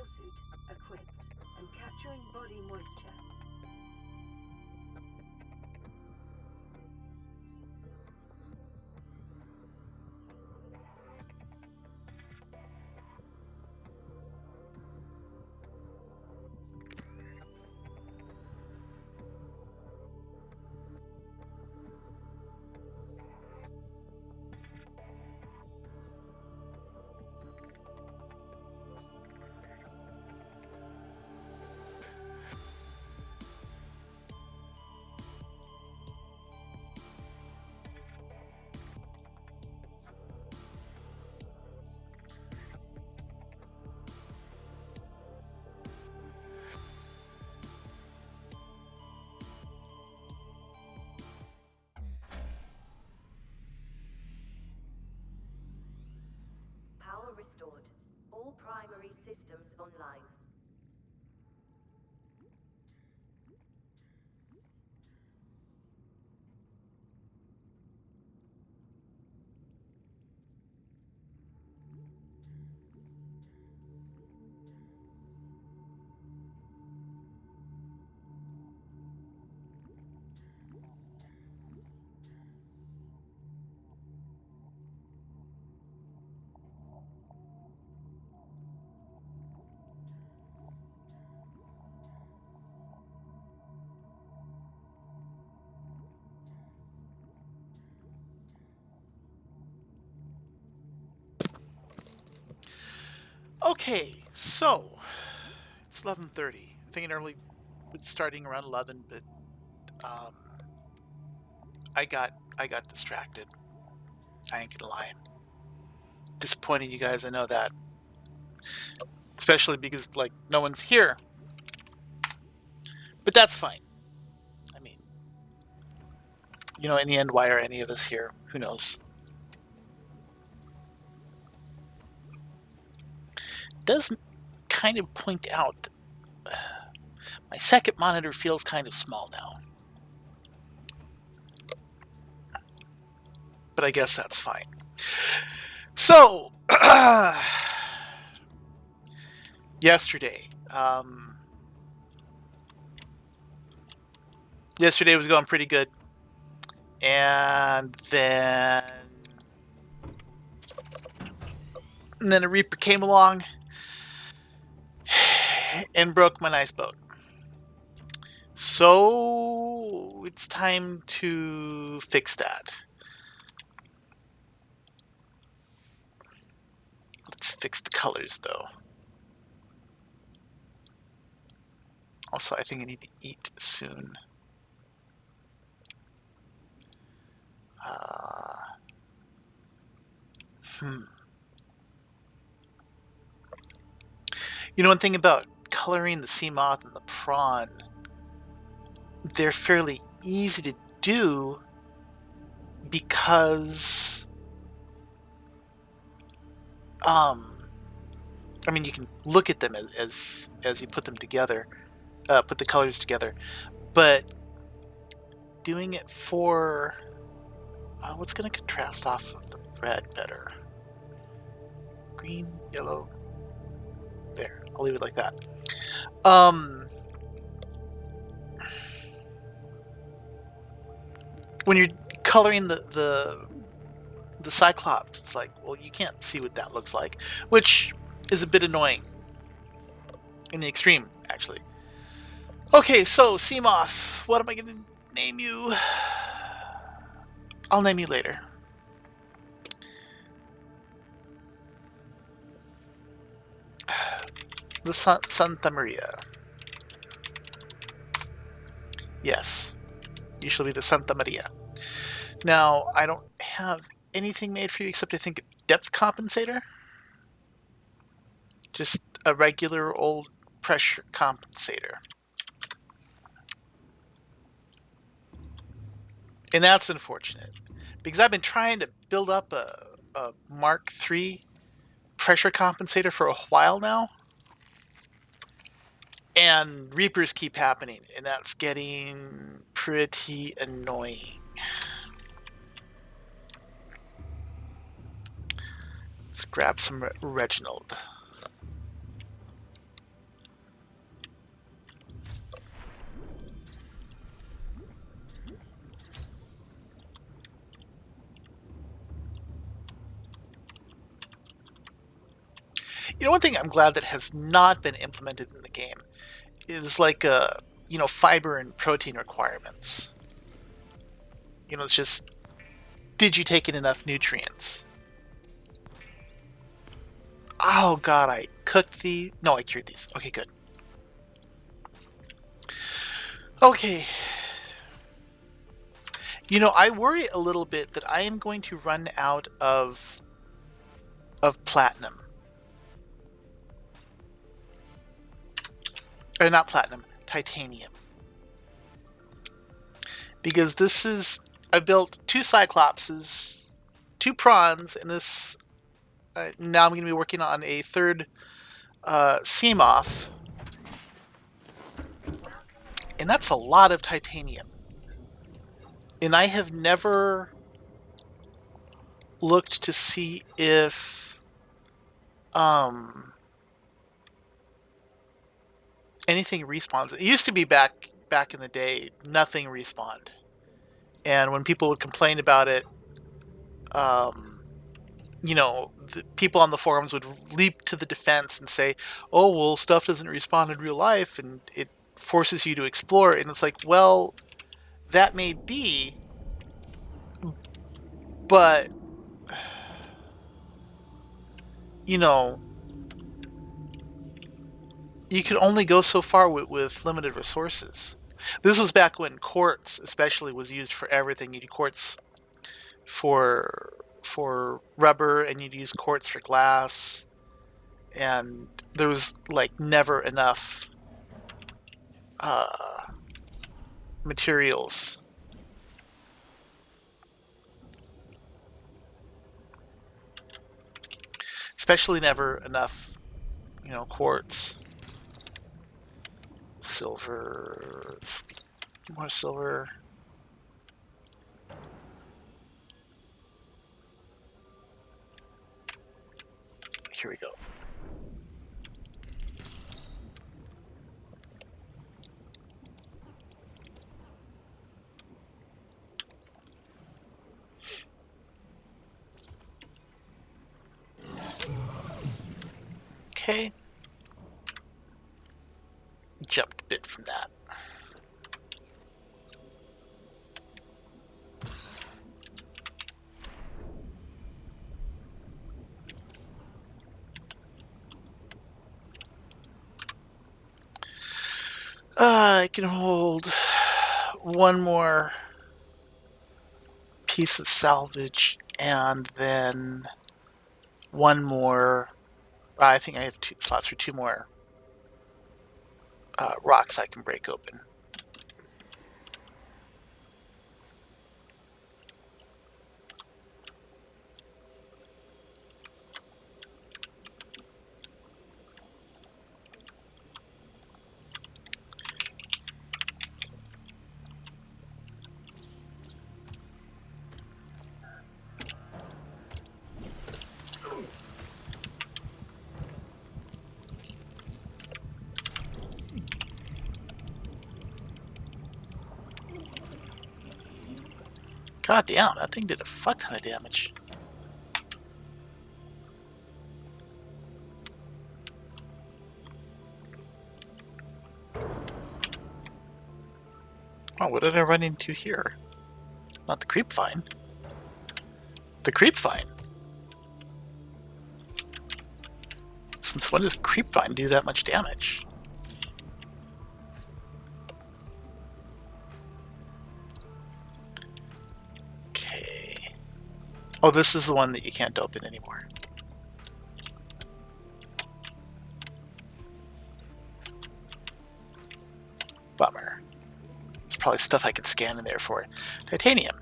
suit equipped and capturing body moisture. Power restored. All primary systems online. Okay, so it's 11:30. I think it normally was starting around 11, but um, I got distracted. I ain't gonna lie. Disappointing you guys, I know that. Especially because like no one's here. But that's fine. I mean, in the end, why are any of us here? Who knows? It does kind of point out that my second monitor feels kind of small now. But I guess that's fine. So, yesterday. Yesterday was going pretty good. And then a Reaper came along and broke my nice boat. So it's time to fix that. Let's fix the colors though. Also, I think I need to eat soon. One thing about coloring the sea moth and the prawn, they're fairly easy to do because you can look at them as you put them together, put the colors together, but doing it for what's going to contrast off of the red better? Green, yellow. There, I'll leave it like that. When you're coloring the Cyclops, it's like, well, you can't see what that looks like, which is a bit annoying in the extreme, actually. Okay, so Seamoth, what am I going to name you? I'll name you later. The Santa Maria. Yes, you shall be the Santa Maria. Now, I don't have anything made for you except I think a depth compensator. Just a regular old pressure compensator. And that's unfortunate because I've been trying to build up a Mark III pressure compensator for a while now. And Reapers keep happening, and that's getting pretty annoying. Let's grab some Reginald. one thing I'm glad that has not been implemented in the game is like fiber and protein requirements. It's just, did you take in enough nutrients? Oh god, I cooked the... No, I cured these. Okay, good. Okay. I worry a little bit that I am going to run out of platinum. Or not platinum, titanium. Because this is... I've built 2 Cyclopses, 2 prawns, and this... now I'm going to be working on a 3rd Seamoth. And that's a lot of titanium. And I have never looked to see if anything respawns. It used to be back in the day, nothing respawned. And when people would complain about it, the people on the forums would leap to the defense and say, oh, well, stuff doesn't respawn in real life, and it forces you to explore. And it's like, well, that may be, but, you could only go so far with limited resources. This was back when quartz, especially, was used for everything. You'd use quartz for rubber, and you'd use quartz for glass, and there was like never enough materials. Especially never enough, quartz. Silver, more silver. Here we go. Okay. Jumped a bit from that. I can hold one more piece of salvage, and then one more... I think I have 2 slots for 2 more rocks I can break open. God damn, that thing did a fuck ton of damage. Oh, what did I run into here? Not the creep vine. The creep vine. Since when does creep vine do that much damage? Okay. Oh, this is the one that you can't open anymore. Bummer. There's probably stuff I could scan in there for titanium.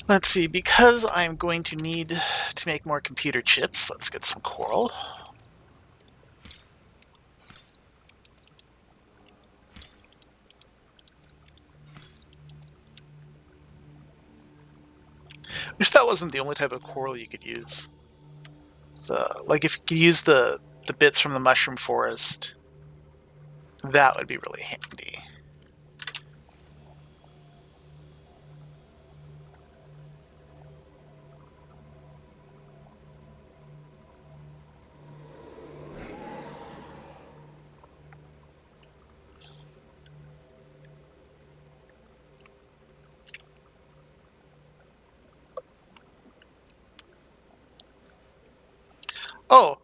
Let's see, because I'm going to need to make more computer chips, let's get some coral. Wish that wasn't the only type of coral you could use. Like if you could use the bits from the mushroom forest, that would be really handy. Oh,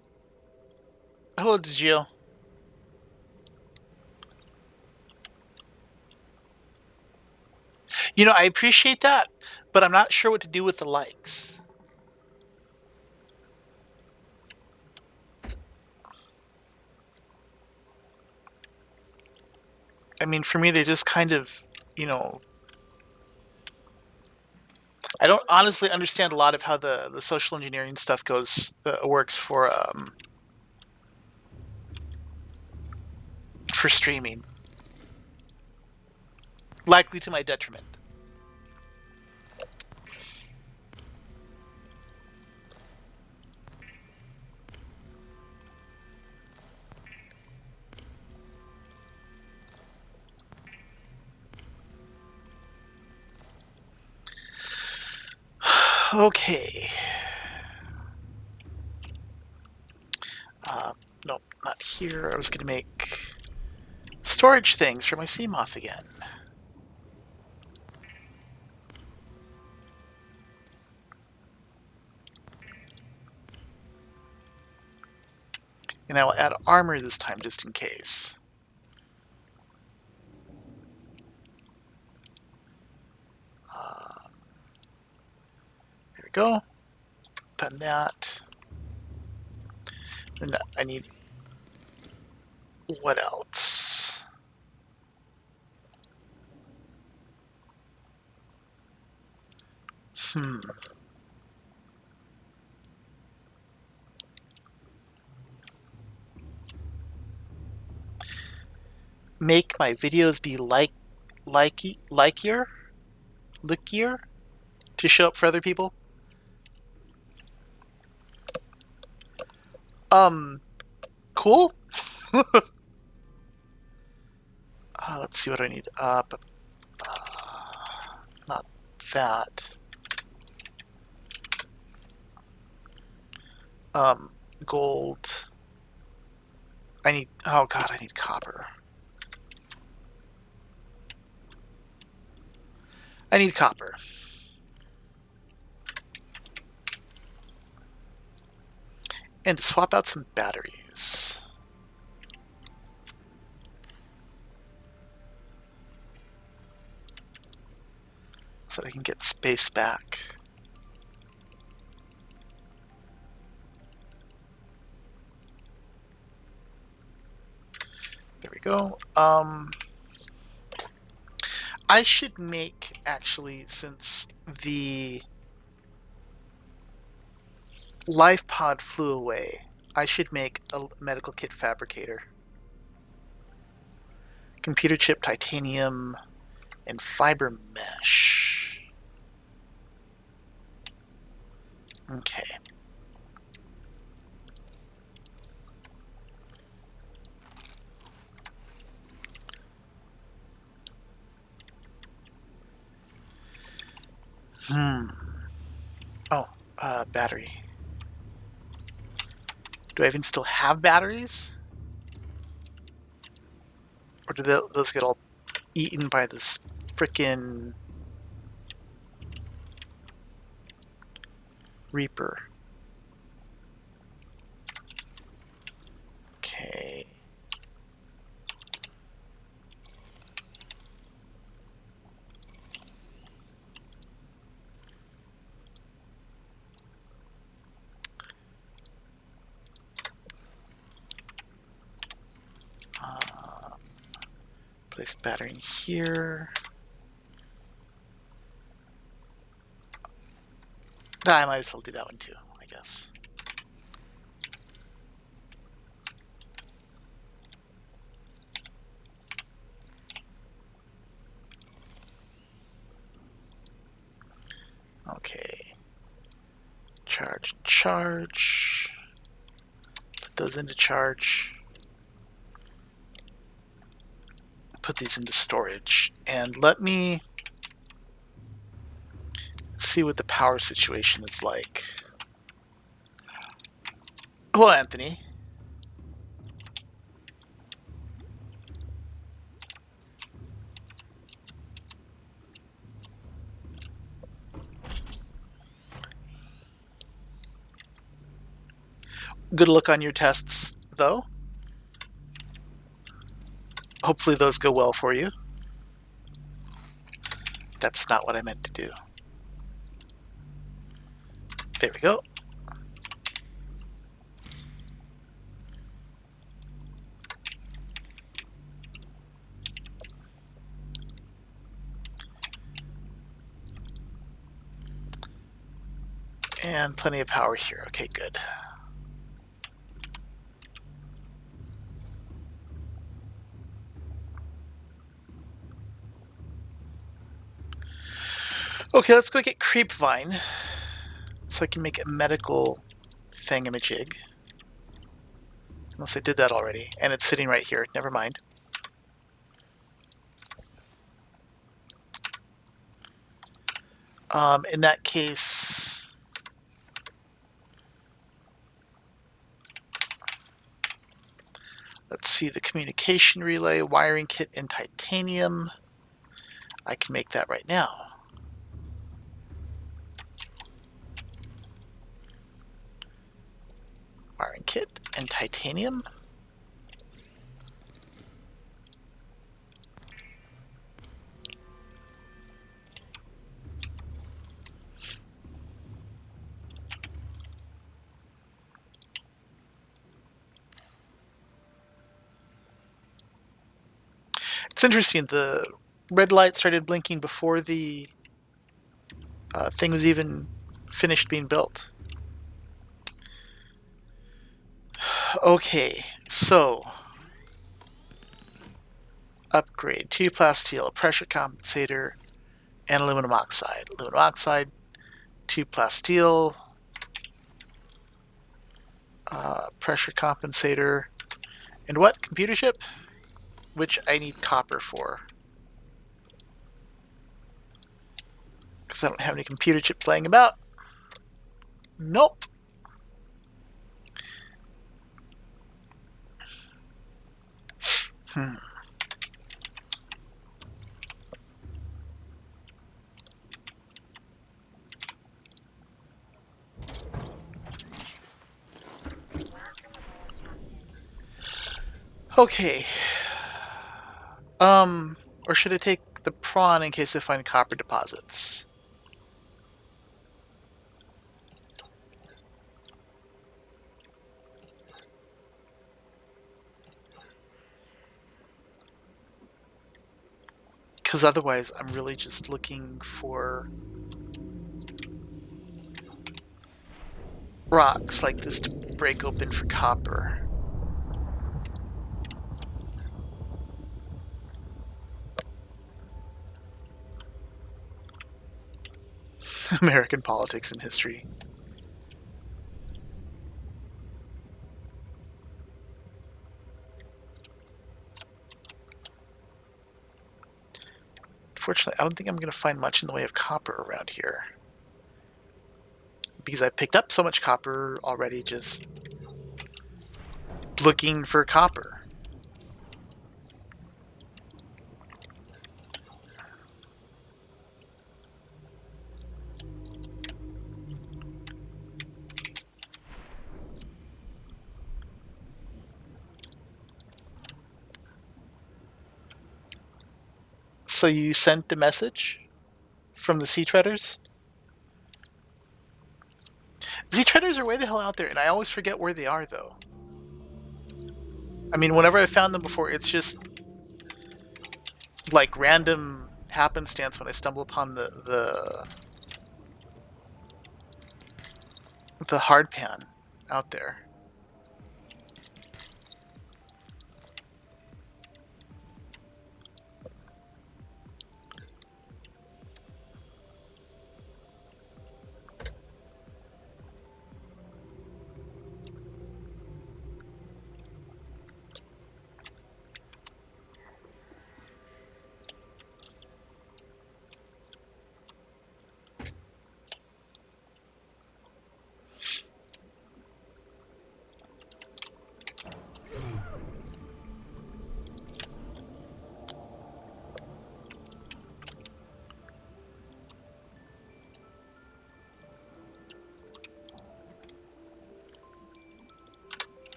hello, Jill. You know, I appreciate that, but I'm not sure what to do with the likes. I mean, for me, they just kind of, you know, I don't honestly understand a lot of how the social engineering stuff works for streaming. Likely to my detriment. Okay. No, not here. I was going to make storage things for my sea moth again. And I will add armor this time just in case. There we go. Done that. And I need... What else? Make my videos be lickier to show up for other people. Cool. Let's see what I need. Not that. Gold. I need. Oh god, I need copper. I need copper. And to swap out some batteries. So I can get space back. There we go. I should make, actually, since the life pod flew away, I should make a medical kit fabricator. Computer chip, titanium, and fiber mesh. Okay. Oh, battery. Do I even still have batteries? Or do those get all eaten by this frickin' Reaper? Okay. Place the battery in here. I might as well do that one too, I guess. Okay. Charge. Put those into charge. Put these into storage. And let me see what the power situation is like. Hello, Anthony. Good luck on your tests, though. Hopefully those go well for you. That's not what I meant to do. There we go. And plenty of power here. Okay, good. Okay, let's go get Creepvine so I can make a medical thingamajig. Unless I did that already. And it's sitting right here. Never mind. In that case, let's see, the communication relay, wiring kit in titanium. I can make that right now. Wiring kit and titanium. It's interesting, the red light started blinking before the thing was even finished being built. Okay, so upgrade 2 plasteel, pressure compensator, and aluminum oxide. Aluminum oxide, 2 plasteel, pressure compensator, and what? Computer chip? Which I need copper for. Because I don't have any computer chips laying about. Nope. Okay. Or should I take the prawn in case I find copper deposits? Because otherwise I'm really just looking for rocks like this to break open for copper. American politics and history. Unfortunately, I don't think I'm going to find much in the way of copper around here. Because I picked up so much copper already just looking for copper. So you sent the message from the sea treaders? Sea treaders are way the hell out there, and I always forget where they are, though. I mean, whenever I found them before, it's just like random happenstance when I stumble upon the hard pan out there.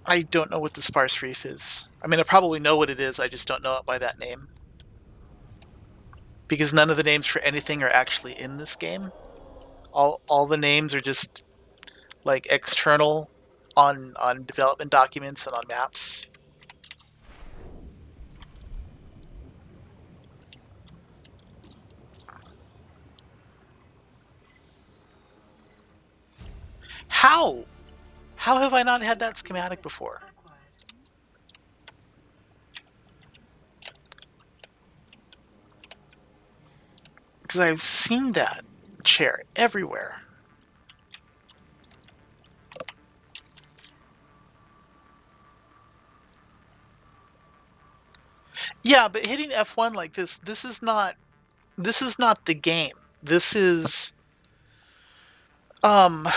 I don't know what the sparse reef is. I mean, I probably know what it is, I just don't know it by that name. Because none of the names for anything are actually in this game. All the names are just like external on development documents and on maps. How? How have I not had that schematic before? Acquired. Because I've seen that chair everywhere. Yeah, but hitting F1 like this is not the game. This is um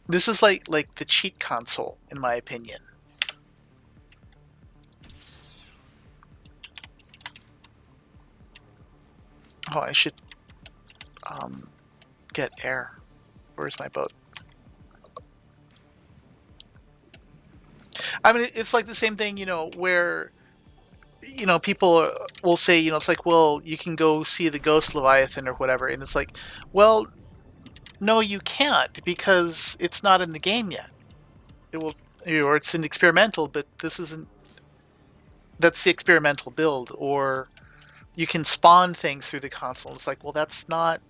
this is like the cheat console in my opinion. Oh, I should get air. Where's my boat? I mean, it's like the same thing, where people will say, it's like, well, you can go see the ghost Leviathan or whatever, and it's like, well, no, you can't because it's not in the game yet. It will, or it's an experimental, but this isn't. That's the experimental build, or you can spawn things through the console. It's like, well, that's not.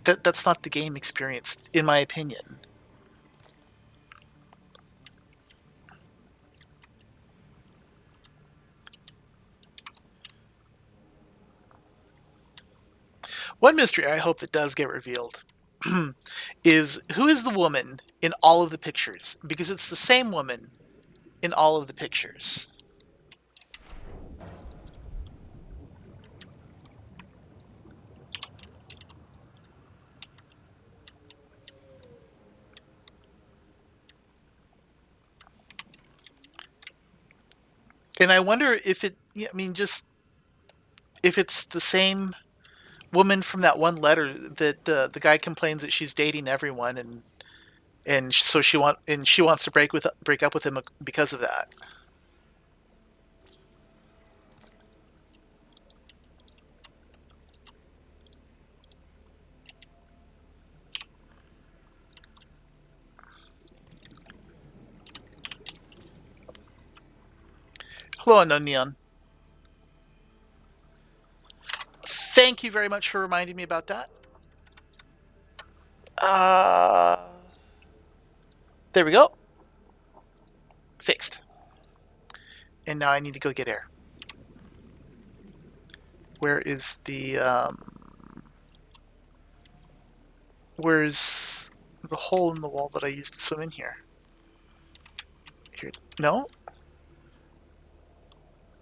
That's not the game experience, in my opinion. One mystery I hope that does get revealed is who is the woman in all of the pictures? Because it's the same woman in all of the pictures. And I wonder if just if it's the same woman from that one letter that the guy complains that she's dating everyone, and so she wants to break up with him because of that. Hello, Unknown Neon. Thank you very much for reminding me about that. Uh, there we go. Fixed. And now I need to go get air. Where is the where's the hole in the wall that I used to swim in here? Here, no.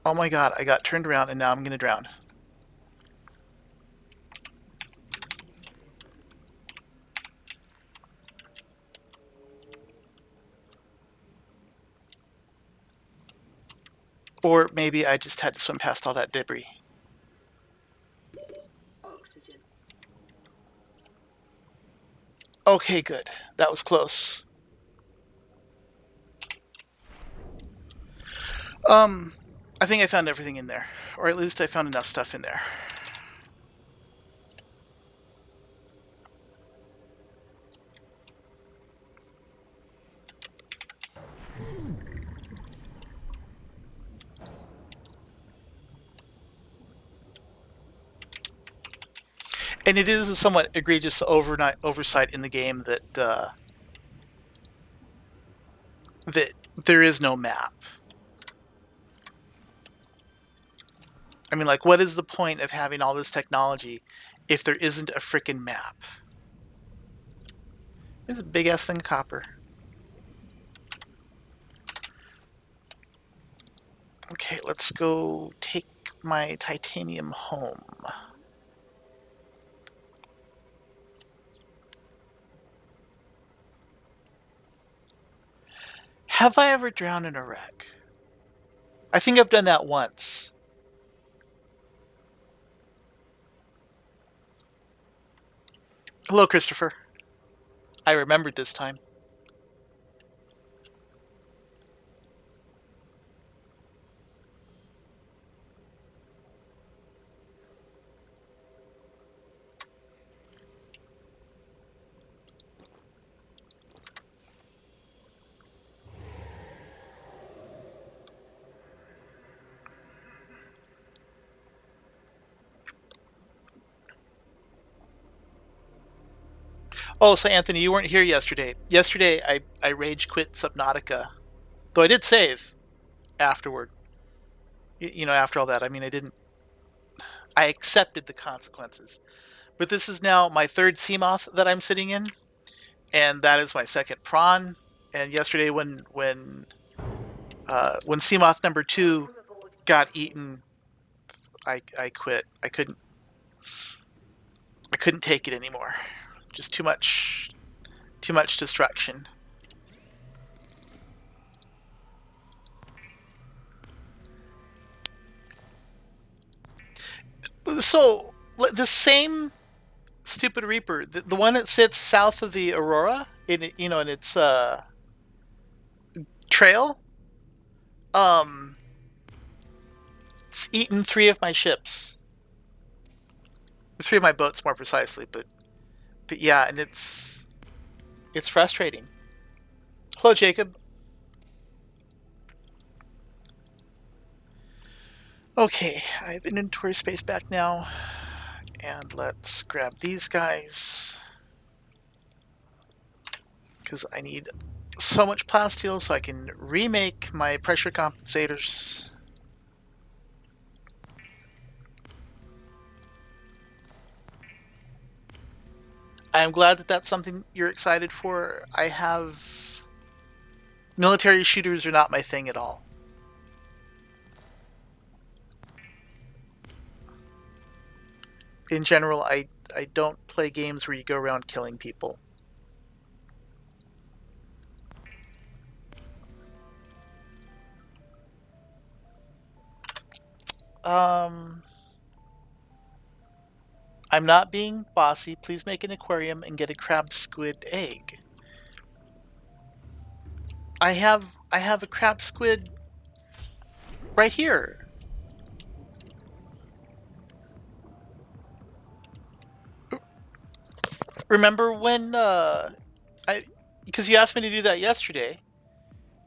Oh my god, I got turned around and now I'm gonna drown. Or maybe I just had to swim past all that debris. Oxygen. Okay, good. That was close. I think I found everything in there. Or at least I found enough stuff in there. And it is a somewhat egregious oversight in the game that that there is no map. I mean, like, what is the point of having all this technology if there isn't a frickin' map? There's a big ass thing of copper. Okay, let's go take my titanium home. Have I ever drowned in a wreck? I think I've done that once. Hello, Christopher. I remembered this time. Oh, so Anthony, you weren't here yesterday. Yesterday, I rage quit Subnautica, though I did save afterward. After all that, I mean, I didn't. I accepted the consequences. But this is now my third Seamoth that I'm sitting in, and that is my second prawn. And yesterday, when Seamoth number 2 got eaten, I quit. I couldn't take it anymore. Just too much destruction. So the same stupid Reaper, the one that sits south of the Aurora, in its trail, um, it's eaten 3 of my ships, 3 of my boats more precisely. But yeah, and it's frustrating. Hello, Jacob. Okay, I have inventory space back now, and let's grab these guys because I need so much plasteel so I can remake my pressure compensators. I'm glad that that's something you're excited for. I have military shooters are not my thing at all. In general, I don't play games where you go around killing people. I'm not being bossy. Please make an aquarium and get a crab squid egg. I have a crab squid right here. Remember when because you asked me to do that yesterday,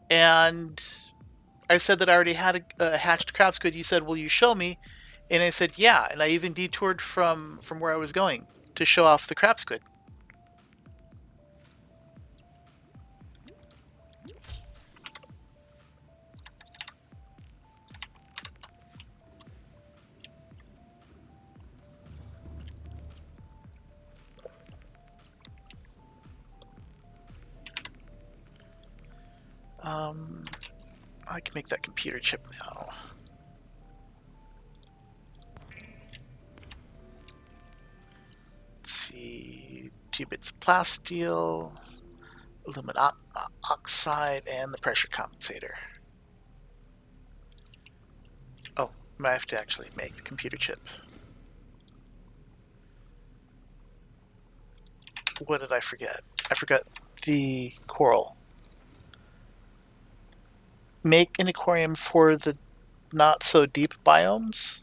and I said that I already had a hatched crab squid. You said, "Will you show me?" And I said, "Yeah." And I even detoured from where I was going to show off the crab squid. I can make that computer chip now. Let's see, 2 bits of plasteel, aluminum oxide, and the pressure compensator. Oh, I have to actually make the computer chip. What did I forget? I forgot the coral. Make an aquarium for the not so deep biomes?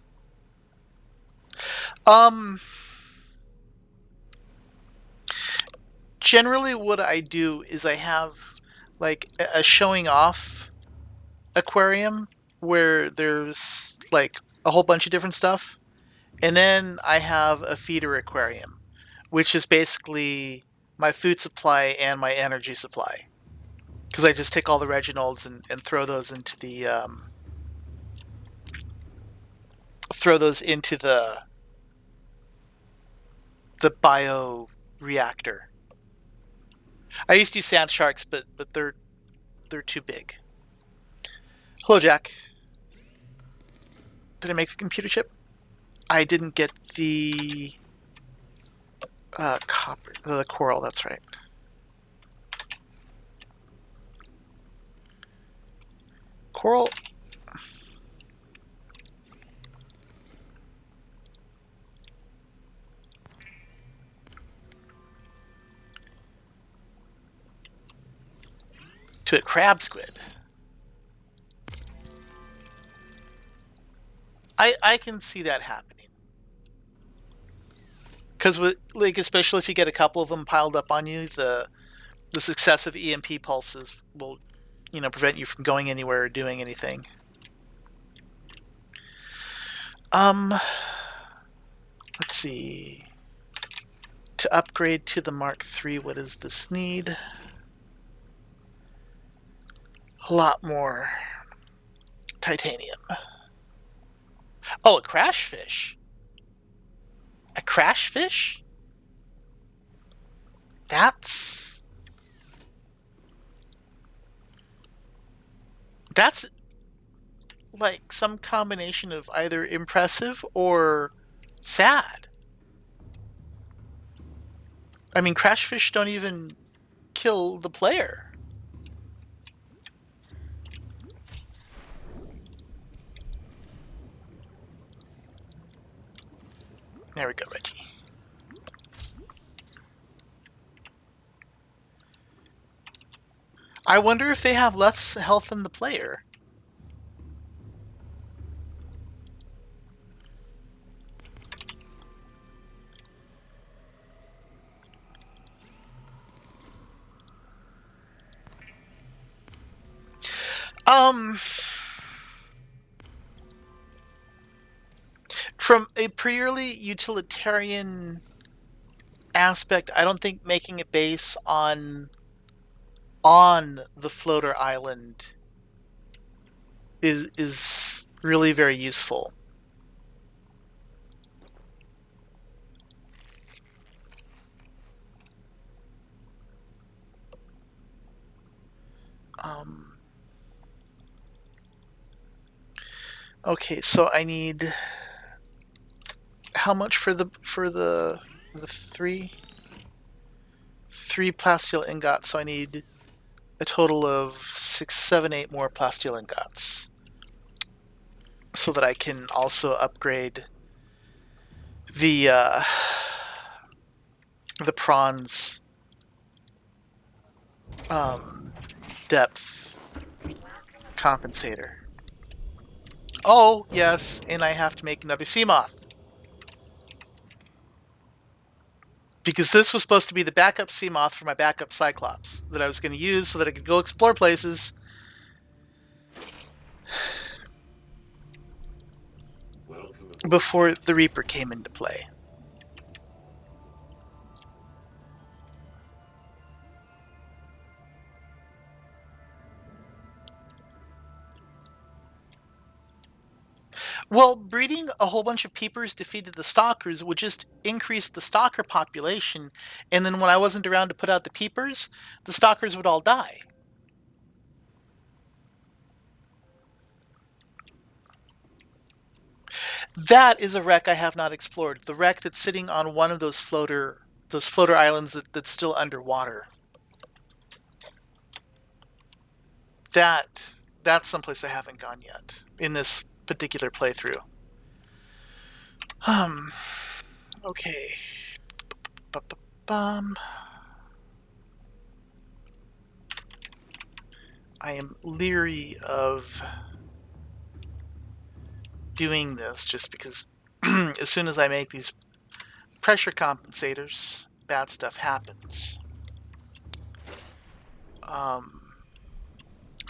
Generally what I do is I have like a showing off aquarium where there's like a whole bunch of different stuff. And then I have a feeder aquarium, which is basically my food supply and my energy supply. Because I just take all the Reginalds and throw those into the bio reactor. I used to use sand sharks, but they're too big. Hello, Jack. Did I make the computer chip? I didn't get the copper, the coral. That's right. Coral. to a crab squid. I can see that happening. Because like, especially if you get a couple of them piled up on you, the successive EMP pulses will, prevent you from going anywhere or doing anything. Let's see. To upgrade to the Mark III, what does this need? A lot more titanium. Oh, a crash fish. A crash fish? That's like some combination of either impressive or sad. I mean, crash fish don't even kill the player. There we go, Reggie. I wonder if they have less health than the player. From a purely utilitarian aspect, I don't think making a base on the floater island is really very useful. Okay, so I need how much for the three plasteel ingots? So I need a total of 6, 7, 8 more plasteel ingots, so that I can also upgrade the prawns depth compensator. Oh, yes, and I have to make another sea moth. Because this was supposed to be the backup sea moth for my backup Cyclops that I was going to use so that I could go explore places. Before the Reaper came into play. Well, breeding a whole bunch of peepers defeated the stalkers would just increase the stalker population, and then when I wasn't around to put out the peepers, the stalkers would all die. That is a wreck I have not explored. The wreck that's sitting on one of those floater islands that's still underwater. That's someplace I haven't gone yet in this particular playthrough. Okay. I am leery of doing this just because as soon as I make these pressure compensators, bad stuff happens.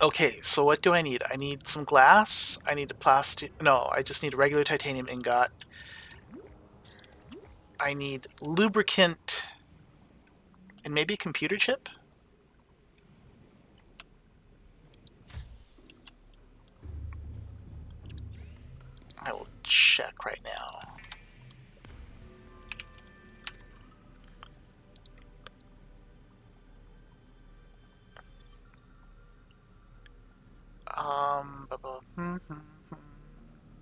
Okay, so what do I need? I need some glass. I need a plastic. No, I just need a regular titanium ingot. I need lubricant and maybe a computer chip. I will check right now.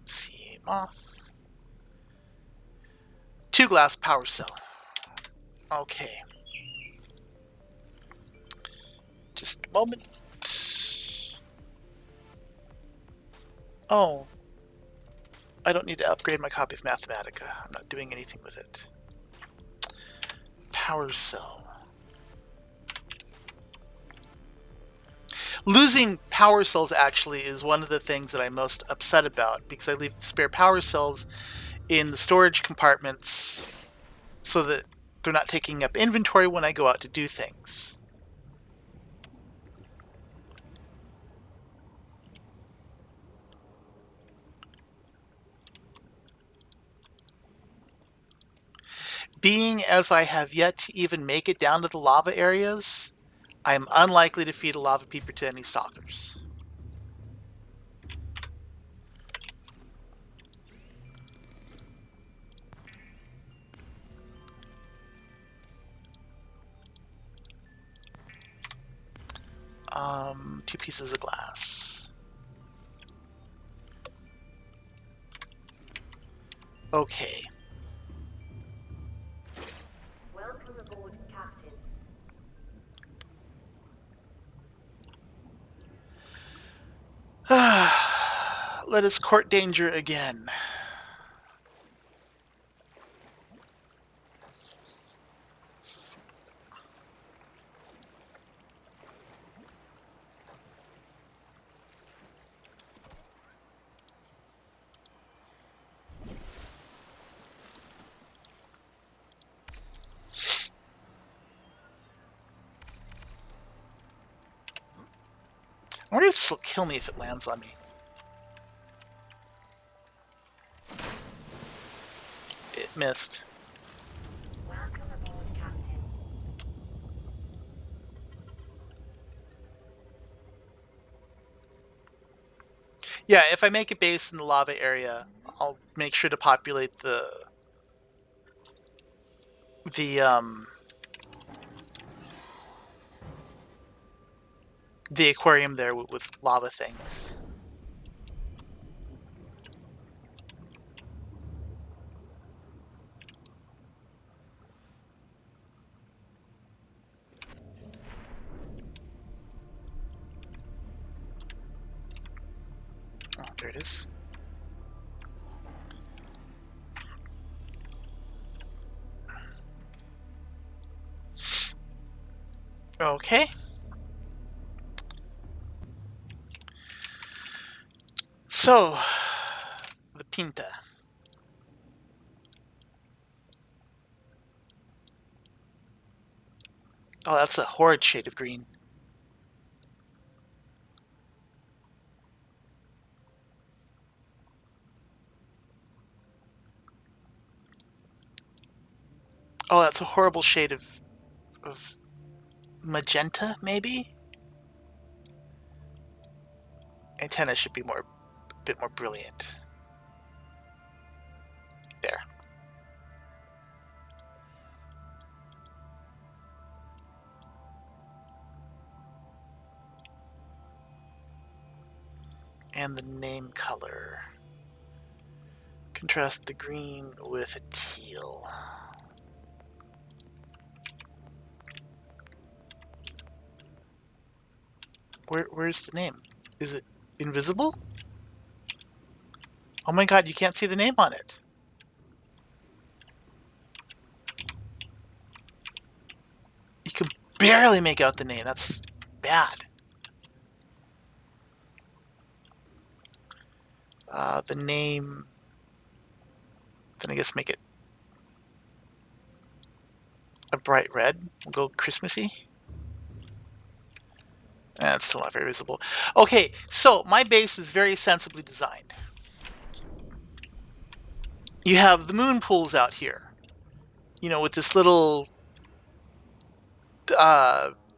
See moth. 2 glass power cell. Okay. Just a moment. Oh. I don't need to upgrade my copy of Mathematica. I'm not doing anything with it. Power cell. Losing power cells actually is one of the things that I'm most upset about, because I leave spare power cells in the storage compartments so that they're not taking up inventory when I go out to do things. Being as I have yet to even make it down to the lava areas, I am unlikely to feed a lava peeper to any stalkers. Two pieces of glass. Okay. Welcome aboard, Captain. Let us court danger again. I wonder if this will kill me if it lands on me. It missed. Welcome aboard, Captain. Yeah, if I make a base in the lava area, I'll make sure to populate the aquarium there with lava things. Oh, there it is. Okay. So, the Pinta. Oh, that's a horrid shade of green. Oh, that's a horrible shade of magenta, maybe? Antenna should be a bit more brilliant. There. And the name color. Contrast the green with a teal. Where's the name? Is it invisible? Oh my god, you can't see the name on it. You can barely make out the name. That's bad. The name... Then I guess make it a bright red. We'll go Christmassy. That's still not very visible. Okay, so my base is very sensibly designed. You have the moon pools out here. You know, with this little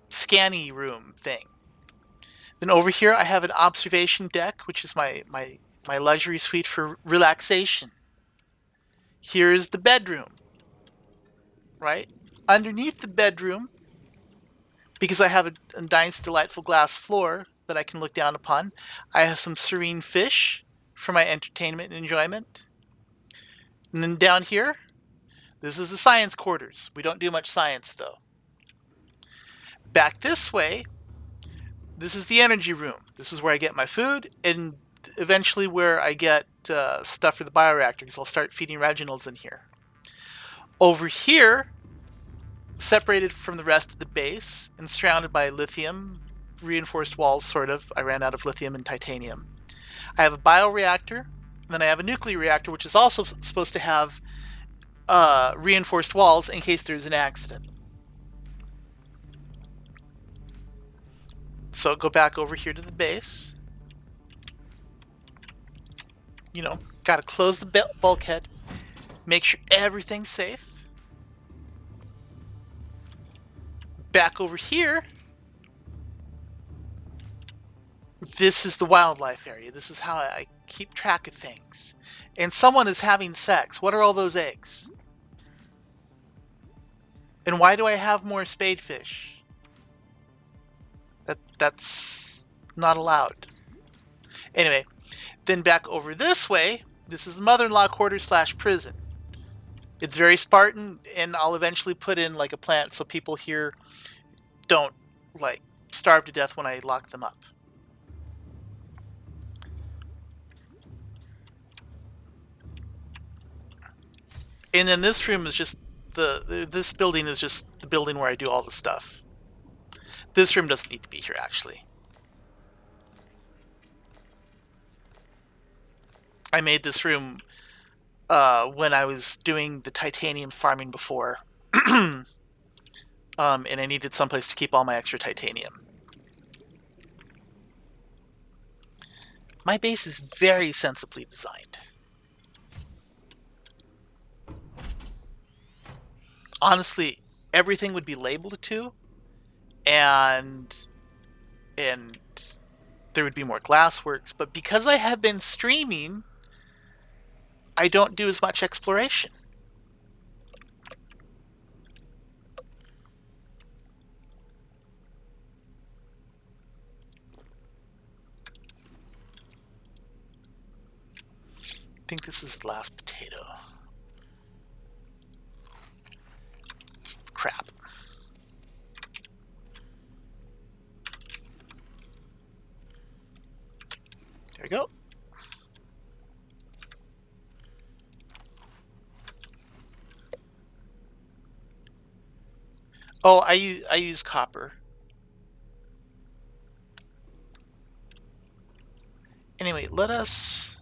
scanny room thing. Then over here I have an observation deck, which is my luxury suite for relaxation. Here's the bedroom, right? Underneath the bedroom, because I have a nice, delightful glass floor that I can look down upon, I have some serene fish for my entertainment and enjoyment. And then down here, this is the science quarters. We don't do much science, though. Back this way, this is the energy room. This is where I get my food, and eventually where I get stuff for the bioreactor, because I'll start feeding Reginald's in here. Over here, separated from the rest of the base and surrounded by lithium reinforced walls, sort of. I ran out of lithium and titanium. I have a bioreactor, and then I have a nuclear reactor, which is also supposed to have reinforced walls in case there's an accident. So go back over here to the base. You know, gotta close the bulkhead. Make sure everything's safe. Back over here. This is the wildlife area. This is how I keep track of things. And someone is having sex. What are all those eggs? And why do I have more spadefish? That's not allowed. Anyway, then back over this way, this is the mother-in-law quarters / prison. It's very Spartan, and I'll eventually put in like a plant so people here don't like starve to death when I lock them up. And then this room is just this building is just the building where I do all the stuff. This room doesn't need to be here, actually. I made this room when I was doing the titanium farming before. And I needed someplace to keep all my extra titanium. My base is very sensibly designed. Honestly, everything would be labeled to, and there would be more glassworks, but because I have been streaming, I don't do as much exploration. I think this is the last potato. Crap. There we go. Oh, I use copper. Anyway, let us...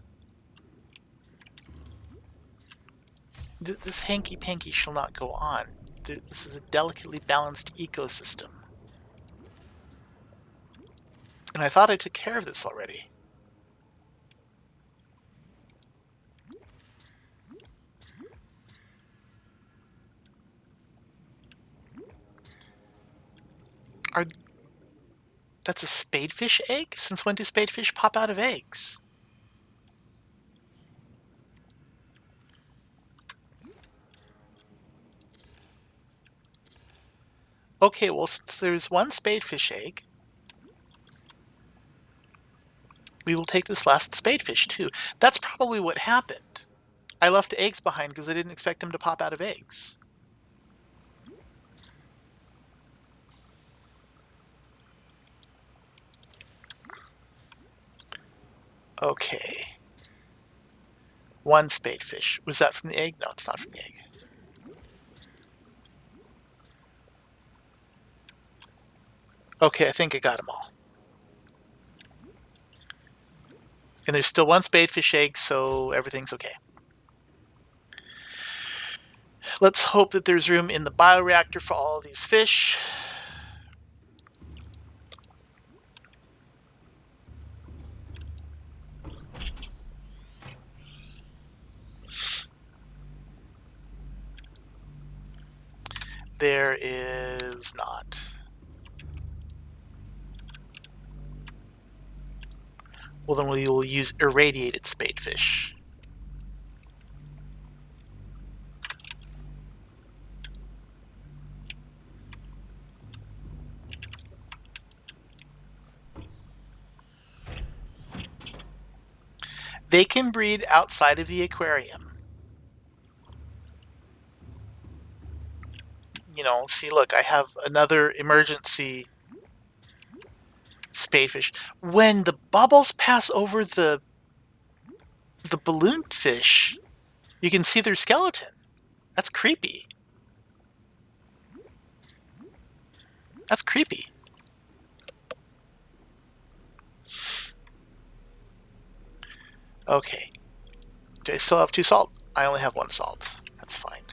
This hanky-panky shall not go on. This is a delicately balanced ecosystem. And I thought I took care of this already. That's a spadefish egg? Since when do spadefish pop out of eggs? Okay, well, since there's one spadefish egg, we will take this last spadefish too. That's probably what happened. I left eggs behind because I didn't expect them to pop out of eggs. Okay. One spadefish. Was that from the egg? No, it's not from the egg. Okay, I think I got them all. And there's still one spadefish egg, so everything's okay. Let's hope that there's room in the bioreactor for all of these fish. There is not. Well, then we will use irradiated spadefish. They can breed outside of the aquarium. You know, see, look, I have another emergency spadefish. When the bubbles pass over the balloon fish, you can see their skeleton. That's creepy. That's creepy. Okay. Do I still have 2 salt? I only have 1 salt. That's fine.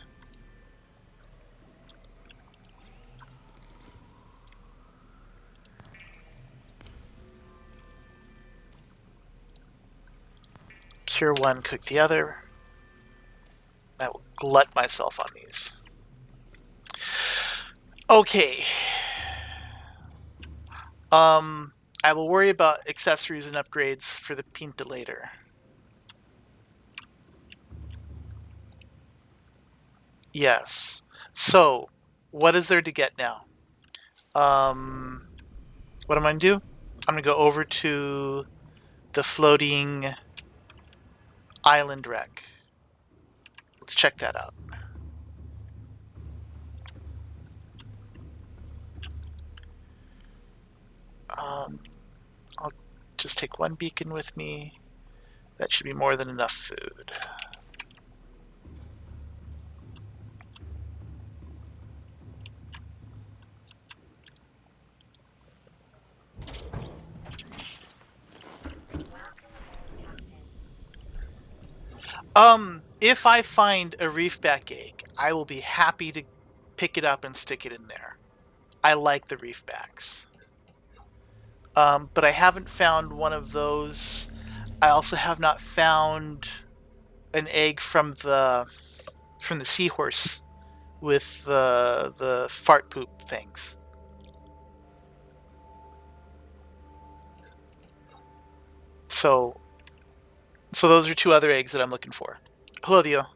Cure 1, cook the other. I will glut myself on these. Okay. I will worry about accessories and upgrades for the Pinta later. Yes. So, what is there to get now? What am I going to do? I'm going to go over to the floating island wreck. Let's check that out. I'll just take 1 beacon with me. That should be more than enough food. If I find a reefback egg, I will be happy to pick it up and stick it in there. I like the reefbacks. But I haven't found one of those. I also have not found an egg from the seahorse with the fart poop things. So those are 2 other eggs that I'm looking for. Hello, Theo.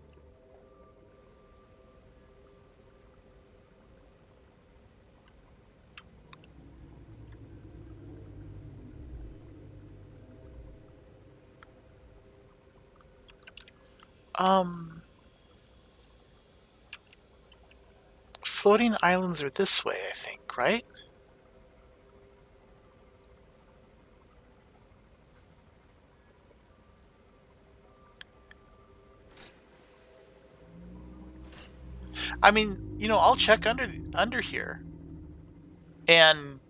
Floating islands are this way, I think, right? I mean, I'll check under here, and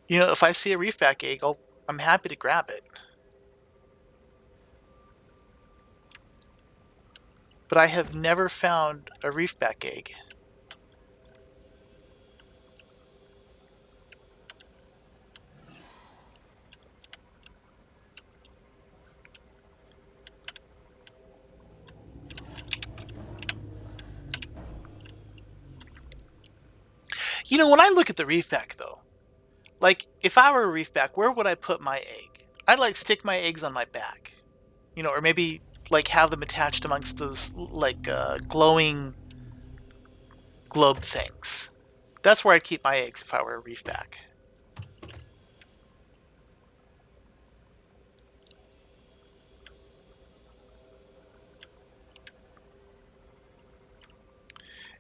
if I see a reefback egg, I'm happy to grab it. But I have never found a reefback egg. When I look at the reefback, though, like, if I were a reefback, where would I put my egg? I'd, like, stick my eggs on my back. Or maybe, like, have them attached amongst those, like, glowing globe things. That's where I'd keep my eggs if I were a reefback.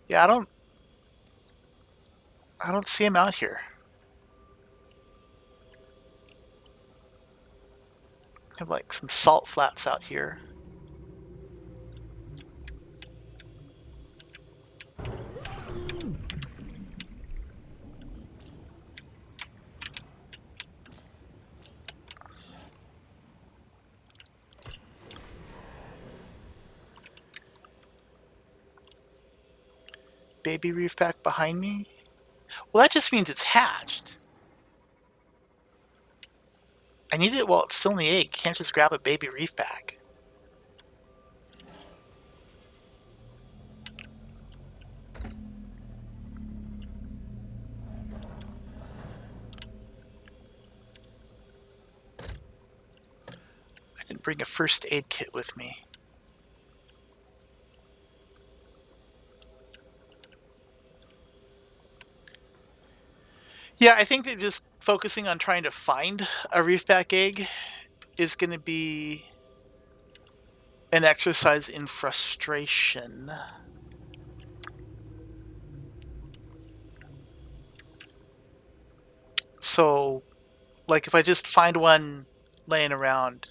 Yeah, I don't see him out here. I have, like, some salt flats out here. Baby reefback behind me? Well, that just means it's hatched. I need it while it's still in the egg. Can't just grab a baby reefback. I didn't bring a first aid kit with me. Yeah, I think that just focusing on trying to find a reefback egg is going to be an exercise in frustration. So, like, if I just find one laying around,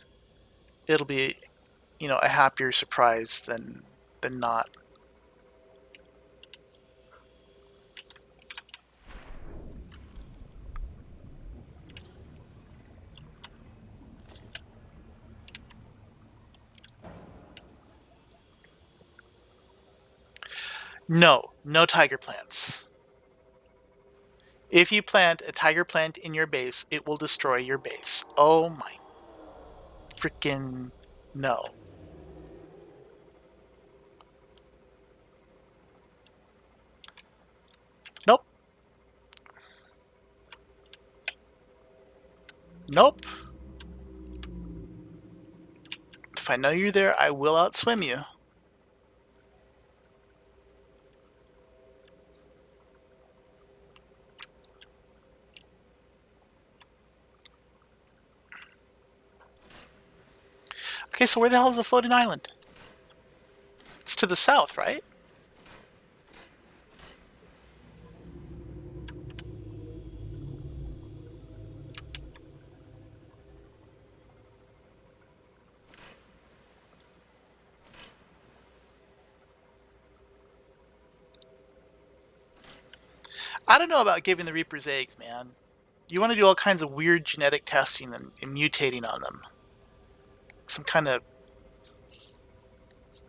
it'll be, a happier surprise than not. No tiger plants. If you plant a tiger plant in your base, it will destroy your base. Oh my freaking no. Nope. Nope. If I know you're there, I will outswim you. Okay, so where the hell is the floating island? It's to the south, right? I don't know about giving the Reapers eggs, man. You want to do all kinds of weird genetic testing and mutating on them. Some kind of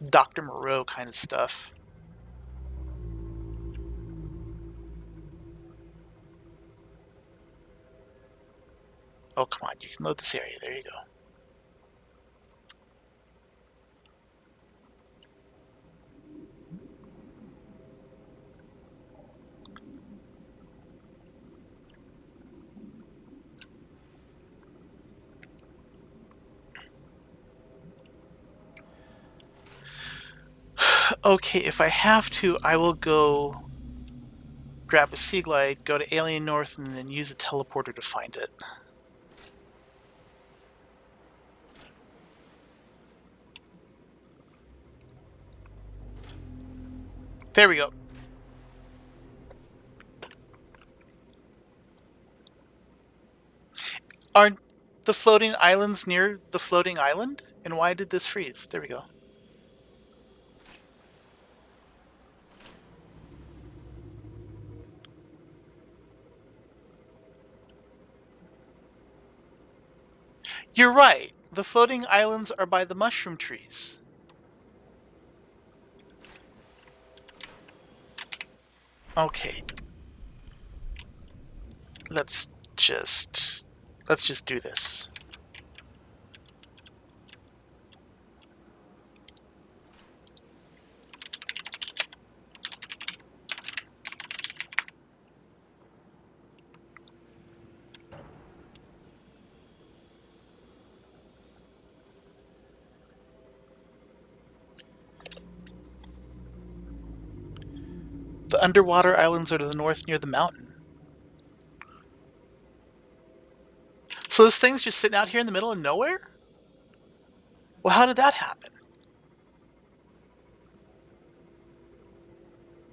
Dr. Moreau kind of stuff. Oh, come on. You can load this area. There you go. Okay, if I have to, I will go grab a Sea Glide, go to Alien North, and then use a teleporter to find it. There we go. Aren't the floating islands near the floating island? And why did this freeze? There we go. You're right. The floating islands are by the mushroom trees. Okay. Let's just do this. The underwater islands are to the north near the mountain. So this thing's just sitting out here in the middle of nowhere? Well, how did that happen?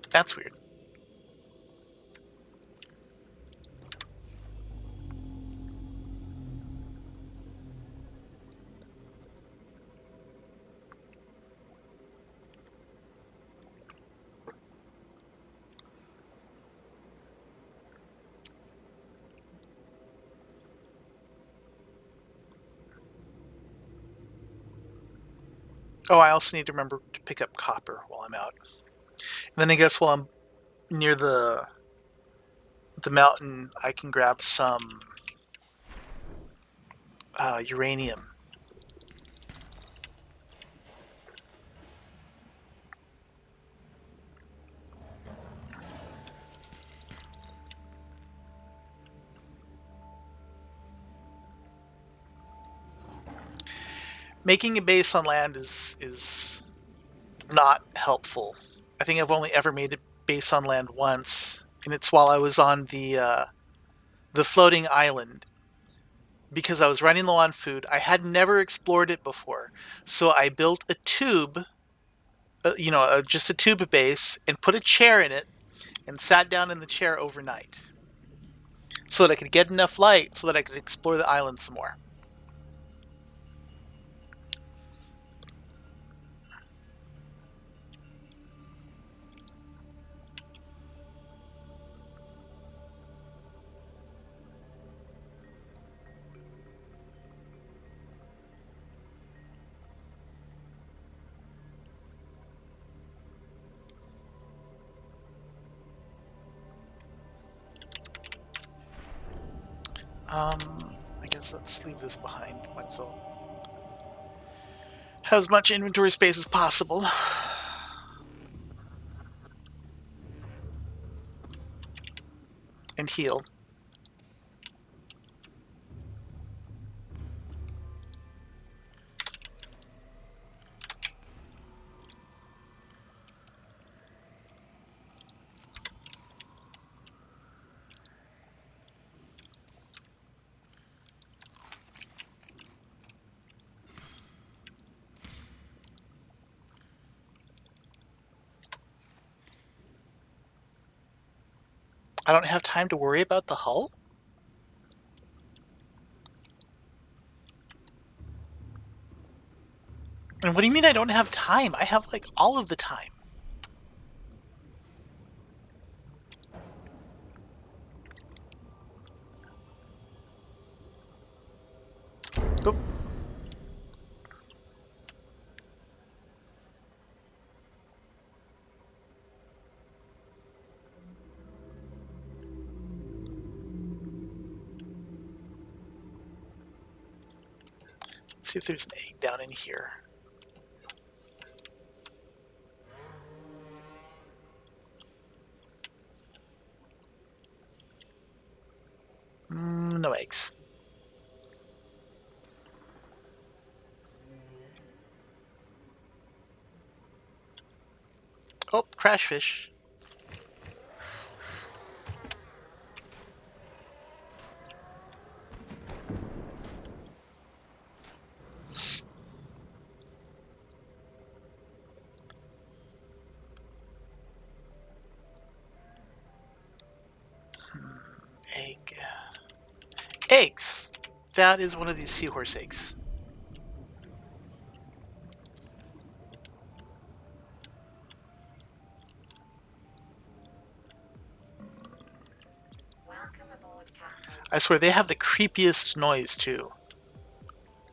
That's weird. Oh, I also need to remember to pick up copper while I'm out. And then I guess while I'm near the mountain, I can grab some uranium. Making a base on land is not helpful. I think I've only ever made a base on land once, and it's while I was on the floating island because I was running low on food. I had never explored it before, so I built a tube, just a tube base, and put a chair in it, and sat down in the chair overnight, so that I could get enough light so that I could explore the island some more. I guess let's leave this behind. Might as well have as much inventory space as possible. And heal. I don't have time to worry about the hull? And what do you mean I don't have time? I have, like, all of the time. Oop. Let's see if there's an egg down in here. No eggs. Oh, crash fish. Egg. Eggs! That is one of these seahorse eggs. Welcome aboard, Captain. I swear, they have the creepiest noise, too.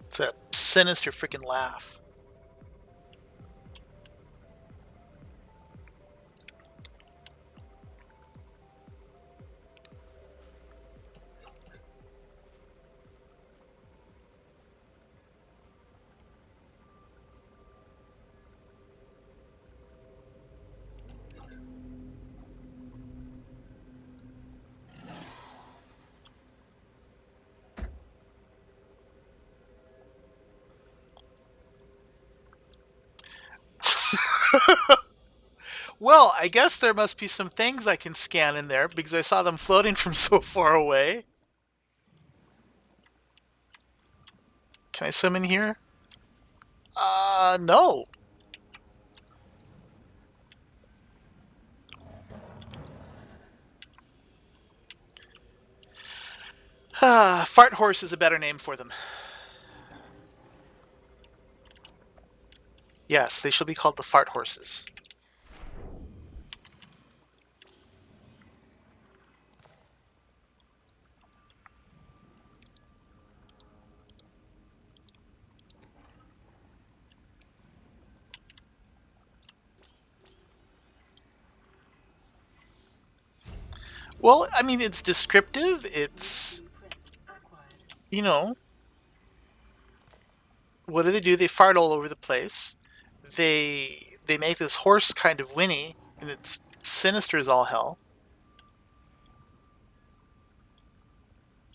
It's a sinister freaking laugh. Well, I guess there must be some things I can scan in there because I saw them floating from so far away. Can I swim in here? No. Fart horse is a better name for them. Yes, they shall be called the fart horses. Well, I mean, it's descriptive. It's, you know, what do? They fart all over the place. They make this horse kind of whinny, and it's sinister as all hell.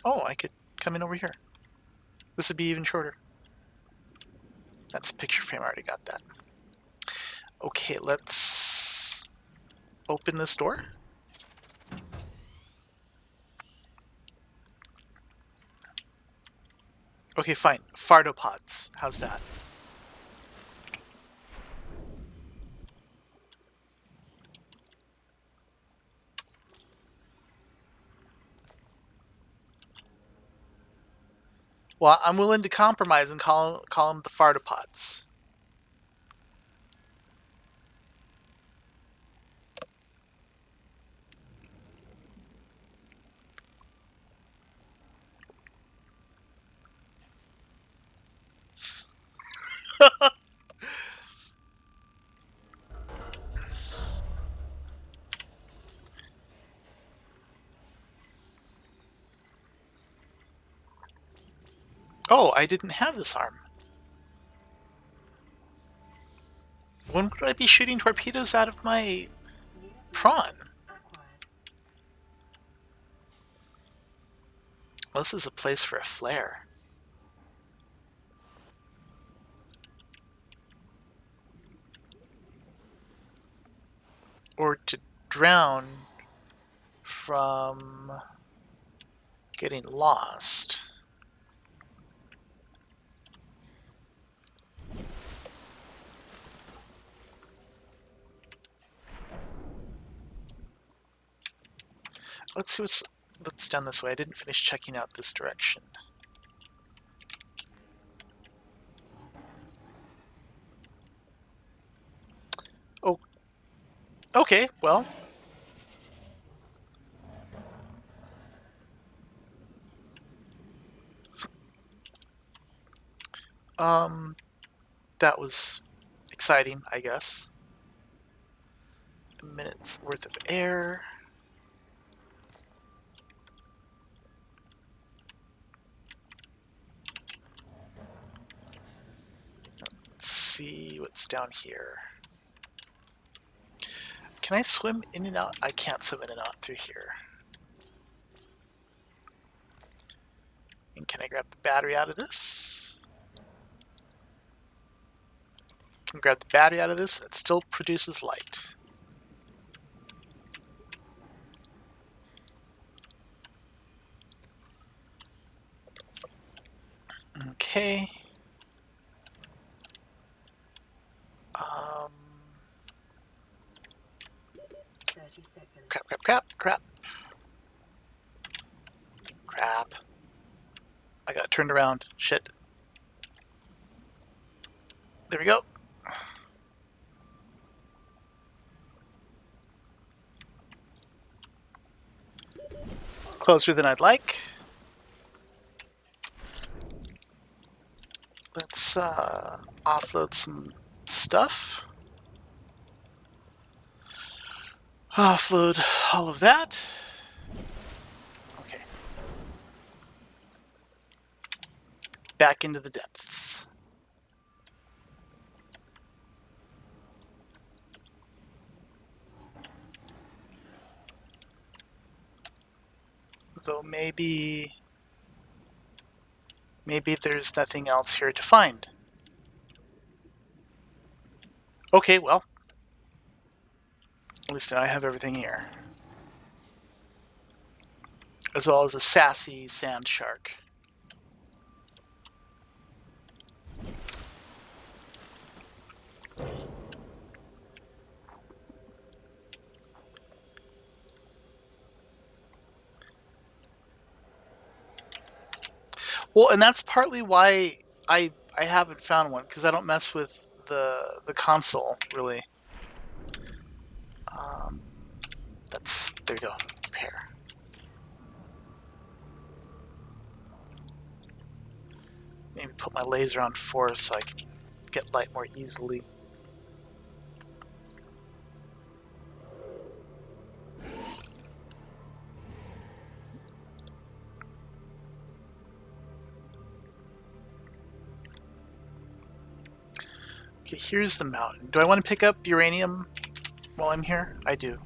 Oh, I could come in over here. This would be even shorter. That's a picture frame. I already got that. Okay, let's open this door. Okay, fine. Fartopods. How's that? Well, I'm willing to compromise and call them the fartopods. Oh, I didn't have this arm. When would I be shooting torpedoes out of my New prawn? acquired. Well, this is a place for a flare. Or to drown from getting lost. Let's see what's down this way. I didn't finish checking out this direction. Oh, okay, well. That was exciting, I guess. A minute's worth of air. Let's see what's down here. Can I swim in and out? I can't swim in and out through here. And can I grab the battery out of this? Can grab the battery out of this, and it still produces light. Okay. 30 seconds. Crap. I got turned around. Shit. There we go. Closer than I'd like. Let's offload some stuff. Offload all of that. Okay. Back into the depths. Though maybe there's nothing else here to find. Okay, well, at least now I have everything here. As well as a sassy sand shark. Well, and that's partly why I haven't found one, because I don't mess with the console really. There you go. Repair. Maybe put my laser on 4 so I can get light more easily. Okay, here's the mountain. Do I want to pick up uranium while I'm here? I do.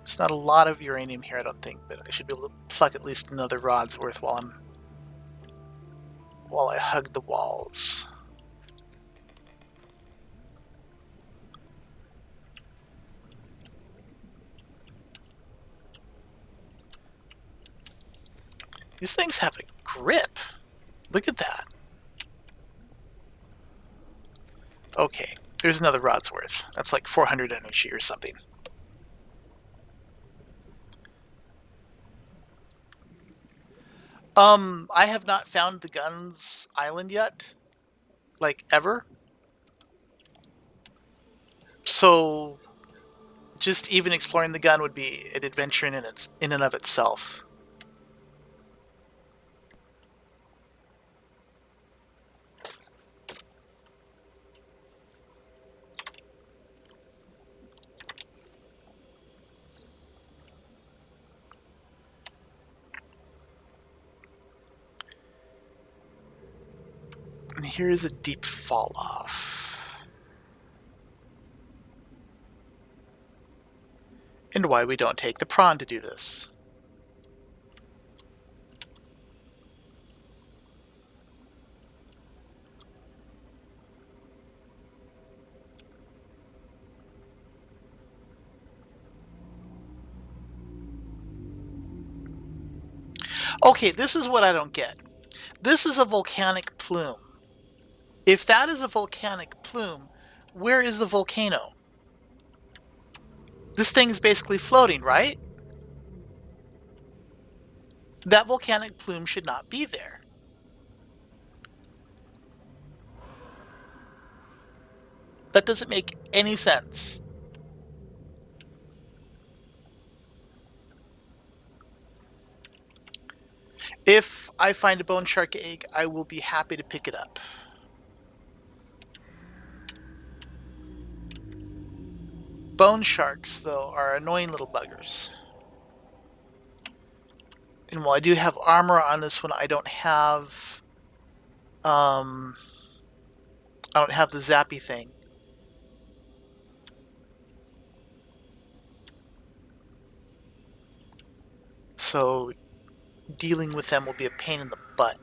There's not a lot of uranium here, I don't think, but I should be able to pluck at least another rod's worth while I hug the walls. These things have a grip. Look at that. Okay, there's another rod's worth. That's like 400 energy or something. I have not found the guns island yet, like ever. So, just even exploring the gun would be an adventure in and of itself. here's a deep fall off. And why we don't take the prawn to do this. Okay, this is what I don't get. This is a volcanic plume. If that is a volcanic plume, where is the volcano? This thing is basically floating, right? That volcanic plume should not be there. That doesn't make any sense. If I find a bone shark egg, I will be happy to pick it up. Bone sharks, though, are annoying little buggers. And while I do have armor on this one, I don't have the zappy thing. So dealing with them will be a pain in the butt.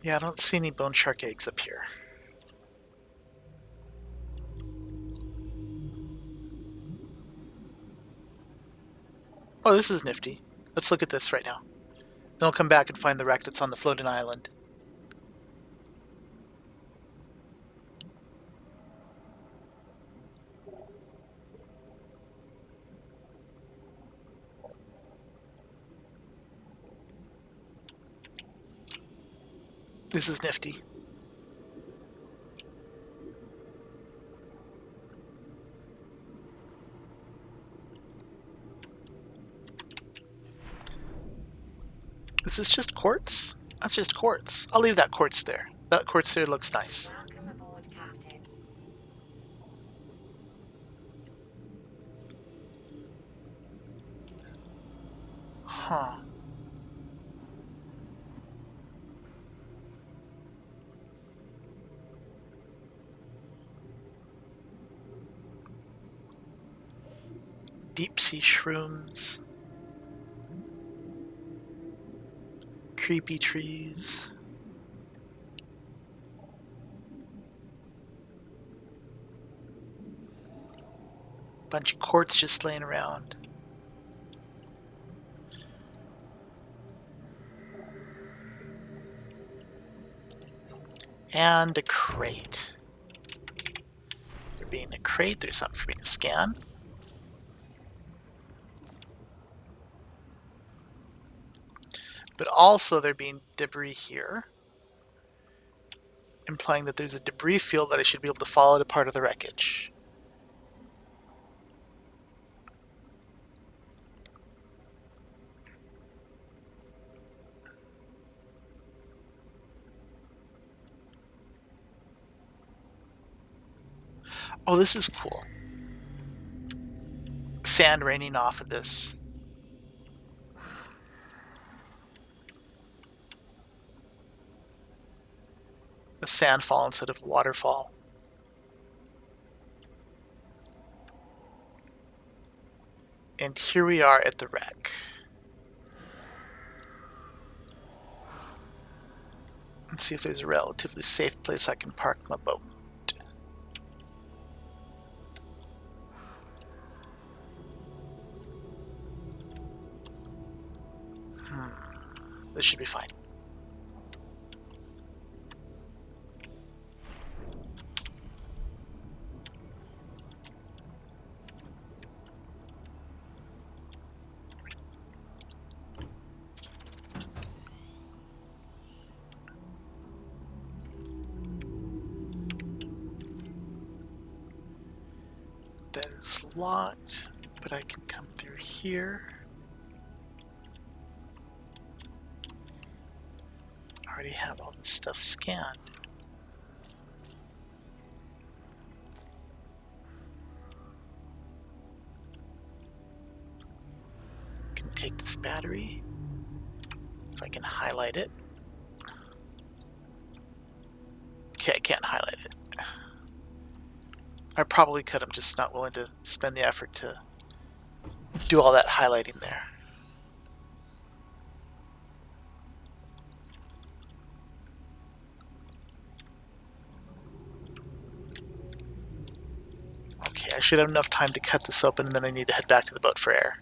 Yeah, I don't see any bone shark eggs up here. Oh, this is nifty. Let's look at this right now. Then I'll come back and find the wreck that's on the floating island. This is nifty. This is just quartz? That's just quartz. I'll leave that quartz there. That quartz there looks nice. Welcome aboard, Captain. Huh. Deep sea shrooms. Creepy trees. Bunch of quartz just laying around. And a crate. There being a crate, there's something for me to scan. But also there being debris here, implying that there's a debris field that I should be able to follow to part of the wreckage. Oh, this is cool. Sand raining off of this. A sandfall instead of a waterfall. And here we are at the wreck. Let's see if there's a relatively safe place I can park my boat. This should be fine. That is locked, but I can come through here. already have all this stuff scanned. Can take this battery. If I can highlight it. Okay, I can't highlight it. I probably could. I'm just not willing to spend the effort to do all that highlighting there. Okay, I should have enough time to cut this open, and then I need to head back to the boat for air.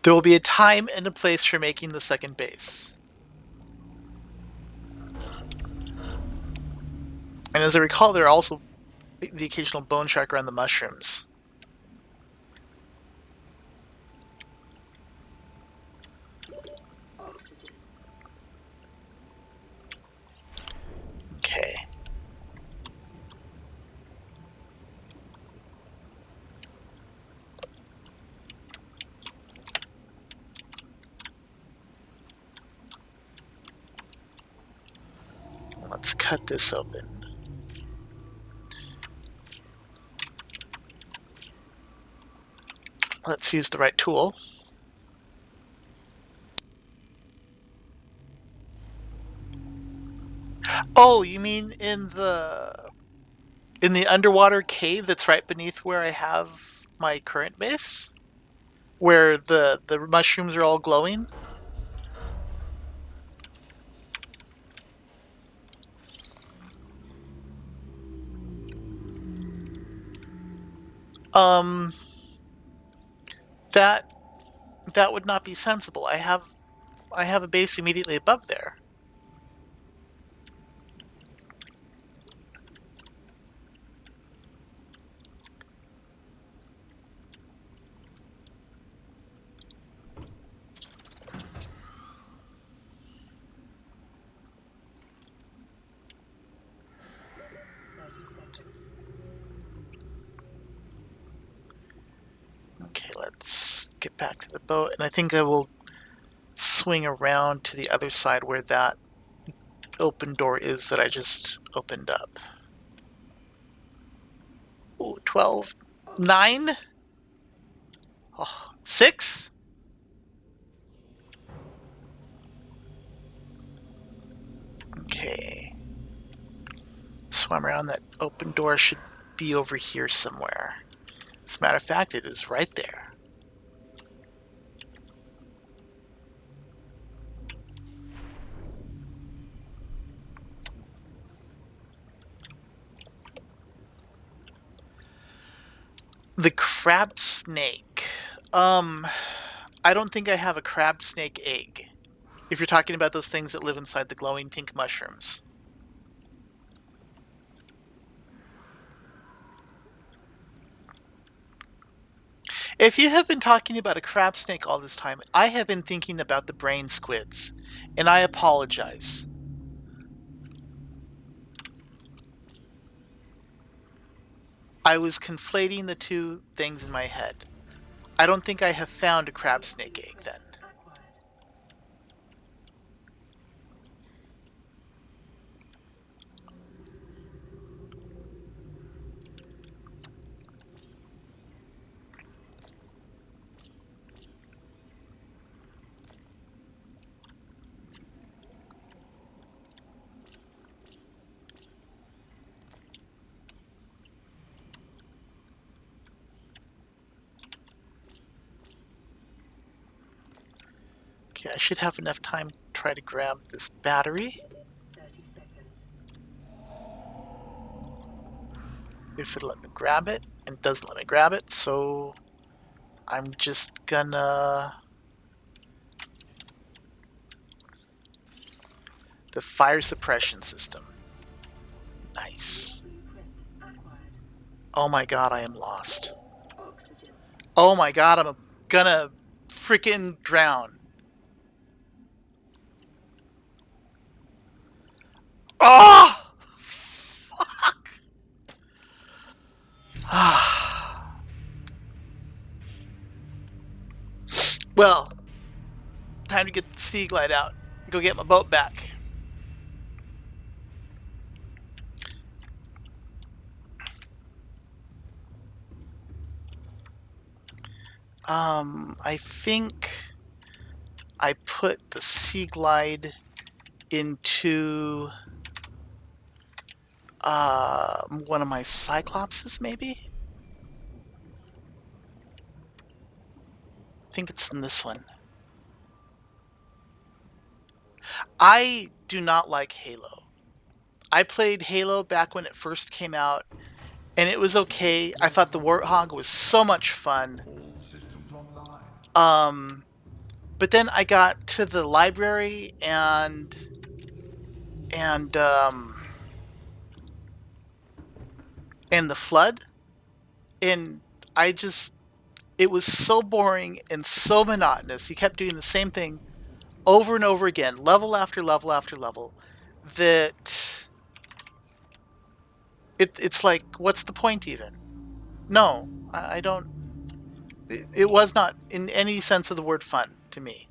There will be a time and a place for making the second base. And as I recall, there are also the occasional bone shark around the mushrooms. Okay. Let's cut this open. Let's use the right tool. Oh, you mean in the underwater cave that's right beneath where I have my current base? Where the mushrooms are all glowing? That would not be sensible. I have a base immediately above there. Okay, let's get back to the boat, and I think I will swing around to the other side where that open door is that I just opened up. Ooh, 12, 9, 6? Okay. Swim around. That open door should be over here somewhere. As a matter of fact, it is right there. The crab snake. I don't think I have a crab snake egg. If you're talking about those things that live inside the glowing pink mushrooms. If you have been talking about a crab snake all this time, I have been thinking about the brain squids, and I apologize. I was conflating the two things in my head. I don't think I have found a crab snake egg then. Okay, I should have enough time to try to grab this battery. 30 seconds. If it'll let me grab it, and it doesn't let me grab it, so I'm just gonna... The fire suppression system. Nice. Oh my god, I am lost. Oh my god, I'm gonna freaking drown. Oh! Fuck! Well, time to get the Sea Glide out. Go get my boat back. I think I put the Sea Glide into one of my Cyclopses, maybe? I think it's in this one. I do not like Halo. I played Halo back when it first came out, and it was okay. I thought the Warthog was so much fun. But then I got to the library and the Flood, and it was so boring and so monotonous. He kept doing the same thing over and over again, level after level after level, that it's like, what's the point even? No, I don't. It was not, in any sense of the word, fun to me.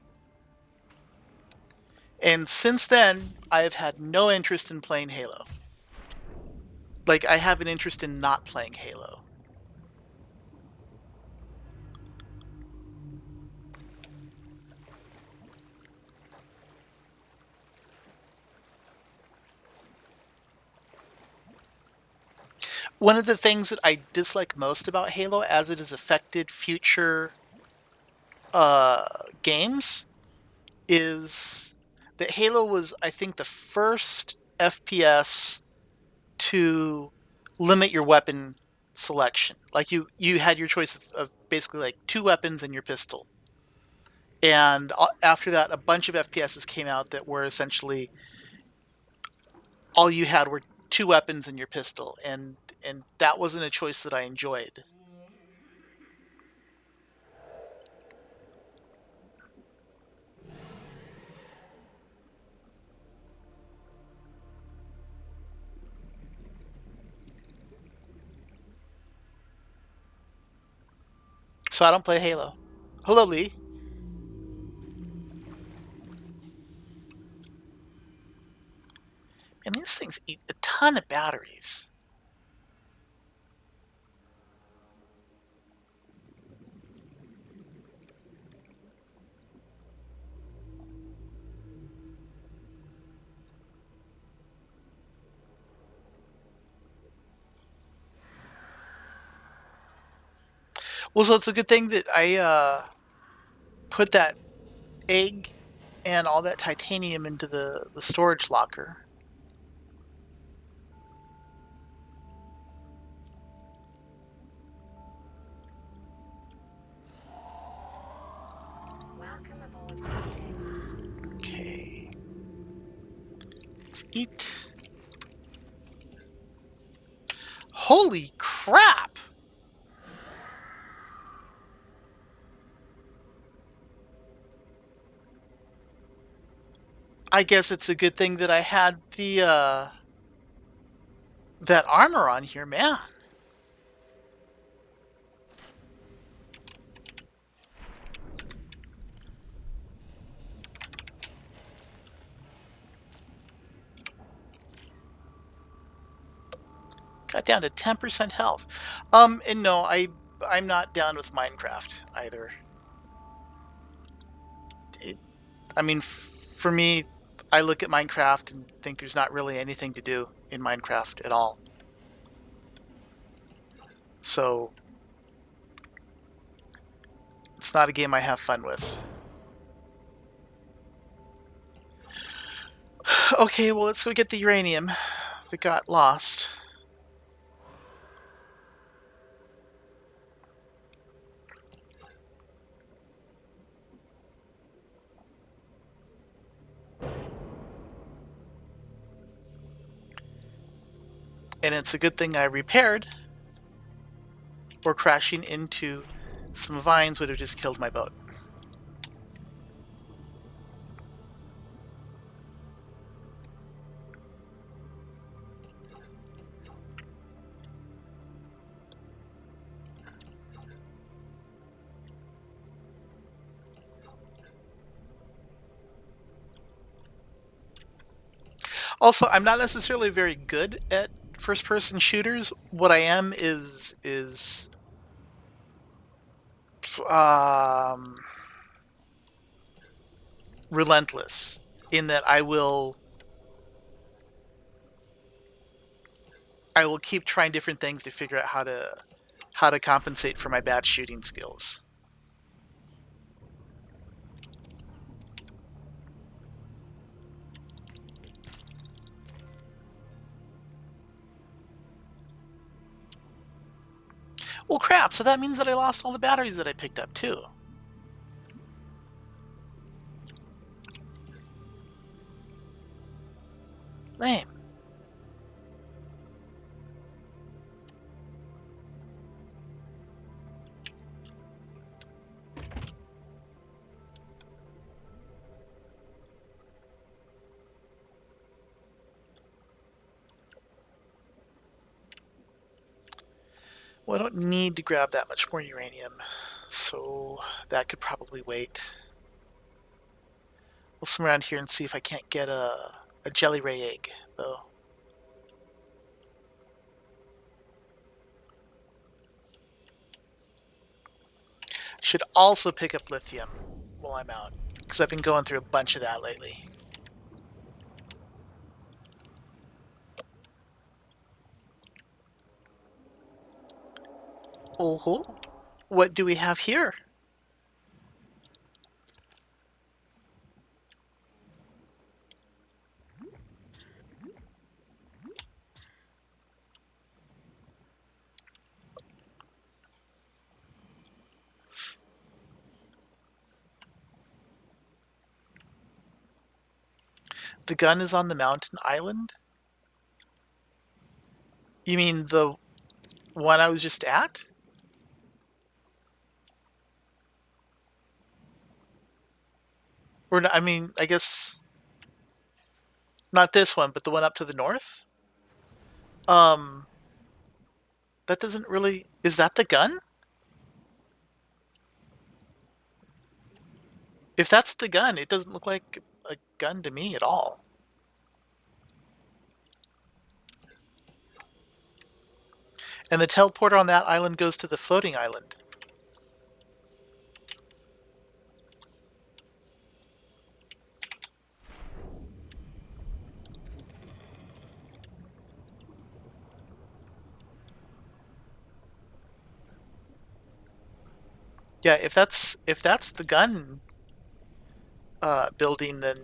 And since then, I have had no interest in playing Halo. Like, I have an interest in not playing Halo. One of the things that I dislike most about Halo, as it has affected future games, is that Halo was, I think, the first FPS to limit your weapon selection. Like, you had your choice of basically like 2 weapons and your pistol. And after that, a bunch of FPSs came out that were essentially all you had were 2 weapons and your pistol, and that wasn't a choice that I enjoyed. So I don't play Halo. Hello, Lee. And these things eat a ton of batteries. Well, so it's a good thing that I put that egg and all that titanium into the storage locker. Welcome aboard, Captain. Okay. Let's eat. Holy crap! I guess it's a good thing that I had the that armor on here, man. Got down to 10% health. And no, I'm not down with Minecraft either. I mean, for me, I look at Minecraft and think there's not really anything to do in Minecraft at all. So it's not a game I have fun with. Okay, well, let's go get the uranium that got lost. And it's a good thing I repaired, or crashing into some vines would have just killed my boat. Also, I'm not necessarily very good at first-person shooters. What I am is um, relentless in that I will keep trying different things to figure out how to compensate for my bad shooting skills. Well, crap, so that means that I lost all the batteries that I picked up, too. Lame. Well, I don't need to grab that much more uranium, so that could probably wait. We'll swim around here and see if I can't get a jelly ray egg, though. Should also pick up lithium while I'm out, because I've been going through a bunch of that lately. Oh, what do we have here? The gun is on the mountain island? You mean the one I was just at? Or, I mean, I guess not this one, but the one up to the north? Um, that doesn't really... Is that the gun? If that's the gun, it doesn't look like a gun to me at all. And the teleporter on that island goes to the floating island. Yeah, if that's the gun building, then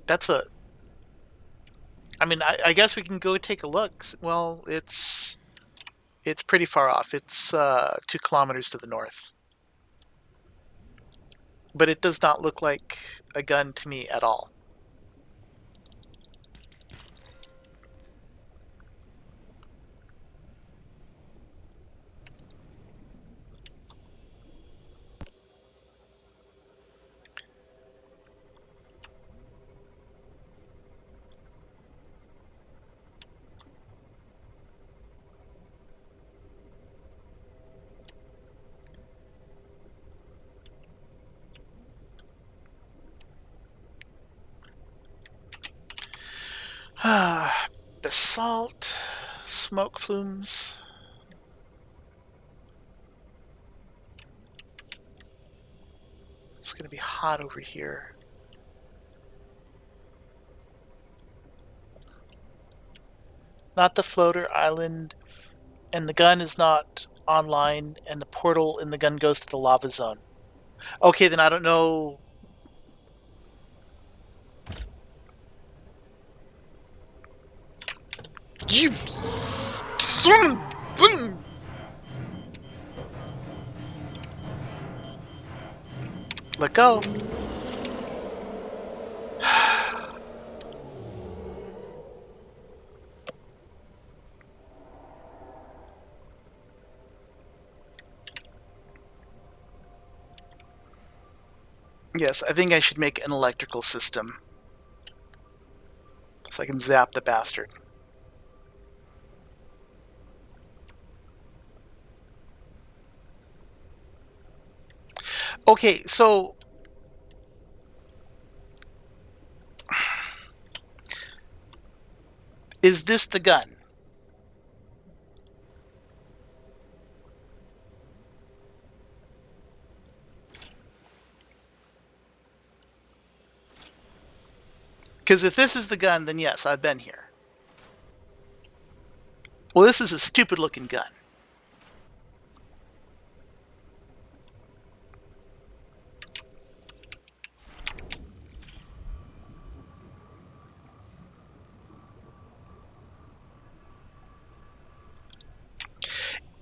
that's a... I mean, I guess we can go take a look. Well, it's pretty far off. It's 2 kilometers to the north. But it does not look like a gun to me at all. Basalt, smoke plumes. It's going to be hot over here. Not the floater island, and the gun is not online, and the portal in the gun goes to the lava zone. Okay, then I don't know. You son of... Let go. Yes, I think I should make an electrical system so I can zap the bastard. Okay, so Is this the gun? Because if this is the gun, then yes, I've been here. Well, this is a stupid looking gun.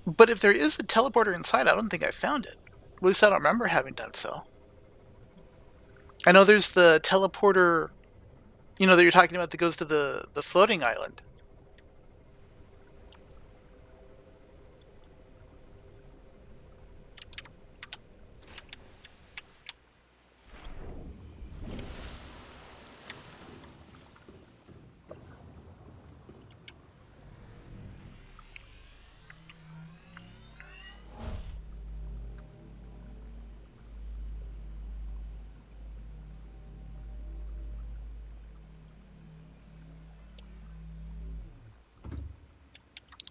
But if there is a teleporter inside, I don't think I found it. At least I don't remember having done so. I know there's the teleporter, that you're talking about that goes to the floating island.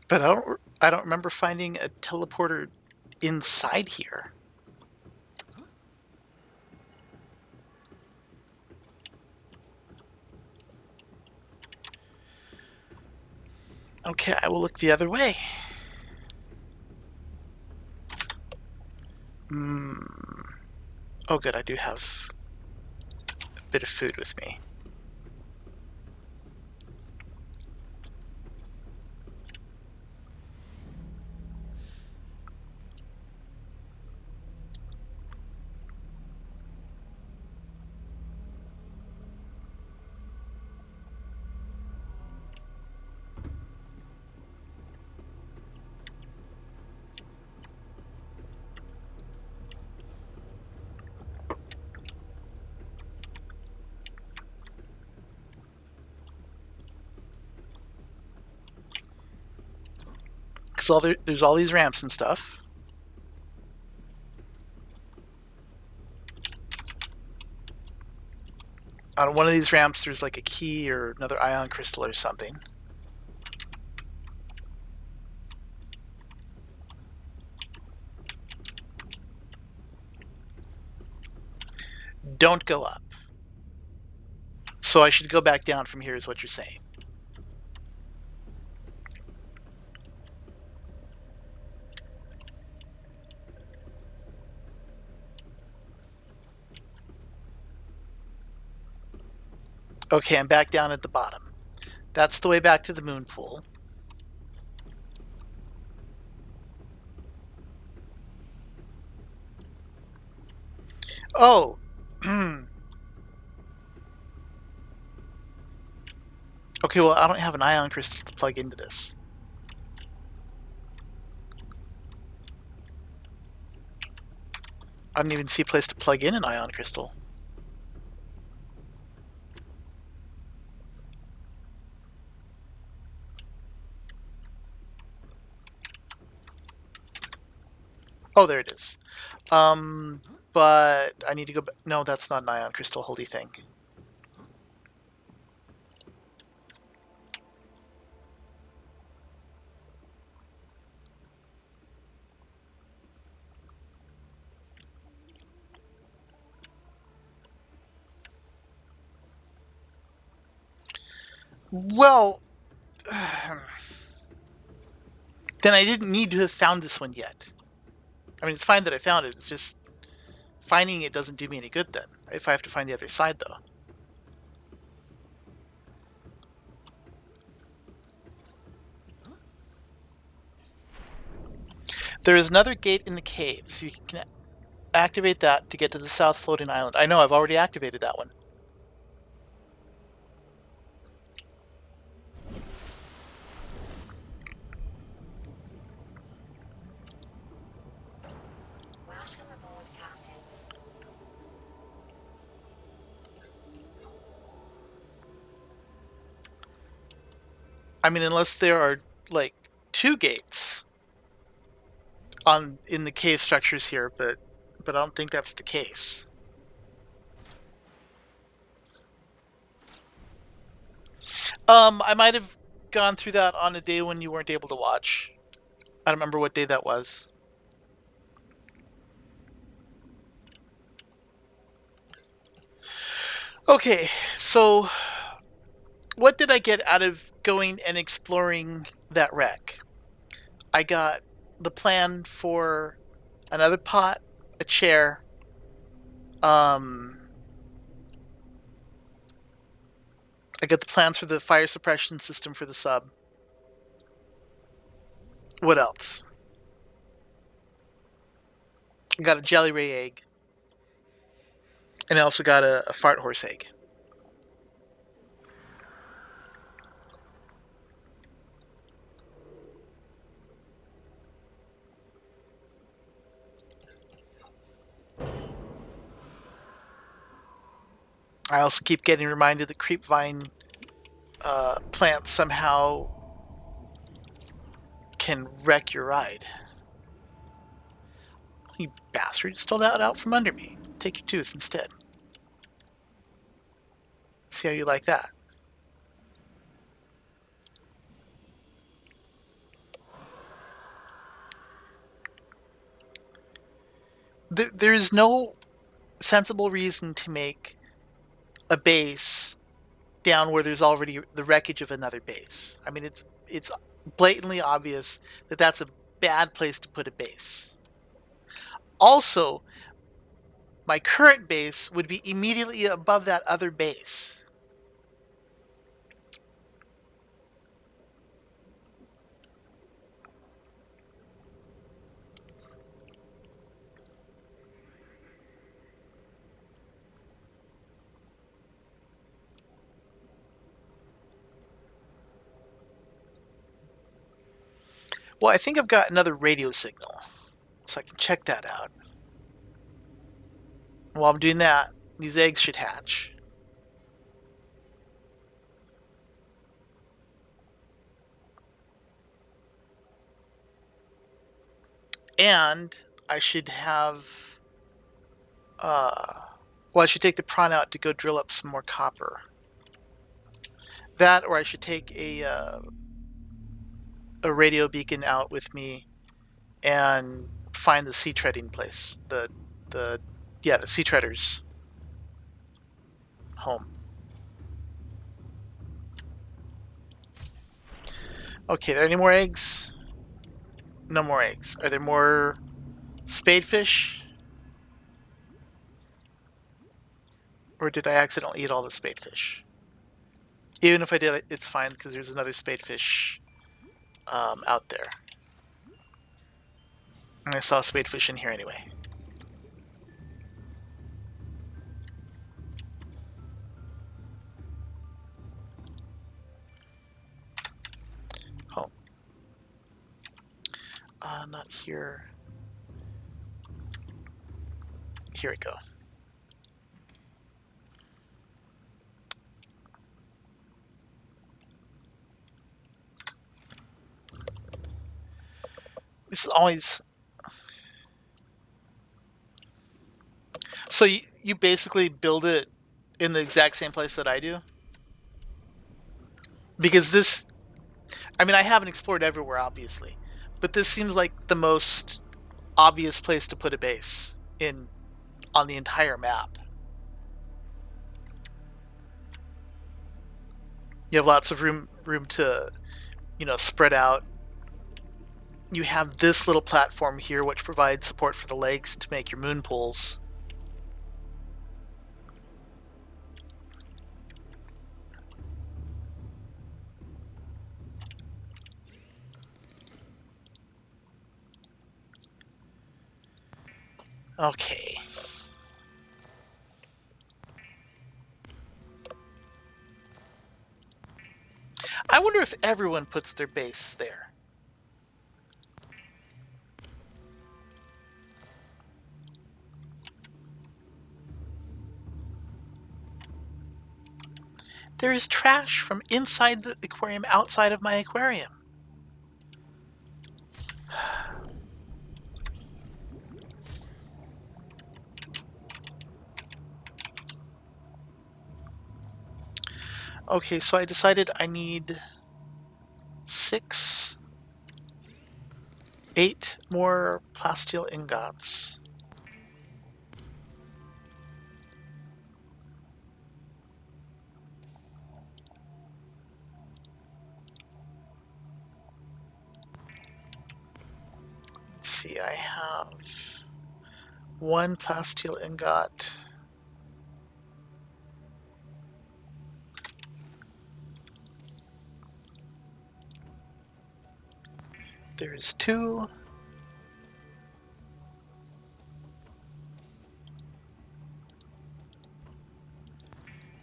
But I don't remember finding a teleporter inside here. Okay, I will look the other way. Oh, good, I do have a bit of food with me. Because there's all these ramps and stuff. On one of these ramps, there's like a key or another ion crystal or something. Don't go up. So I should go back down from here is what you're saying. Okay, I'm back down at the bottom. That's the way back to the moon pool. Oh. Okay, well, I don't have an ion crystal to plug into this. I didn't even see a place to plug in an ion crystal. Oh, there it is. But I need to go back. No, that's not an ion crystal holdy thing. Well, then I didn't need to have found this one yet. I mean, it's fine that I found it. It's just finding it doesn't do me any good then, if I have to find the other side, though. There is another gate in the cave, so you can activate that to get to the south floating island. I know, I've already activated that one. Welcome aboard, Captain. I mean, unless there are, like, 2 gates in the cave structures here, but I don't think that's the case. I might have gone through that on a day when you weren't able to watch. I don't remember what day that was. Okay, so what did I get out of going and exploring that wreck? I got the plan for another pot, a chair, I got the plans for the fire suppression system for the sub. What else? I got a jelly ray egg. And I also got a fart horse egg. I also keep getting reminded that creepvine plants somehow can wreck your ride. You bastard, stole that out from under me. Take your tooth instead. See how you like that. There is no sensible reason to make a base down where there's already the wreckage of another base. I mean, it's blatantly obvious that that's a bad place to put a base. Also, my current base would be immediately above that other base. Well, I think I've got another radio signal, so I can check that out. While I'm doing that, these eggs should hatch. And I should have... well, I should take the prawn out to go drill up some more copper. That, or I should take a radio beacon out with me and find the sea treading place. The sea treaders home. Okay, are there any more eggs? No more eggs. Are there more spadefish? Or did I accidentally eat all the spadefish? Even if I did, it's fine because there's another spadefish out there. And I saw spadefish in here anyway. Oh. Not here. Here we go. This is always... So you basically build it in the exact same place that I do? Because this... I mean, I haven't explored everywhere, obviously. But this seems like the most obvious place to put a base on the entire map. You have lots of room to, spread out. You have this little platform here, which provides support for the legs to make your moon pools. Okay. I wonder if everyone puts their base there. There is trash from inside the aquarium outside of my aquarium. Okay, so I decided I need 6, 8 more plasteel ingots. Let's see, I have 1 plasteel ingot. There's 2.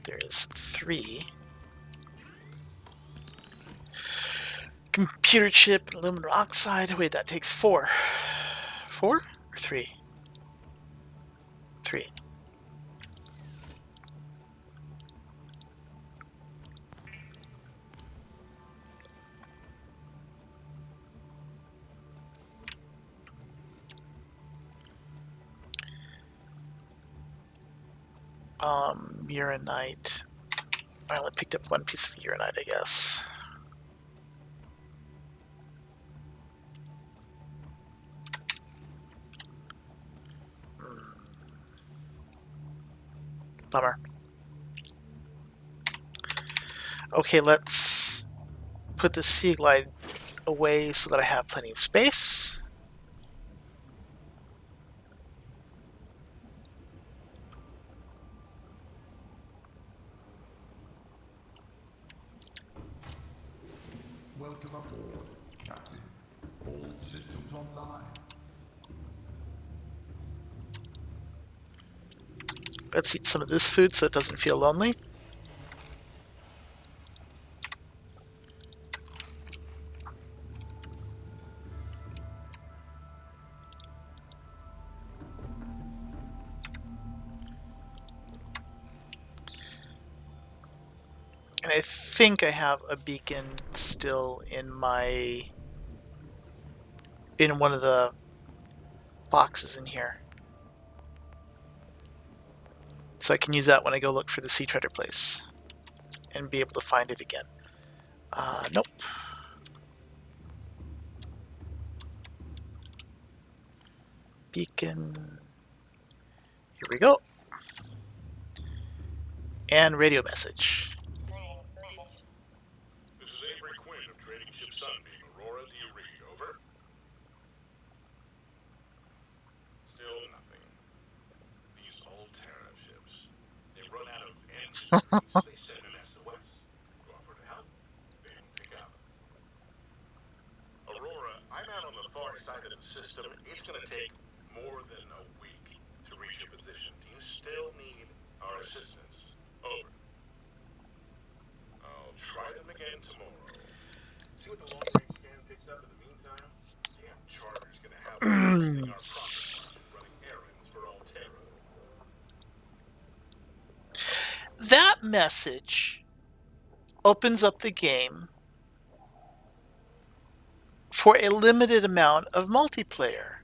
There's 3. Computer chip, aluminum oxide. Wait, that takes 4. 4 or 3? 3. Uranite. I only picked up 1 piece of uranite, I guess. Bummer. Okay, let's put the sea glide away so that I have plenty of space. Welcome aboard, Captain. All systems online. Let's eat some of this food so it doesn't feel lonely. And I think I have a beacon still in one of the boxes in here. So I can use that when I go look for the sea treasure place and be able to find it again. Nope. Beacon. Here we go. And radio message. This is Avery Quinn of Trading Ship Sunbeam. Aurora, do you read? Over? Still nothing. These old Terra ships. They run out of engines. They send an SOS. You offer to help. They don't pick up. Aurora, I'm out on the far side of the system. It's going to take more than a week to reach your position. Do you still need our assistance? Over. I'll try them again tomorrow. See what the long-range scan picks up in the meantime? Damn charter's gonna have us wasting our profit margin running errands for Alterra. That message opens up the game for a limited amount of multiplayer.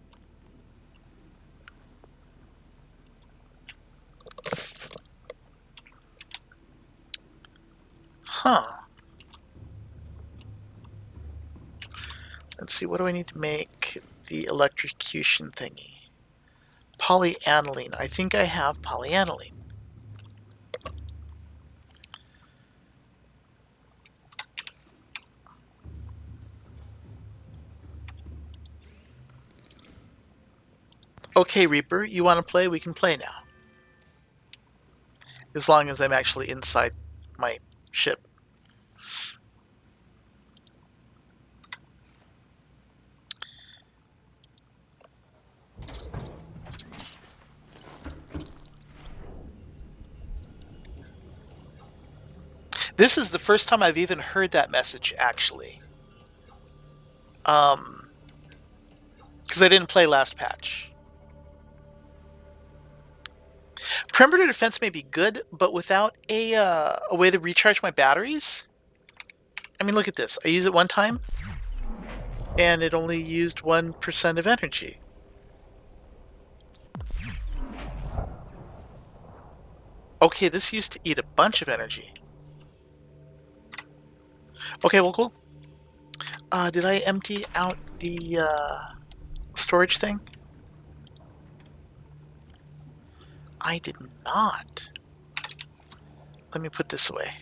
Huh. Let's see, what do I need to make the electrocution thingy? Polyaniline. I think I have polyaniline. Okay, Reaper, you want to play? We can play now. As long as I'm actually inside my ship. This is the first time I've even heard that message, actually. Because I didn't play last patch. Perimeter defense may be good, but without a way to recharge my batteries? I mean, look at this. I use it one time, and it only used 1% of energy. Okay, this used to eat a bunch of energy. Okay, well, cool. Did I empty out the storage thing? I did not. Let me put this away.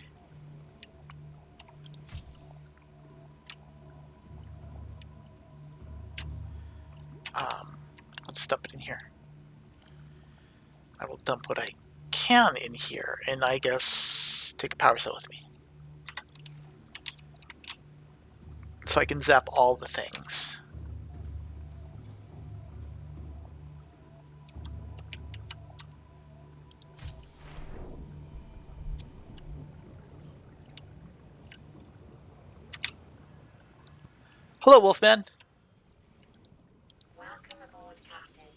I'll just dump it in here. I will dump what I can in here, and I guess take a power cell with me. So I can zap all the things. Hello, Wolfman. Welcome aboard, Captain.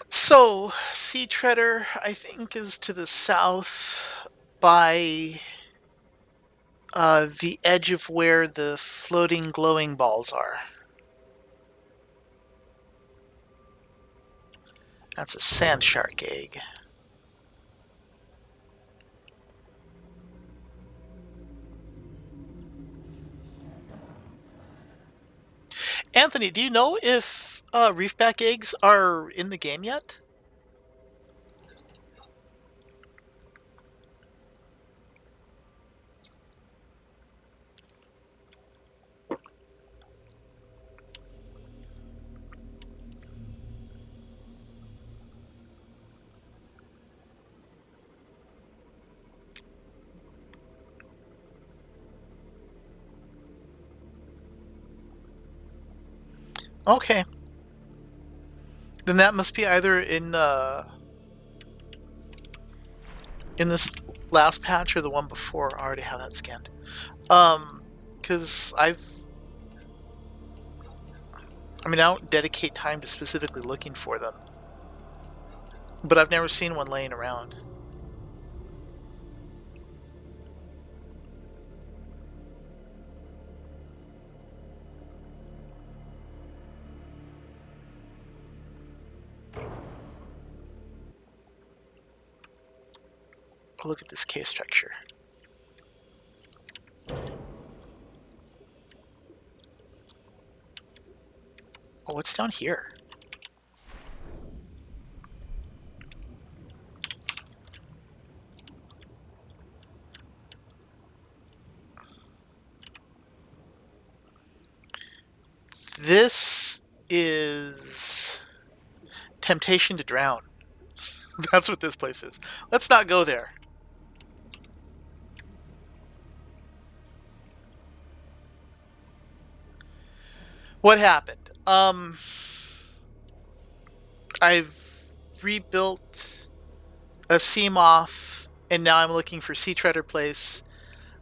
So, Sea Treader, I think, is to the south by the edge of where the floating glowing balls are. That's a sand shark egg. Anthony, do you know if reefback eggs are in the game yet? Okay. Then that must be either in this last patch or the one before. I already have that scanned. Because I don't dedicate time to specifically looking for them. But I've never seen one laying around. Oh, look at this cave structure. Oh, what's down here? This is temptation to drown. That's what this place is. Let's not go there. What happened? I've rebuilt a sea moth, and now I'm looking for Sea Treader Place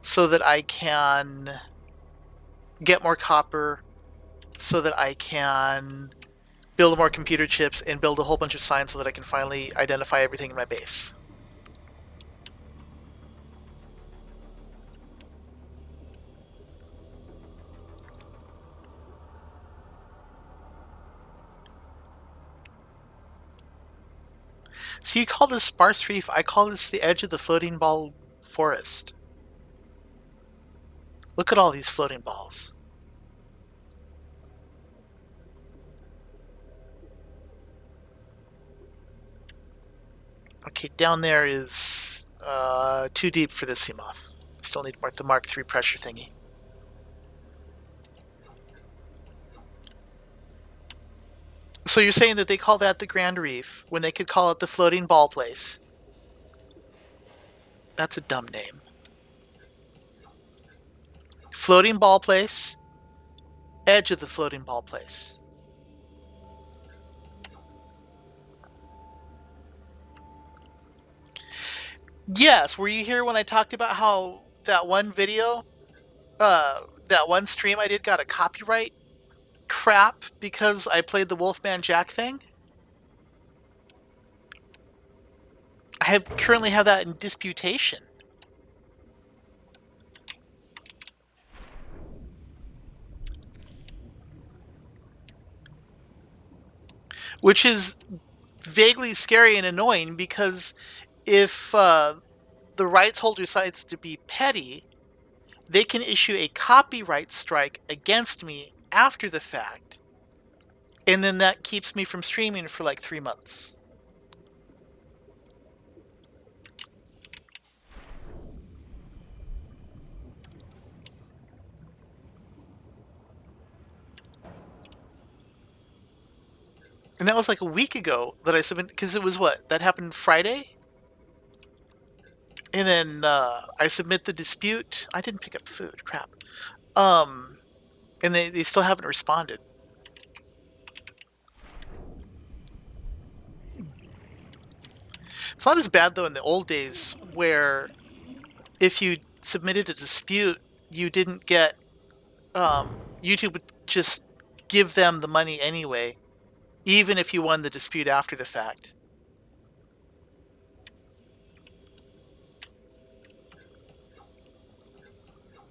so that I can get more copper, so that I can build more computer chips and build a whole bunch of signs so that I can finally identify everything in my base. So you call this sparse reef, I call this the edge of the floating ball forest. Look at all these floating balls. Okay, down there is too deep for this sea moth. Still need the Mark III pressure thingy. So you're saying that they call that the Grand Reef when they could call it the Floating Ball Place? That's a dumb name. Floating Ball Place, edge of the Floating Ball Place. Yes, were you here when I talked about how that one video, that one stream I did got a copyright crap because I played the Wolfman Jack thing? I currently have that in disputation. Which is vaguely scary and annoying because if the rights holder decides to be petty they can issue a copyright strike against me after the fact, and then that keeps me from streaming for like 3 months. And that was like a week ago that I submitted, because it was what? That happened Friday? And then I submit the dispute. I didn't pick up food. Crap. And they still haven't responded. It's not as bad, though, in the old days, where if you submitted a dispute, you didn't get... YouTube would just give them the money anyway, even if you won the dispute after the fact.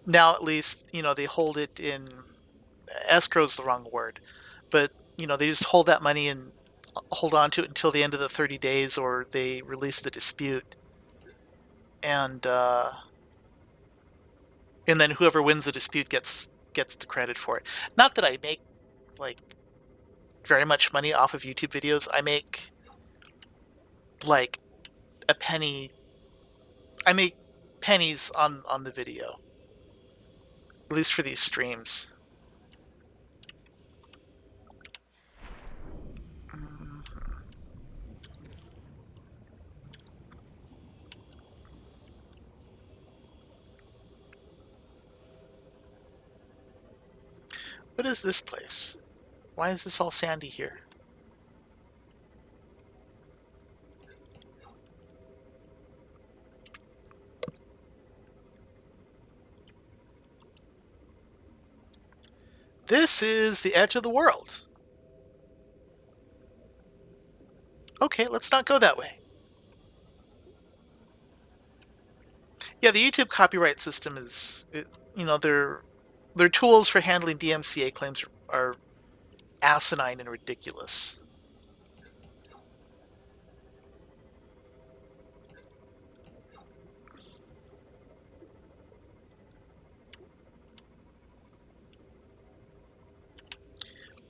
Now, at least, they hold it in... escrow's the wrong word, but, they just hold that money and hold on to it until the end of the 30 days, or they release the dispute. And then whoever wins the dispute gets the credit for it. Not that I make, like, very much money off of YouTube videos. I make, like, a penny. I make pennies on the video. At least for these streams. What is this place? Why is this all sandy here? This is the edge of the world. Okay, let's not go that way. Yeah, the YouTube copyright system is, their tools for handling DMCA claims are asinine and ridiculous.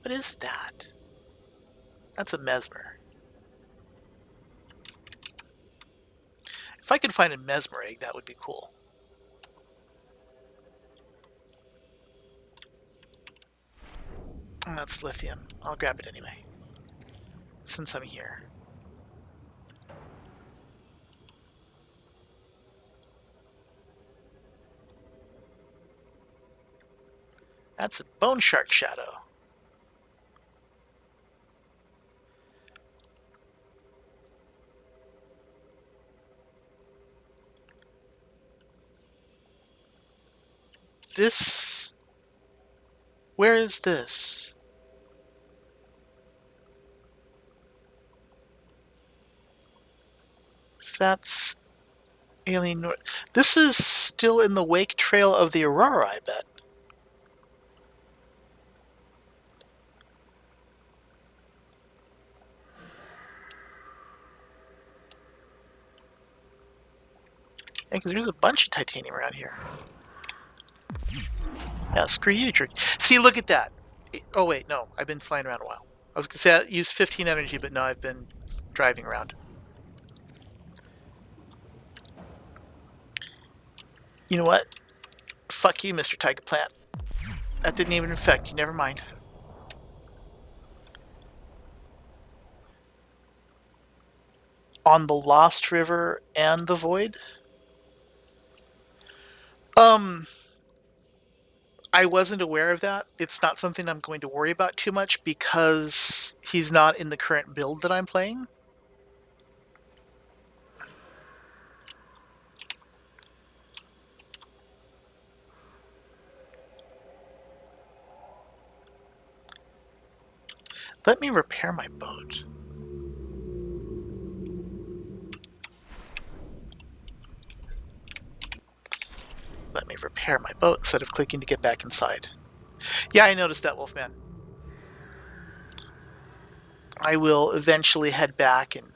What is that? That's a mesmer. If I could find a mesmer egg, that would be cool. That's lithium. I'll grab it anyway, since I'm here. That's a bone shark shadow. This... Where is this? That's Alien North. This is still in the wake trail of the Aurora, I bet. Yeah, because there's a bunch of titanium around here. Yeah, screw you, Trick. See, look at that. Oh, wait, no. I've been flying around a while. I was going to say I used 15 energy, but no, I've been driving around. You know what? Fuck you, Mr. Tiger Plant. That didn't even affect you. Never mind. On the Lost River and the Void? I wasn't aware of that. It's not something I'm going to worry about too much because he's not in the current build that I'm playing. Let me repair my boat. Let me repair my boat instead of clicking to get back inside. Yeah, I noticed that, Wolfman. I will eventually head back and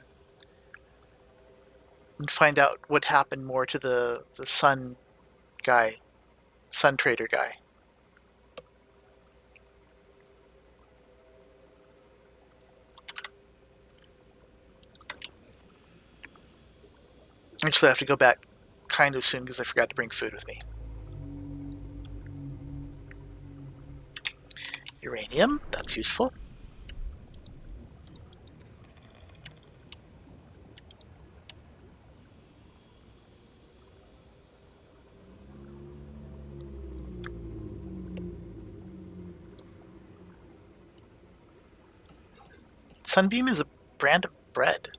find out what happened more to the sun guy. Sun Trader guy. Actually, I have to go back kind of soon because I forgot to bring food with me. Uranium, that's useful. Sunbeam is a brand of bread.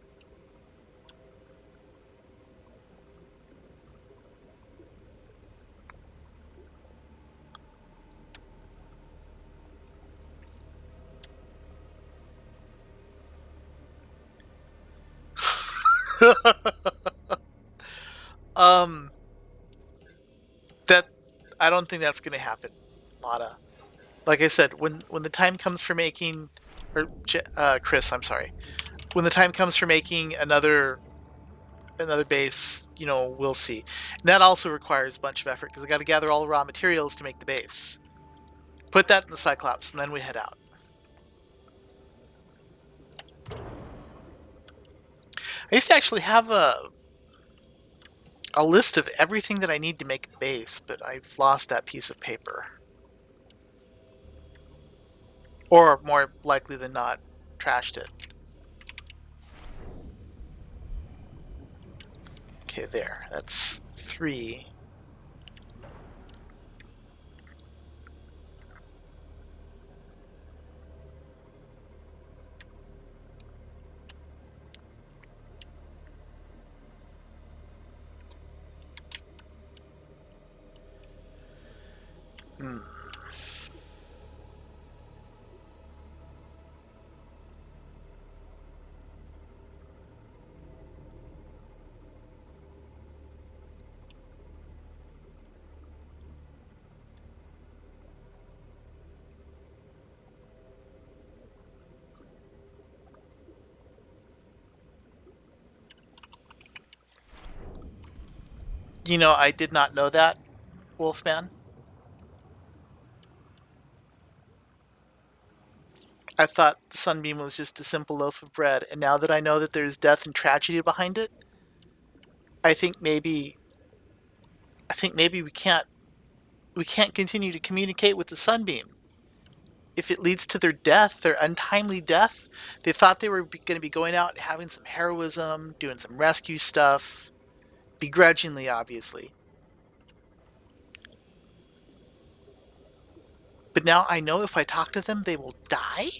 um, that I don't think that's going to happen, Lana. Like I said, when the time comes for making, or Chris, I'm sorry, when the time comes for making another base, we'll see. And that also requires a bunch of effort because I got to gather all the raw materials to make the base. Put that in the Cyclops, and then we head out. I used to actually have a list of everything that I need to make a base, but I've lost that piece of paper. Or more likely than not, trashed it. Okay, there. That's 3. Hmm. I did not know that, Wolfman. I thought the Sunbeam was just a simple loaf of bread, and now that I know that there's death and tragedy behind it, I think maybe we can't continue to communicate with the Sunbeam. If it leads to their death, their untimely death, they thought they were going to be going out and having some heroism, doing some rescue stuff, begrudgingly, obviously. But now I know if I talk to them, they will die?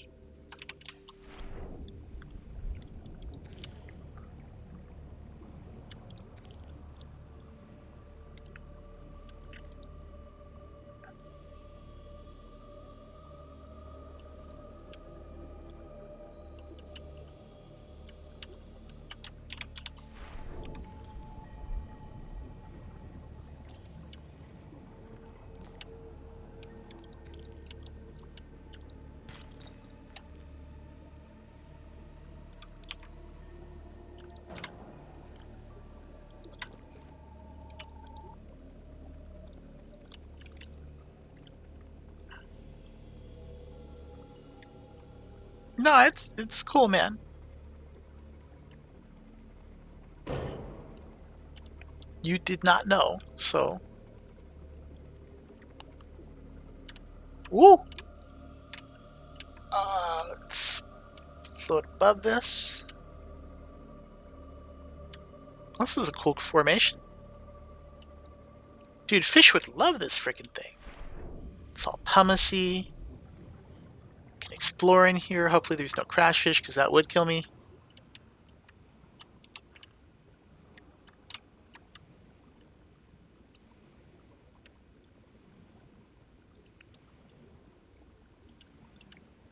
No, it's cool, man. You did not know, so. Woo! Let's float above this. This is a cool formation. Dude, fish would love this freaking thing. It's all pumicey. Can explore in here. Hopefully there's no crash fish, because that would kill me.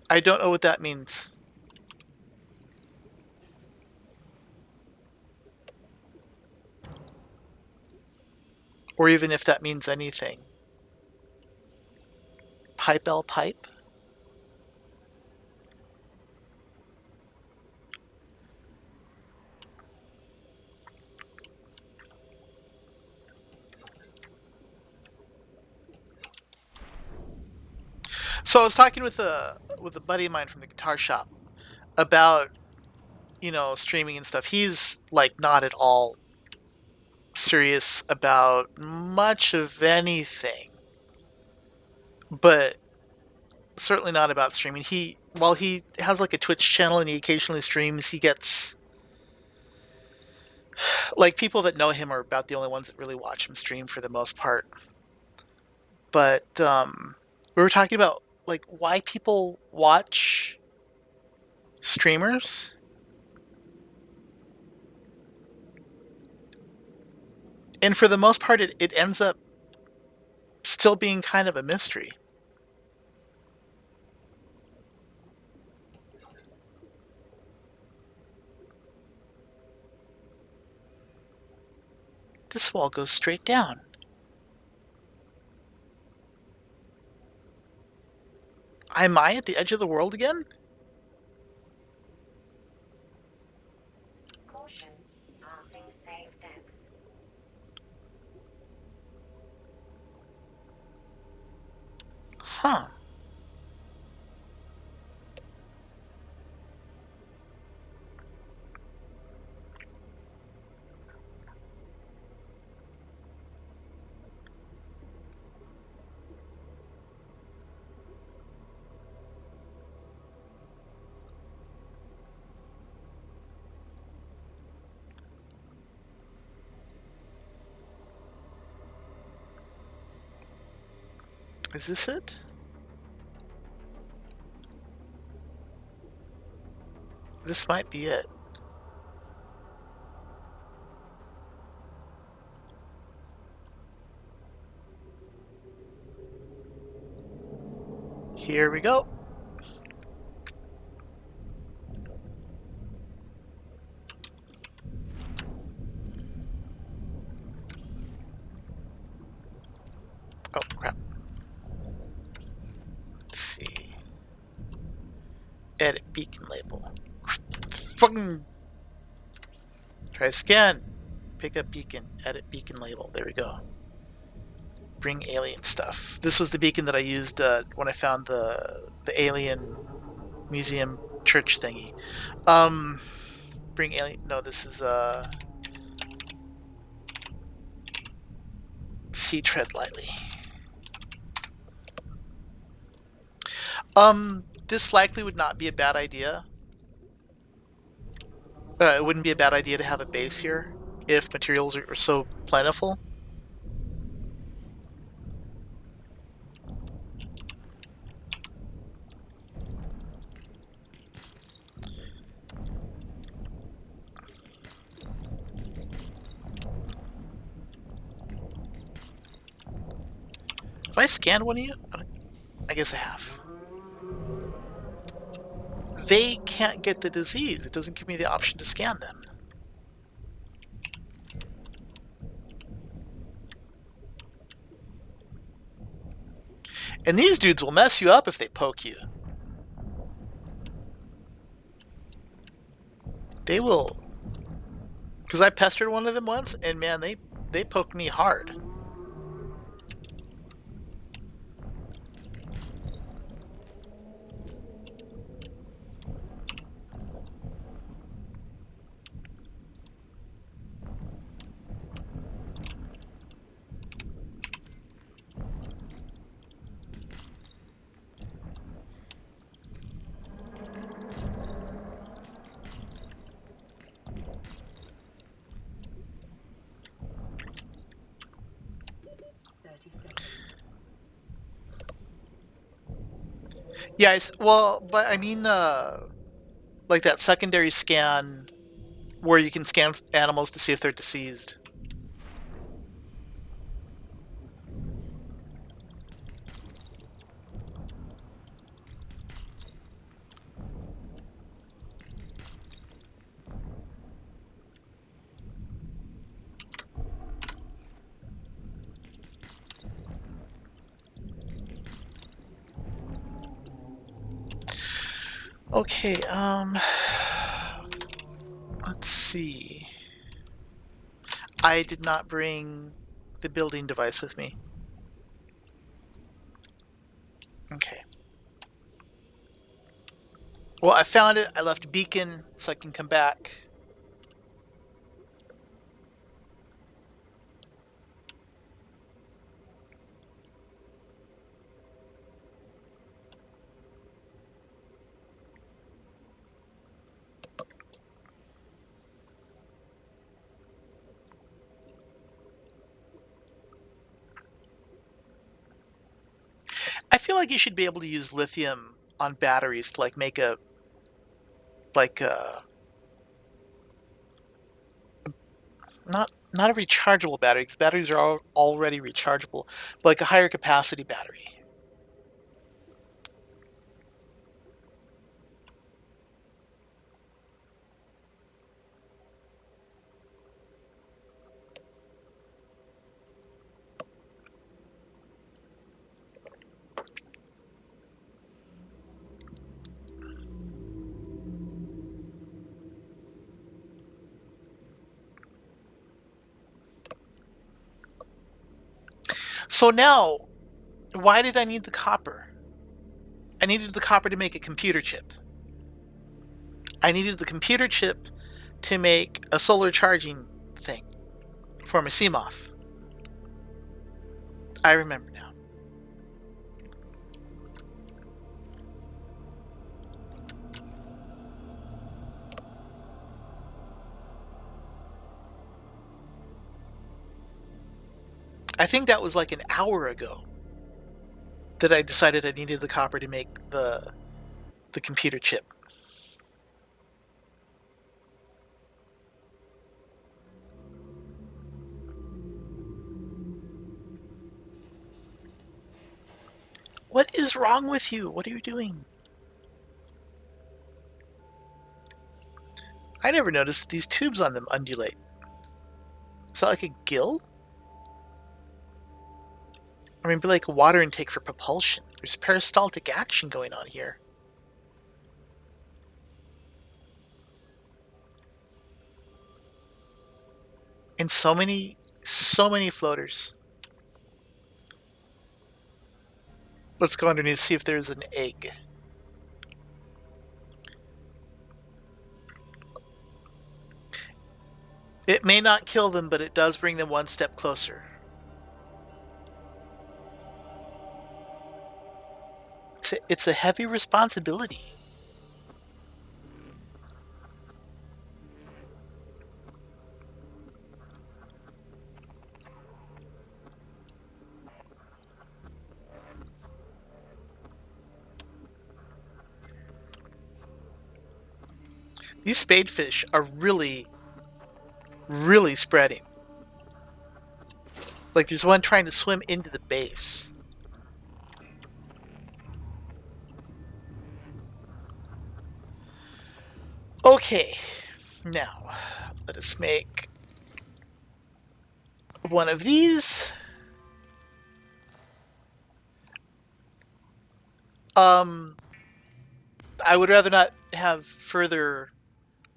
I don't know what that means. Or even if that means anything. Pipe L pipe? So I was talking with a buddy of mine from the guitar shop about, streaming and stuff. He's like not at all serious about much of anything, but certainly not about streaming. While he has like a Twitch channel and he occasionally streams, he gets like people that know him are about the only ones that really watch him stream for the most part. But we were talking about like why people watch streamers. And for the most part, it ends up still being kind of a mystery. This wall goes straight down. Am I at the edge of the world again? Caution, passing safe depth. Huh. Is this it? This might be it. Here we go. Oh, crap. Let's see. Edit beacon label. Fucking. Try scan. Pick up beacon. Edit beacon label. There we go. Bring alien stuff. This was the beacon that I used when I found the alien museum church thingy. Bring alien. No, this is see, tread lightly. This likely would not be a bad idea. It wouldn't be a bad idea to have a base here if materials are so plentiful. Have I scanned one of you? I guess I have. They can't get the disease. It doesn't give me the option to scan them. And these dudes will mess you up if they poke you. They will. Because I pestered one of them once, and man, they poked me hard. Yeah, well, but I mean, like that secondary scan where you can scan animals to see if they're diseased. Okay, let's see. I did not bring the building device with me. Okay. Well, I found it. I left a beacon so I can come back. I feel like you should be able to use lithium on batteries to like make a not a rechargeable battery, because batteries are already rechargeable, but like a higher capacity battery. So now, why did I need the copper? I needed the copper to make a computer chip. I needed the computer chip to make a solar charging thing for my CMOS. I remember now. I think that was like an hour ago that I decided I needed the copper to make the computer chip. What is wrong with you? What are you doing? I never noticed that these tubes on them undulate. Is that like a gill? Or maybe like a water intake for propulsion. There's peristaltic action going on here. And so many floaters. Let's go underneath, see if there's an egg. It may not kill them, but it does bring them one step closer. It's a heavy responsibility. These spadefish are really, really spreading. Like there's one trying to swim into the base. Okay, now let us make one of these. I would rather not have further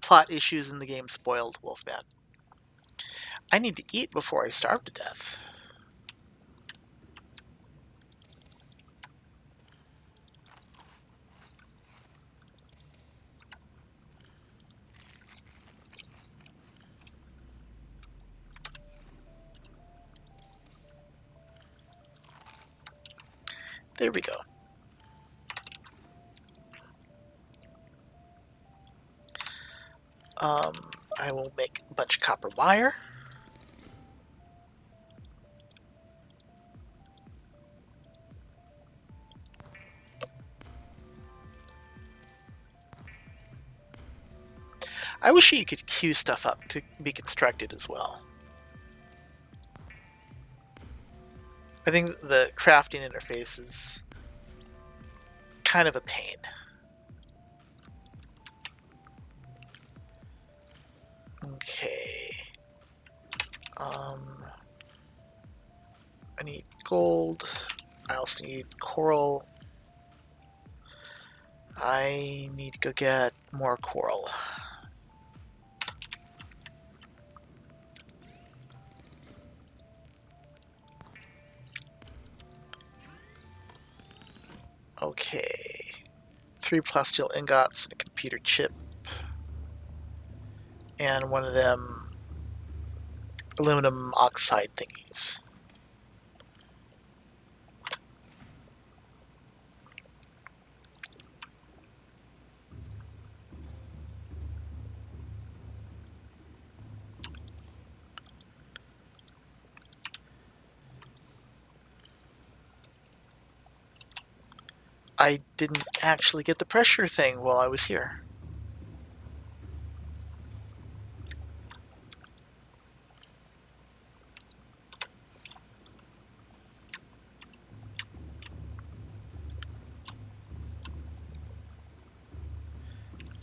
plot issues in the game spoiled, Wolfman. I need to eat before I starve to death. There we go. I will make a bunch of copper wire. I wish you could queue stuff up to be constructed as well. I think the crafting interface is kind of a pain. Okay. I need gold. I also need coral. I need to go get more coral. Okay. 3 plasteel ingots and a computer chip. And one of them aluminum oxide thingies. I didn't actually get the pressure thing while I was here.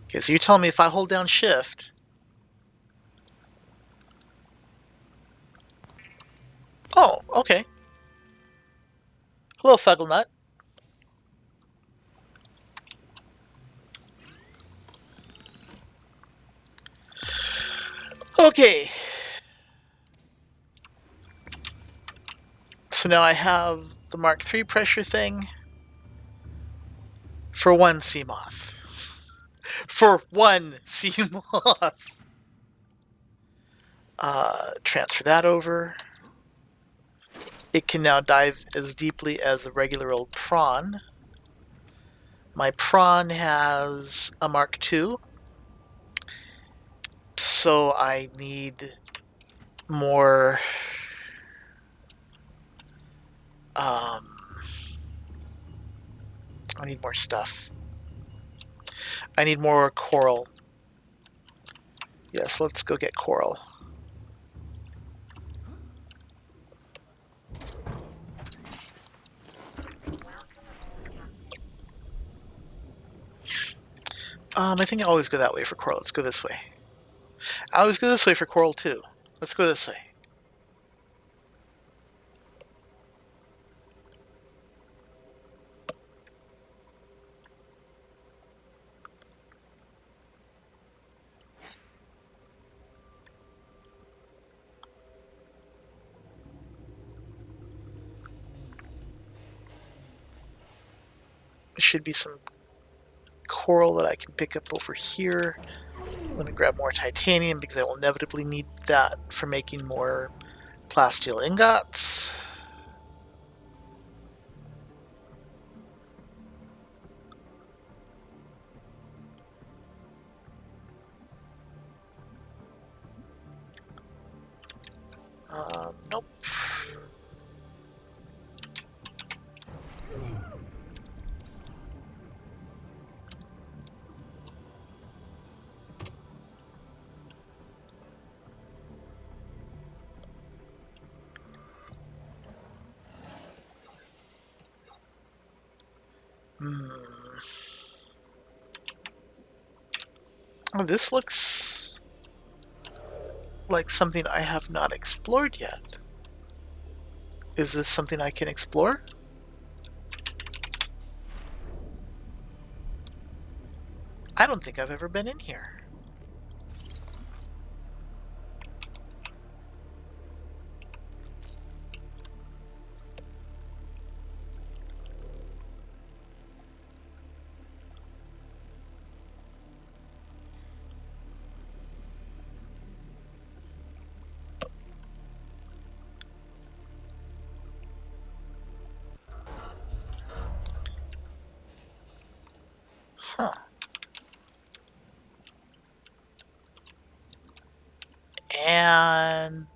Okay, so you're telling me if I hold down shift... Oh, okay. Hello, Fugglenut. Okay. So now I have the Mark III pressure thing for one Seamoth. For one Seamoth! Transfer that over. It can now dive as deeply as a regular old prawn. My prawn has a Mark II, so I need more I need more stuff. I need more coral. Yes, let's go get coral. I think I always go that way for coral. Let's go this way. I always go this way for coral too. Let's go this way. There should be some coral that I can pick up over here. Let me grab more titanium because I will inevitably need that for making more plasteel ingots. Nope. Oh, this looks like something I have not explored yet. Is this something I can explore? I don't think I've ever been in here. Huh. And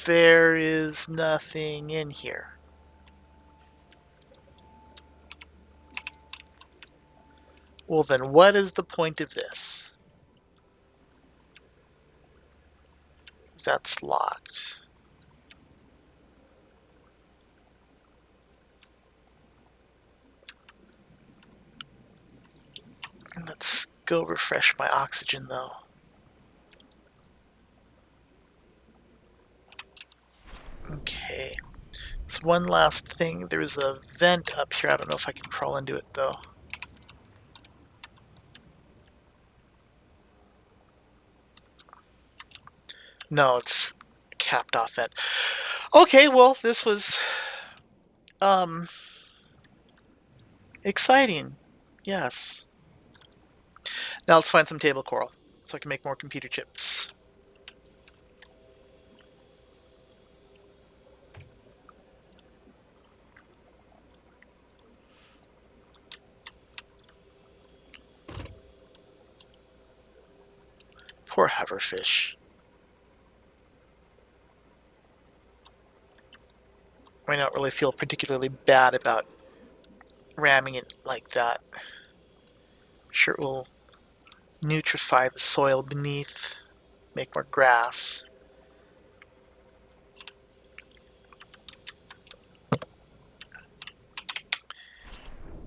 there is nothing in here. Well then, what is the point of this? That's locked. Let's go refresh my oxygen though. Okay. So one last thing. There's a vent up here. I don't know if I can crawl into it though. No, it's a capped off vent. Okay, well, this was exciting. Yes. Now let's find some table coral so I can make more computer chips. Poor hoverfish. I don't really feel particularly bad about ramming it like that. Sure, it will nutrify the soil beneath, make more grass.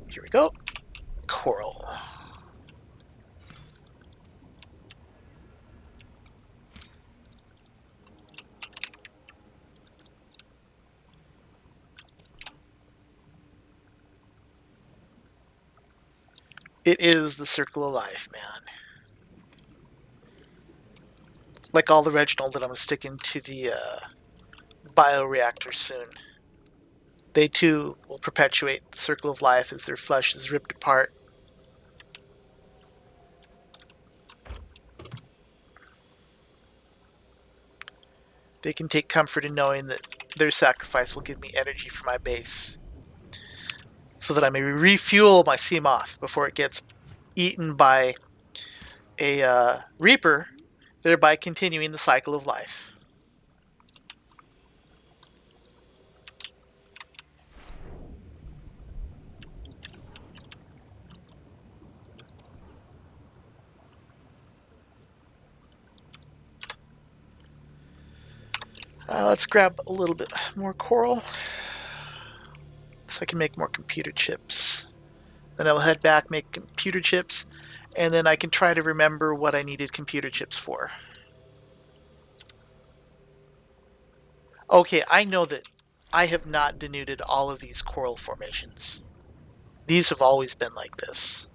Here we go. Coral. It is the circle of life, man. Like all the Reginald that I'm sticking to the bioreactor soon. They too will perpetuate the circle of life as their flesh is ripped apart. They can take comfort in knowing that their sacrifice will give me energy for my base, so that I may refuel my sea moth before it gets eaten by a reaper, thereby continuing the cycle of life. Let's grab a little bit more coral so I can make more computer chips. Then I'll head back, make computer chips, and then I can try to remember what I needed computer chips for. Okay, I know that I have not denuded all of these coral formations. These have always been like this,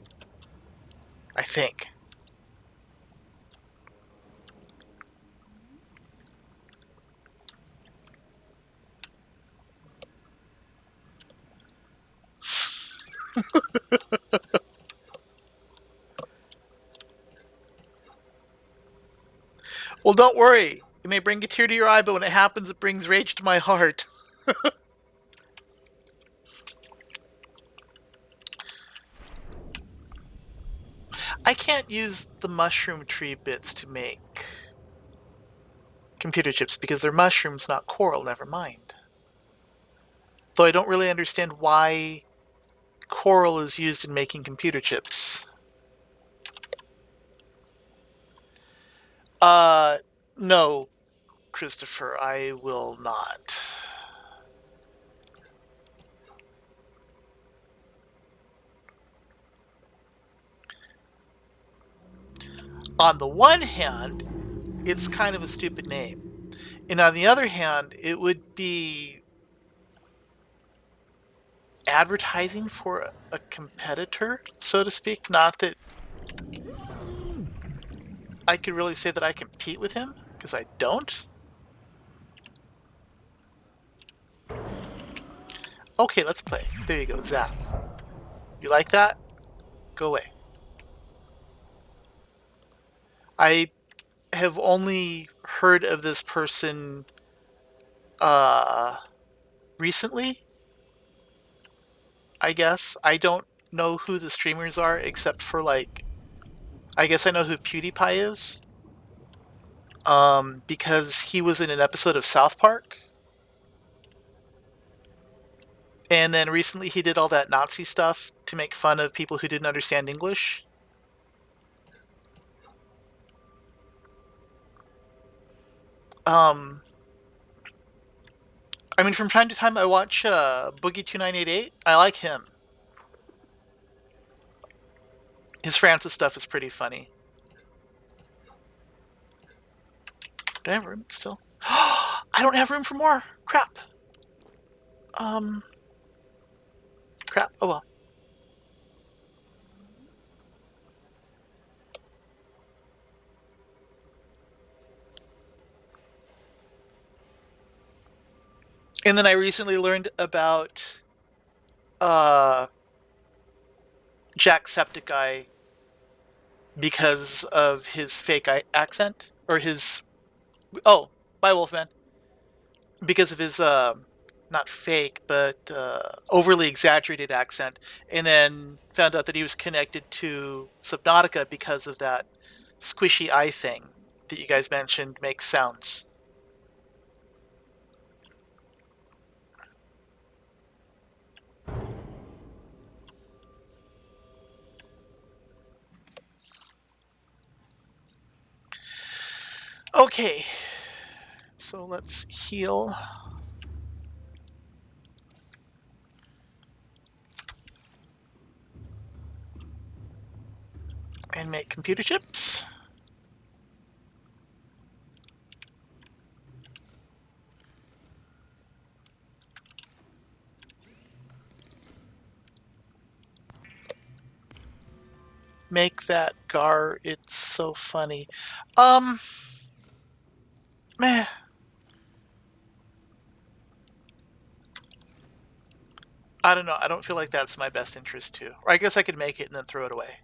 I think. Well, don't worry. It may bring a tear to your eye, but when it happens, it brings rage to my heart. I can't use the mushroom tree bits to make computer chips because they're mushrooms, not coral, never mind. Though I don't really understand why coral is used in making computer chips. No, Christopher, I will not. On the one hand, it's kind of a stupid name. And on the other hand, it would be advertising for a competitor, so to speak. Not that I could really say that I compete with him, because I don't. Okay, let's play. There you go, Zap. You like that? Go away. I have only heard of this person recently, I guess. I don't know who the streamers are except for like I guess I know who PewDiePie is. Because he was in an episode of South Park. And then recently he did all that Nazi stuff to make fun of people who didn't understand English. I mean, from time to time I watch Boogie2988. I like him. His Francis stuff is pretty funny. Do I have room still? I don't have room for more. Crap. Crap. Oh well. And then I recently learned about Jacksepticeye because of his fake accent, or his, oh, bye Wolfman, because of his not fake but overly exaggerated accent, and then found out that he was connected to Subnautica because of that squishy eye thing that you guys mentioned makes sounds. Okay, so let's heal. And make computer chips. Make that Gar, it's so funny. Meh. I don't know. I don't feel like that's my best interest too. Or I guess I could make it and then throw it away.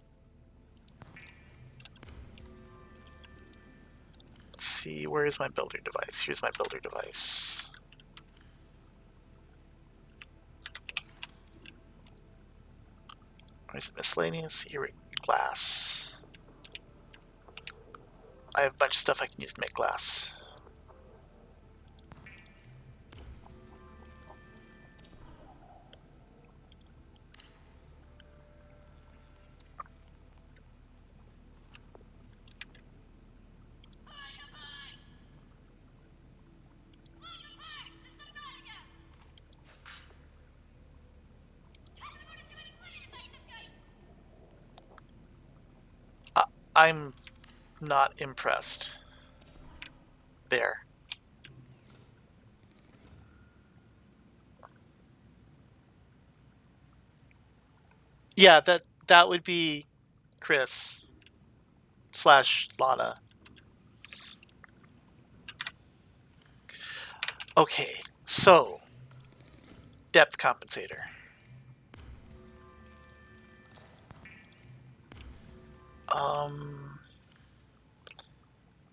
Let's see, where is my builder device? Here's my builder device. Where's it? Miscellaneous? Here, glass. I have a bunch of stuff I can use to make glass. I'm not impressed. There. Yeah, that would be Chris / Lana. Okay, so depth compensator.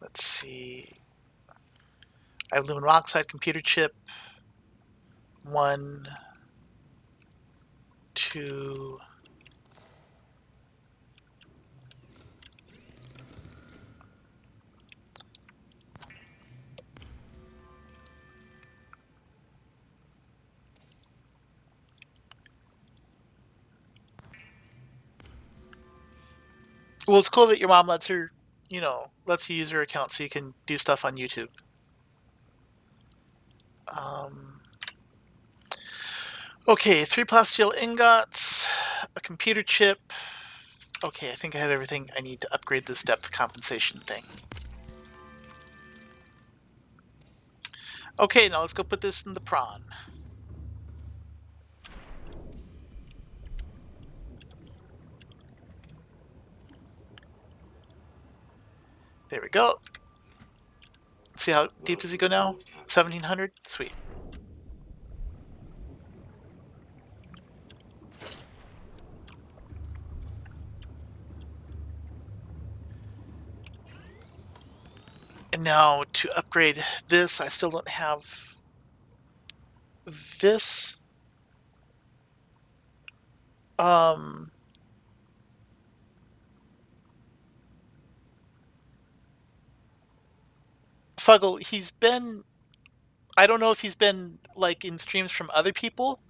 Let's see. I have aluminum oxide computer chip. 1, 2. Well, it's cool that your mom lets her, lets you use her account so you can do stuff on YouTube. Okay, 3 plasteel ingots, a computer chip. Okay, I think I have everything I need to upgrade this depth compensation thing. Okay, now let's go put this in the prawn. There we go. Let's see, how deep does he go now? 1700? Sweet. And now to upgrade this, I still don't have this. Fuggle, I don't know if he's been like in streams from other people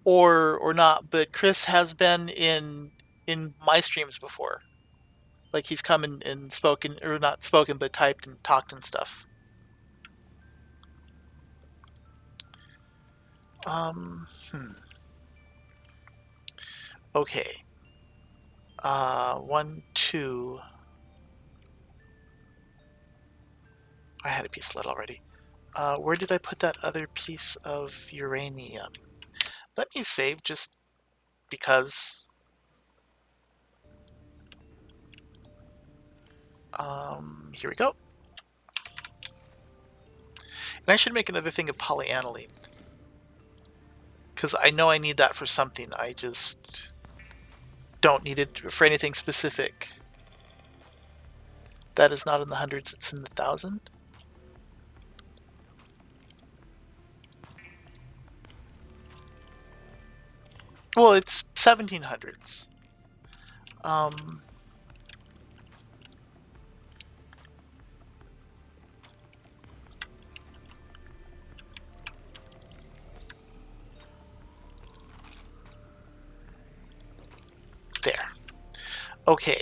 or not, but Chris has been in my streams before. Like he's come and spoken, or not spoken, but typed and talked and stuff. Okay. 1, 2. I had a piece of lead already. Where did I put that other piece of uranium? Let me save just because. Here we go. And I should make another thing of polyaniline, because I know I need that for something. I just don't need it for anything specific. That is not in the hundreds, it's in the 1,000. Well, it's 1700s. There. Okay.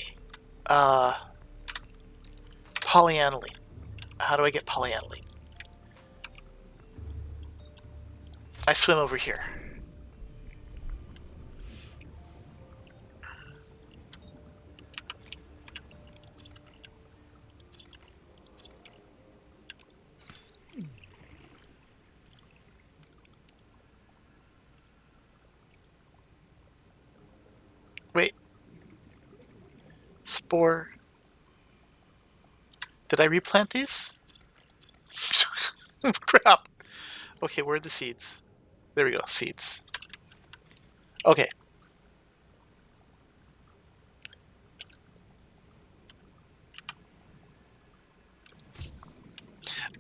Polyaniline. How do I get polyaniline? I swim over here. Wait. Spore. Did I replant these? Crap. Okay, where are the seeds? There we go, seeds. Okay.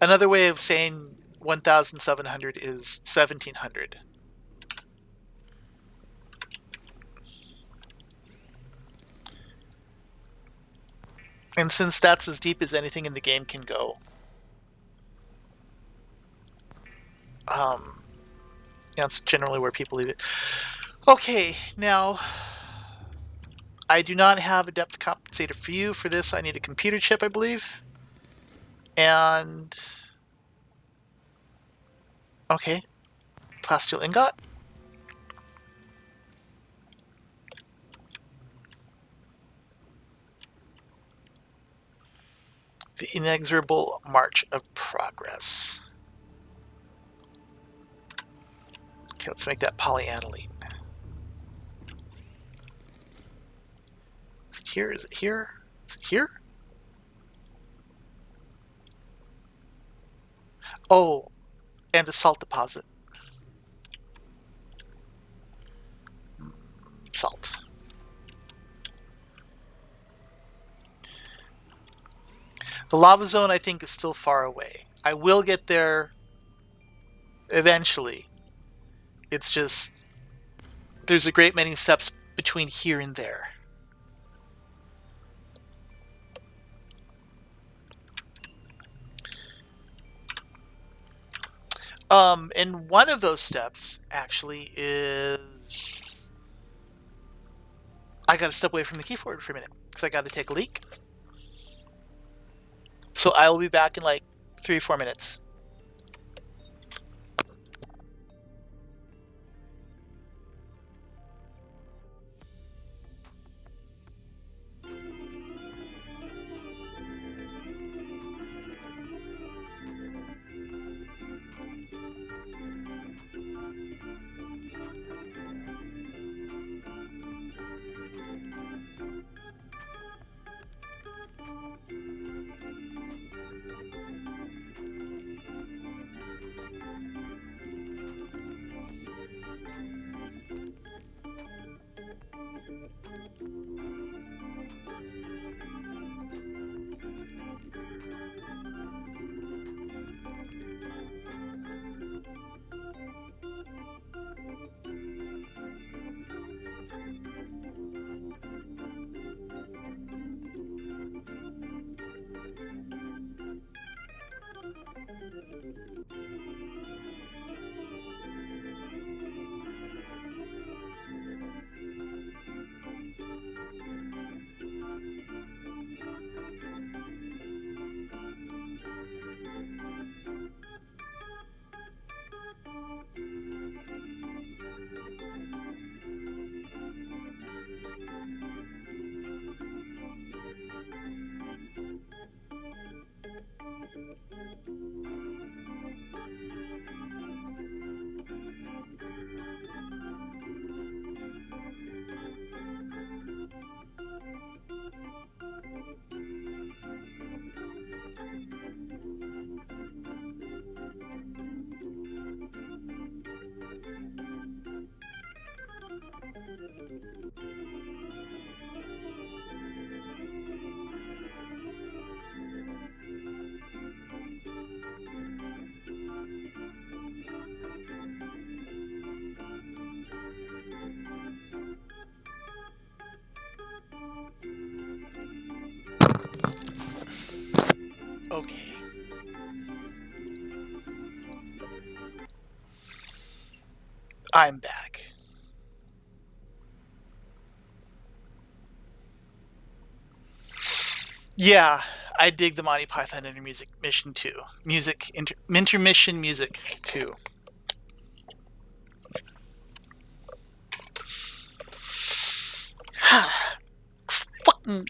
Another way of saying 1,700 is 1,700. And since that's as deep as anything in the game can go, that's generally where people leave it. Okay, now I do not have a depth compensator for you. For this, I need a computer chip, I believe. And okay, plasteel ingot. The inexorable march of progress. Okay, let's make that polyaniline. Is it here? Is it here? Is it here? Oh, and a salt deposit. Salt. The lava zone, I think, is still far away. I will get there eventually. It's just there's a great many steps between here and there. And one of those steps actually is I got to step away from the keyboard for a minute because I got to take a leak. So I will be back in like 3 or 4 minutes. Okay. I'm back. Yeah, I dig the Monty Python intermission too. Intermission music too. Fucking,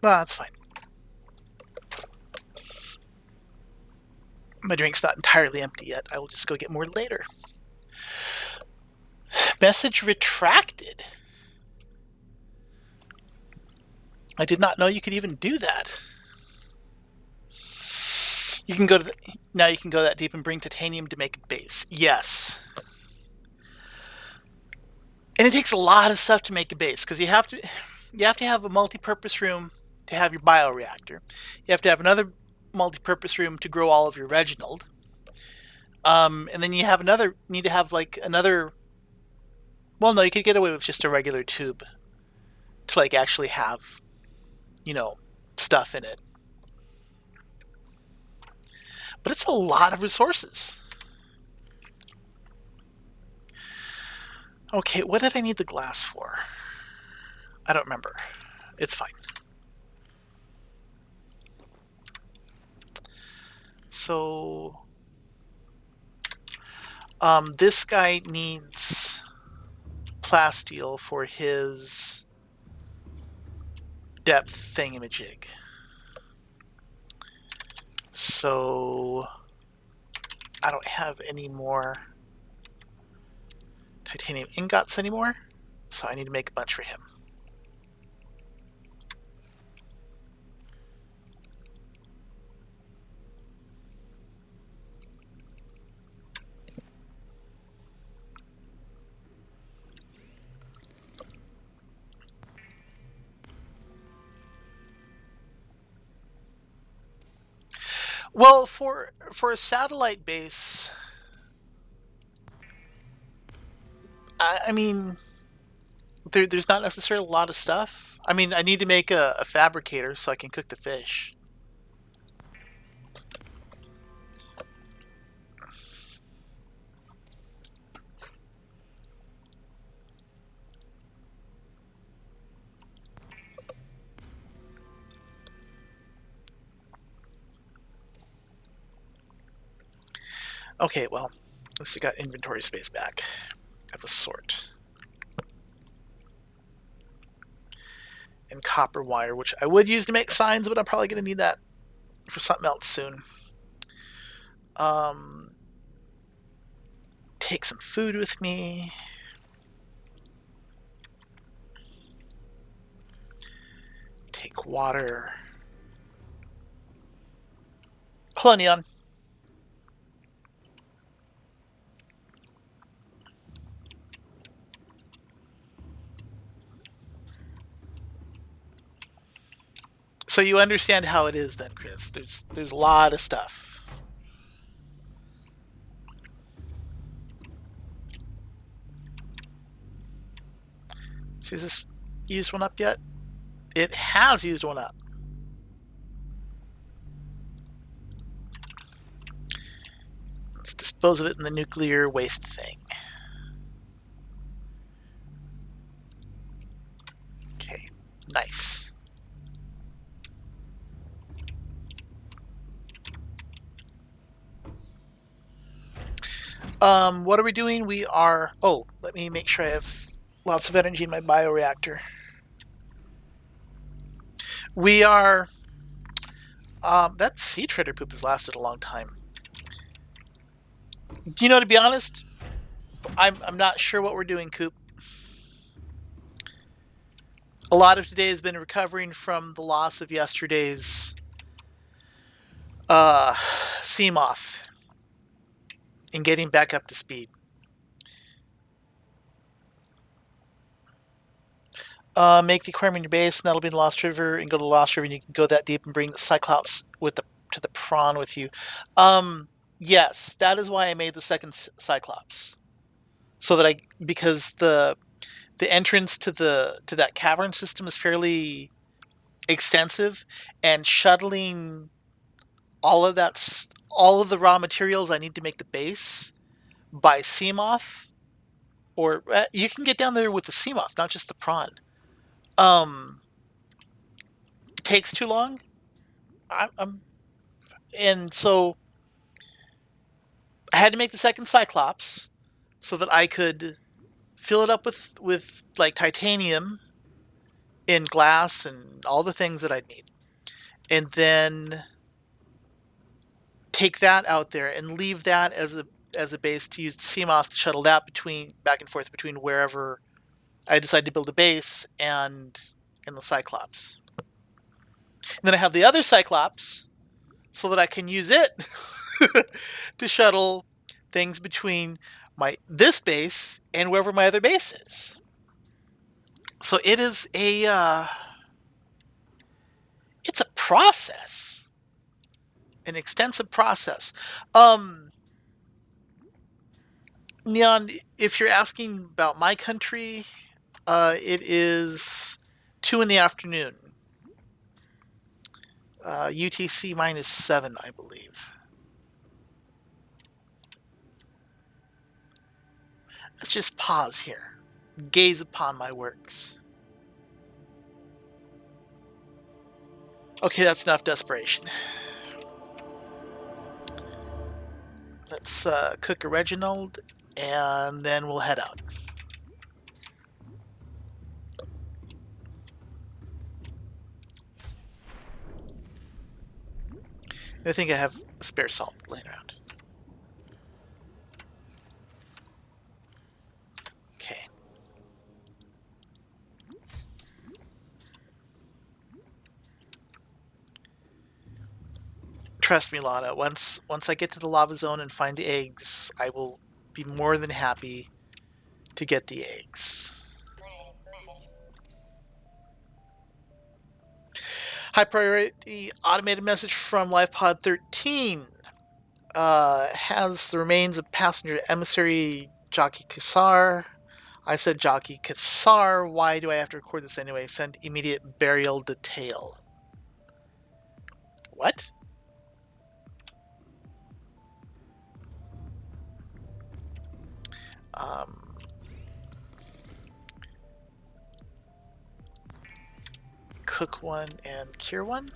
that's fine. My drink's not entirely empty yet. I will just go get more later. Message retracted. I did not know you could even do that. You can go to now you can go that deep and bring titanium to make a base. Yes. And it takes a lot of stuff to make a base because you have to have a multi-purpose room to have your bioreactor. You have to have another multi-purpose room to grow all of your Reginald. And then you need to have like another. Well, no, you could get away with just a regular tube to like actually have, stuff in it. But it's a lot of resources. Okay, what did I need the glass for? I don't remember. It's fine. So, this guy needs plasteel for his depth thingamajig. So, I don't have any more titanium ingots anymore, so I need to make a bunch for him. Well, for a satellite base, I mean, there's not necessarily a lot of stuff. I mean, I need to make a fabricator so I can cook the fish. Okay, well, at least I got inventory space back of a sort. And copper wire, which I would use to make signs, but I'm probably going to need that for something else soon. Take some food with me. Take water. Hello, Neon. So you understand how it is then, Chris. There's a lot of stuff. See, has this used one up yet? It has used one up. Let's dispose of it in the nuclear waste thing. Okay, nice. What are we doing? We are... Oh, let me make sure I have lots of energy in my bioreactor. We are... that sea treader poop has lasted a long time. To be honest, I'm not sure what we're doing, Coop. A lot of today has been recovering from the loss of yesterday's sea moth and getting back up to speed. Make the aquarium in your base, and that'll be in the Lost River, and go to the Lost River, and you can go that deep and bring the Cyclops to the prawn with you. Yes, that is why I made the second Cyclops, so that because the entrance to that cavern system is fairly extensive, and shuttling all of all of the raw materials I need to make the base by Seamoth, or you can get down there with the Seamoth, not just the prawn. Takes too long. And so I had to make the second Cyclops so that I could fill it up with like titanium in glass and all the things that I'd need, and then take that out there and leave that as a base to use the Seamoth to shuttle that between back and forth between wherever I decide to build a base and the Cyclops. And then I have the other Cyclops so that I can use it to shuttle things between this base and wherever my other base is. So it is it's a process, an extensive process. Neon, if you're asking about my country, it is 2 in the afternoon. UTC -7, I believe. Let's just pause here. Gaze upon my works. Okay, that's enough desperation. Let's cook a Reginald, and then we'll head out. I think I have spare salt laying around. Okay. Trust me, Lana, once I get to the lava zone and find the eggs, I will be more than happy to get the eggs. High priority automated message from LifePod 13. Has the remains of passenger emissary Jockey Kassar. I said Jockey Kassar. Why do I have to record this anyway? Send immediate burial detail. What? Cook one and cure one.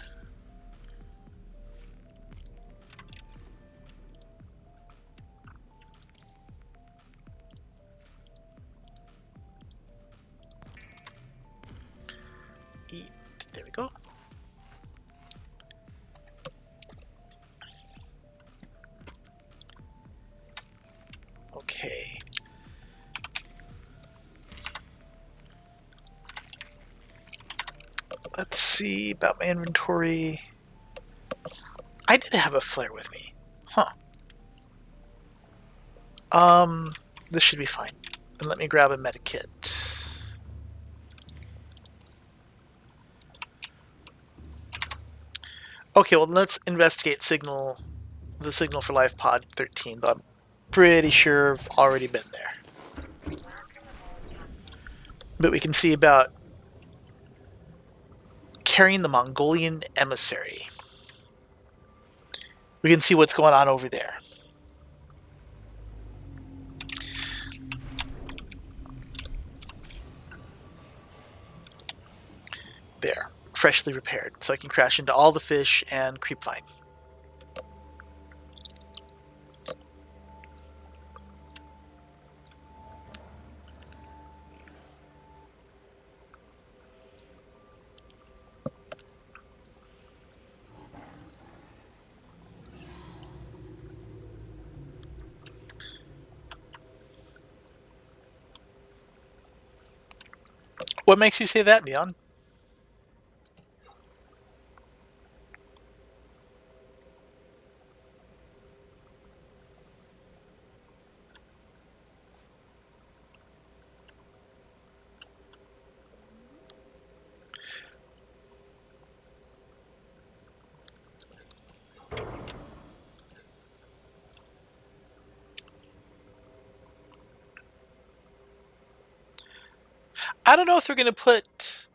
Eat. There we go. Okay. Let's see about my inventory. I did have a flare with me. Huh. This should be fine. And let me grab a medikit. Okay, well, let's investigate the signal for LifePod 13, though I'm pretty sure I've already been there. But we can see about carrying the Mongolian emissary. We can see what's going on over there. There. Freshly repaired, so I can crash into all the fish and creep vine. What makes you say that, Neon? I don't know if they're going to put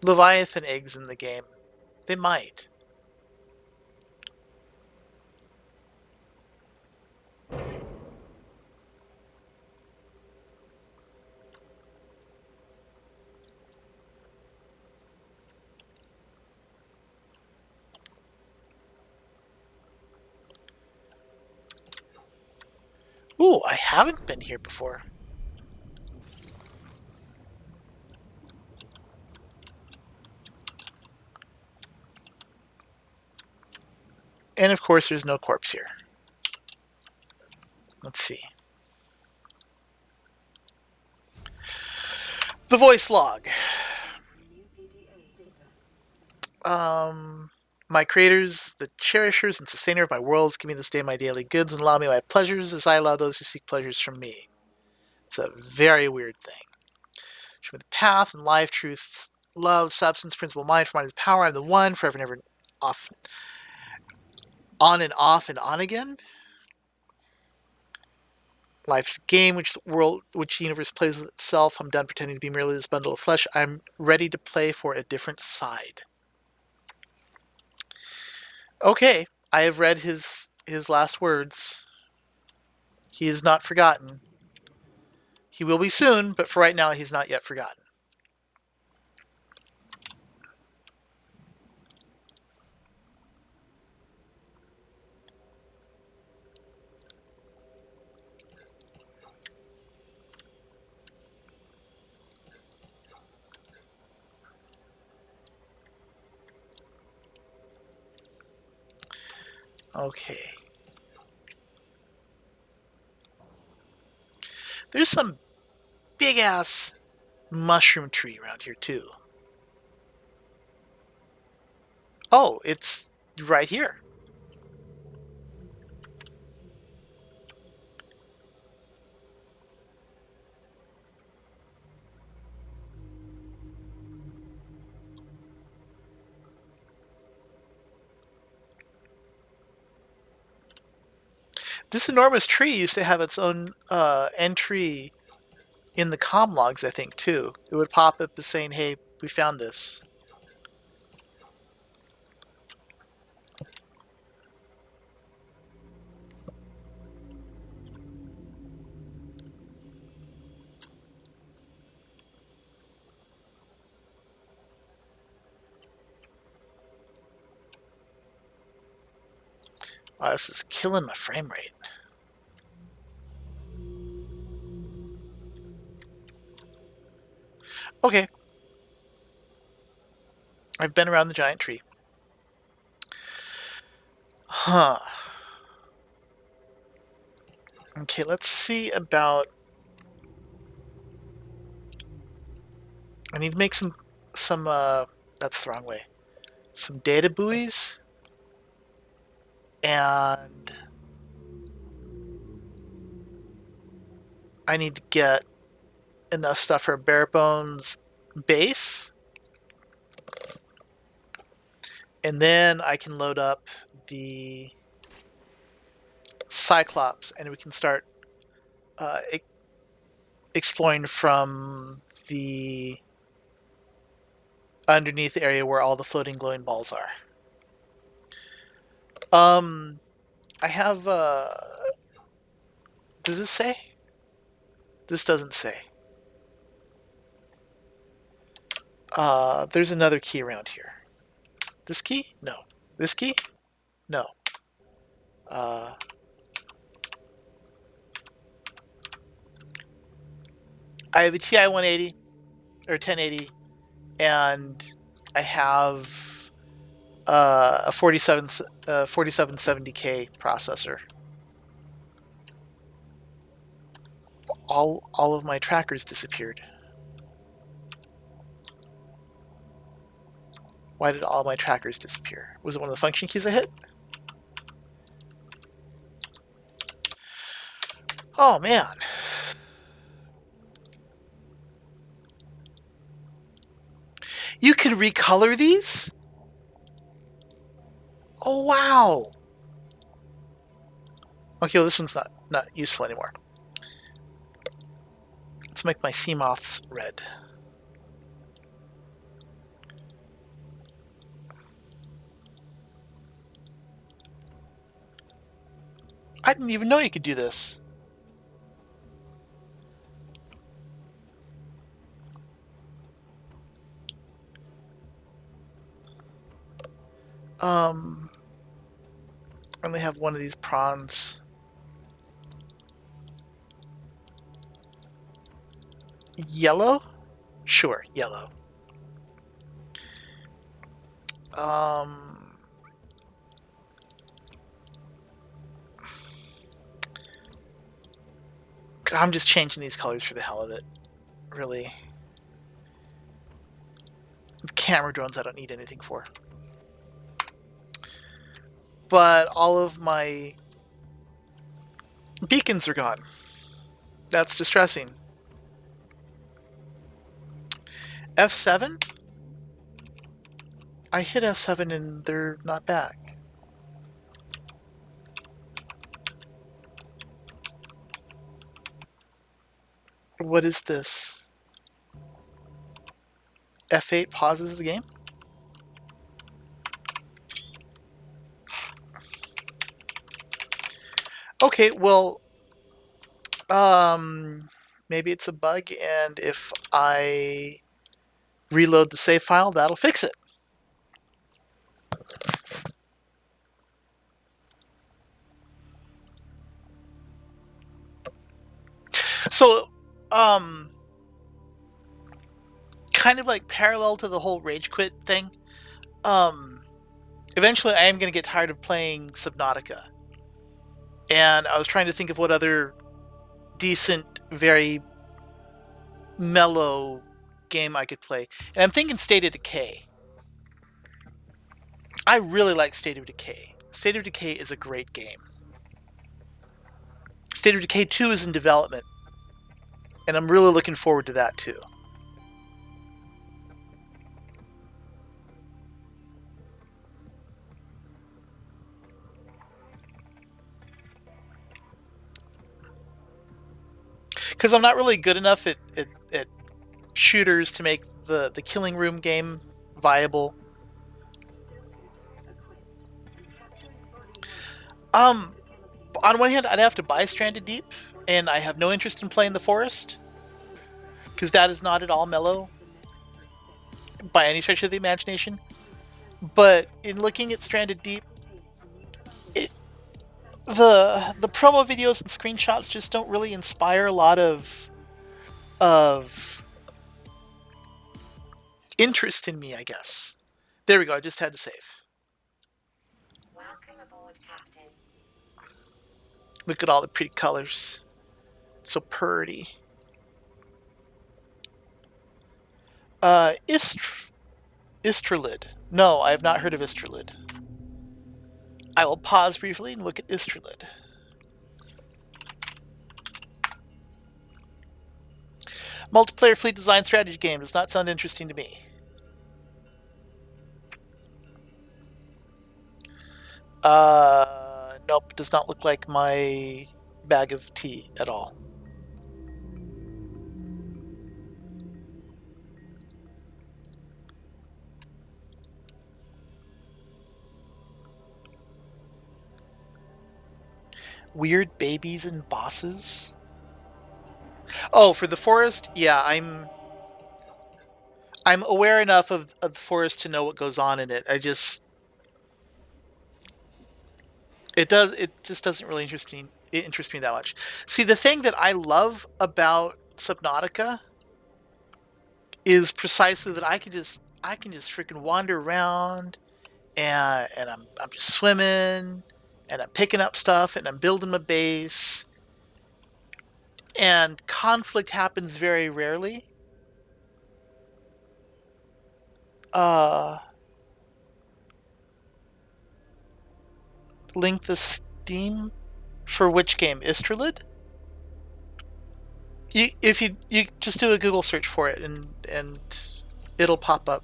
Leviathan eggs in the game. They might. Ooh, I haven't been here before. And of course, there's no corpse here. Let's see. The voice log. New PDA data. My creators, the cherishers and sustainer of my worlds, give me this day my daily goods and allow me my pleasures as I allow those who seek pleasures from me. It's a very weird thing. Show me the path and life, truth, love, substance, principle, mind, for mine is power. I'm the one, forever and ever, off, on and off and on again. Life's a game, which the world, which the universe plays with itself. I'm done pretending to be merely this bundle of flesh. I'm ready to play for a different side. Okay, I have read his last words. He is not forgotten. He will be soon, but for right now, he's not yet forgotten. Okay. There's some big ass mushroom tree around here too. Oh, it's right here. This enormous tree used to have its own entry in the comm logs, I think, too. It would pop up as saying, hey, we found this. Wow, this is killing my frame rate. Okay. I've been around the giant tree. Huh. Okay, let's see about... I need to make some that's the wrong way. Some data buoys. And I need to get enough stuff for a bare bones base. And then I can load up the Cyclops and we can start exploring from the underneath area where all the floating glowing balls are. I have does this say? This doesn't say. There's another key around here. This key? No. This key? No. I have a TI 180 or 1080, and I have a 4770K processor. All of my trackers disappeared. Why did all my trackers disappear? Was it one of the function keys I hit? Oh man. You can recolor these? Oh wow. Okay, well, this one's not useful anymore. Let's make my sea moths red. I didn't even know you could do this. I only have one of these prawns. Yellow? Sure, yellow. I'm just changing these colors for the hell of it. Really. Camera drones I don't need anything for. But all of my beacons are gone. That's distressing. F7? I hit F7 and they're not back. What is this? F8 pauses the game? Okay, well, maybe it's a bug, and if I reload the save file, that'll fix it. So, kind of like parallel to the whole rage quit thing, eventually I am going to get tired of playing Subnautica. And I was trying to think of what other decent, very mellow game I could play. And I'm thinking State of Decay. I really like State of Decay. State of Decay is a great game. State of Decay 2 is in development. And I'm really looking forward to that too. Because I'm not really good enough at shooters to make the Killing Room game viable. On one hand, I'd have to buy Stranded Deep, and I have no interest in playing the Forest, because that is not at all mellow by any stretch of the imagination. But in looking at Stranded Deep, the promo videos and screenshots just don't really inspire a lot of interest in me, I guess. There we go, I just had to save. Welcome aboard, Captain. Look at all the pretty colors. So pretty. Istrelid. No, I have not heard of Istrelid. I will pause briefly and look at Istrelid. Multiplayer fleet design strategy game does not sound interesting to me. Nope, does not look like my bag of tea at all. Weird babies and bosses? Oh, for the forest? Yeah, I'm aware enough of the forest to know what goes on in it. It just doesn't really interest me that much. See, the thing that I love about Subnautica is precisely that I can just freaking wander around and I'm just swimming and I'm picking up stuff and I'm building my base, and conflict happens very rarely. Link the Steam for which game? Istrelid? If you just do a Google search for it and it'll pop up.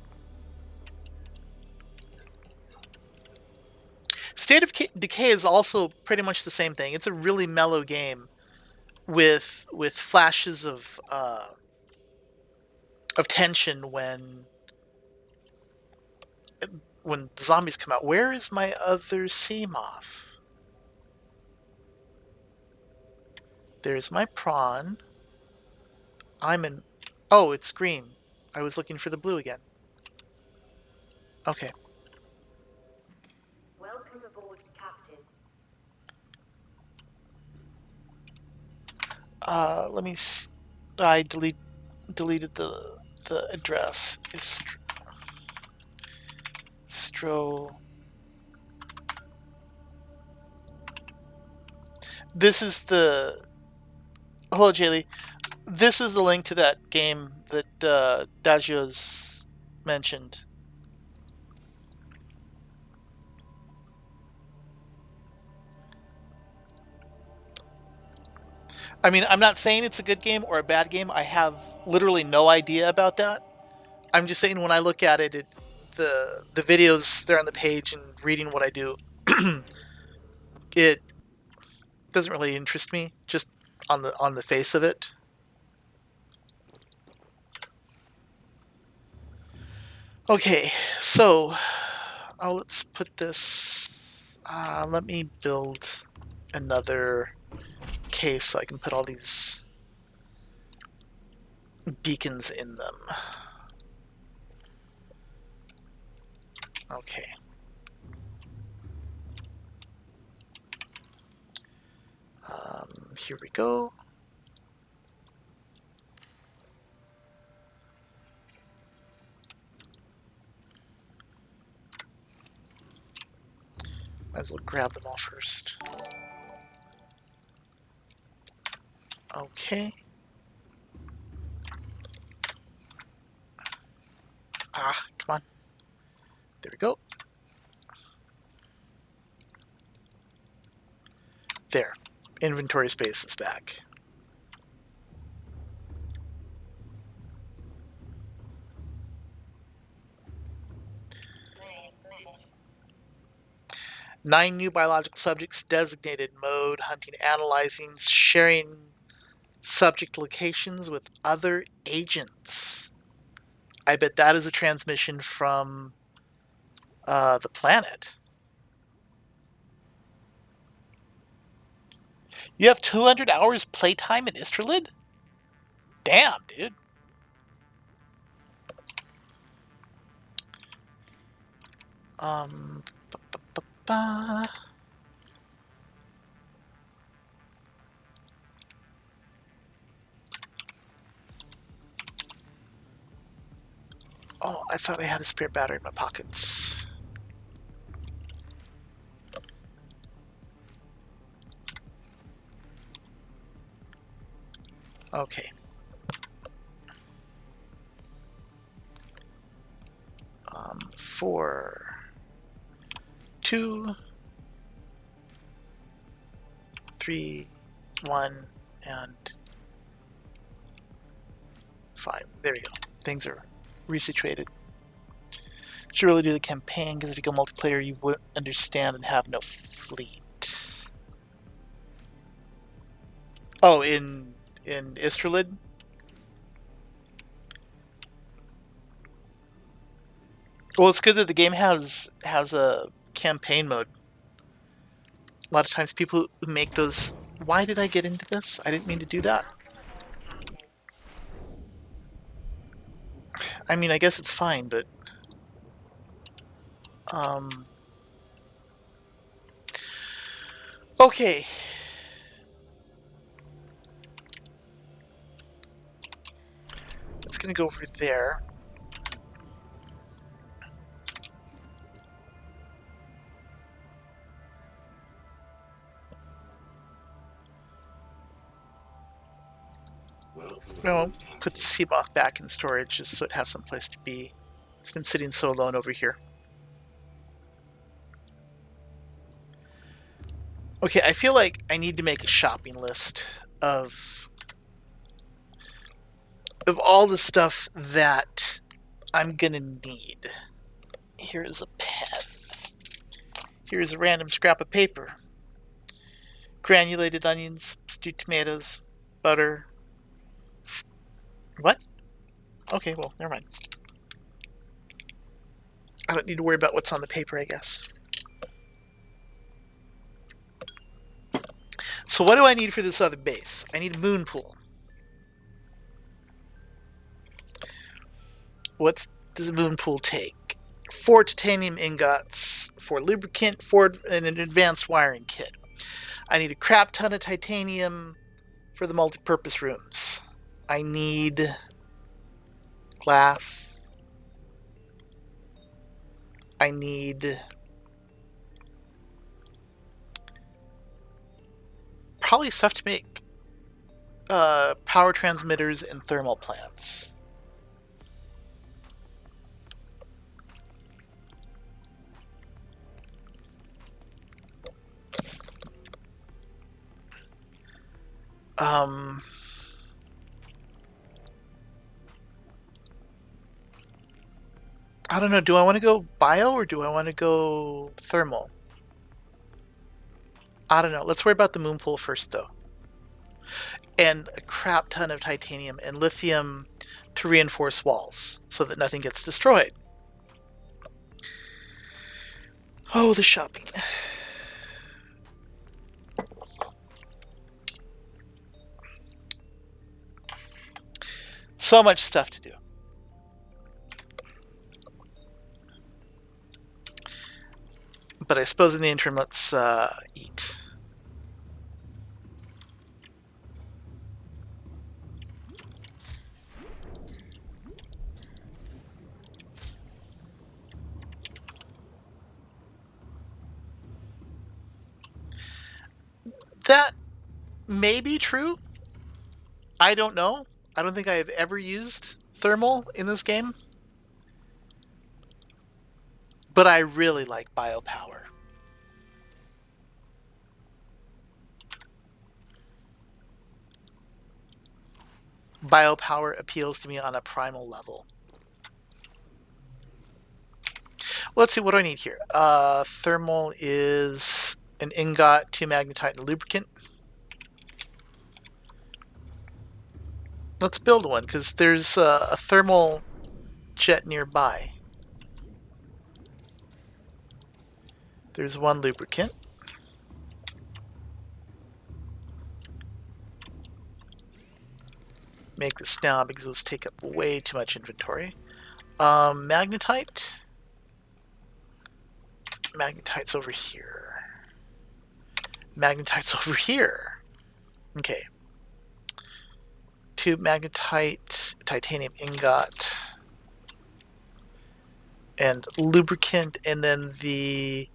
State of Decay is also pretty much the same thing. It's a really mellow game with flashes of tension when the zombies come out. Where is my other sea moth? There's my prawn. I'm in... Oh, it's green. I was looking for the blue again. Okay. Welcome aboard, Captain. Let me... I deleted the address. It's Stro... This is the... Hello, Jaylee. This is the link to that game that Dagio's mentioned. I mean, I'm not saying it's a good game or a bad game. I have literally no idea about that. I'm just saying when I look at it, the videos there on the page and reading what I do, it doesn't really interest me just on the face of it. Okay, so let's put this. Let me build another case so I can put all these beacons in them. Okay. Here we go. Might as well grab them all first. Okay. Come on. There we go. There. Inventory space is back. Nine new biological subjects designated. Mode, hunting, analyzing, sharing subject locations with other agents. I bet that is a transmission from the planet. You have 200 hours playtime in Istralid? Damn, dude. Oh, I thought I had a spare battery in my pockets. Okay. 4, 2, 3, 1, and 5. There we go. Things are resituated. Should really do the campaign, because if you go multiplayer, you wouldn't understand and have no fleet. Oh, in Istralid? Well, it's good that the game has a campaign mode. A lot of times people who make those... Why did I get into this? I didn't mean to do that. I mean, I guess it's fine, but... Okay. It's gonna go over there. Well, put the Seamoth back in storage just so it has some place to be. It's been sitting so alone over here. Okay, I feel like I need to make a shopping list of all the stuff that I'm gonna need. Here is a pen. Here is a random scrap of paper. Granulated onions, stewed tomatoes, butter. What? Okay, well, never mind. I don't need to worry about what's on the paper, I guess. So what do I need for this other base? I need a moon pool. What does a moon pool take? 4 titanium ingots, 4 lubricant, 4 and an advanced wiring kit. I need a crap ton of titanium for the multi-purpose rooms. I need glass. I need probably stuff to make power transmitters and thermal plants. I don't know. Do I want to go bio or do I want to go thermal? I don't know. Let's worry about the moon pool first, though. And a crap ton of titanium and lithium to reinforce walls so that nothing gets destroyed. Oh, the shopping. So much stuff to do. But I suppose in the interim, let's eat. That may be true. I don't know. I don't think I have ever used thermal in this game. But I really like biopower. Biopower appeals to me on a primal level. Let's see, what do I need here? Thermal is an ingot, 2 magnetite, and a lubricant. Let's build one, because there's a thermal jet nearby. There's 1 lubricant. Make this now, because those take up way too much inventory. Magnetite. Magnetite's over here. Magnetite's over here. Okay. 2 magnetite, titanium ingot, and lubricant, and then the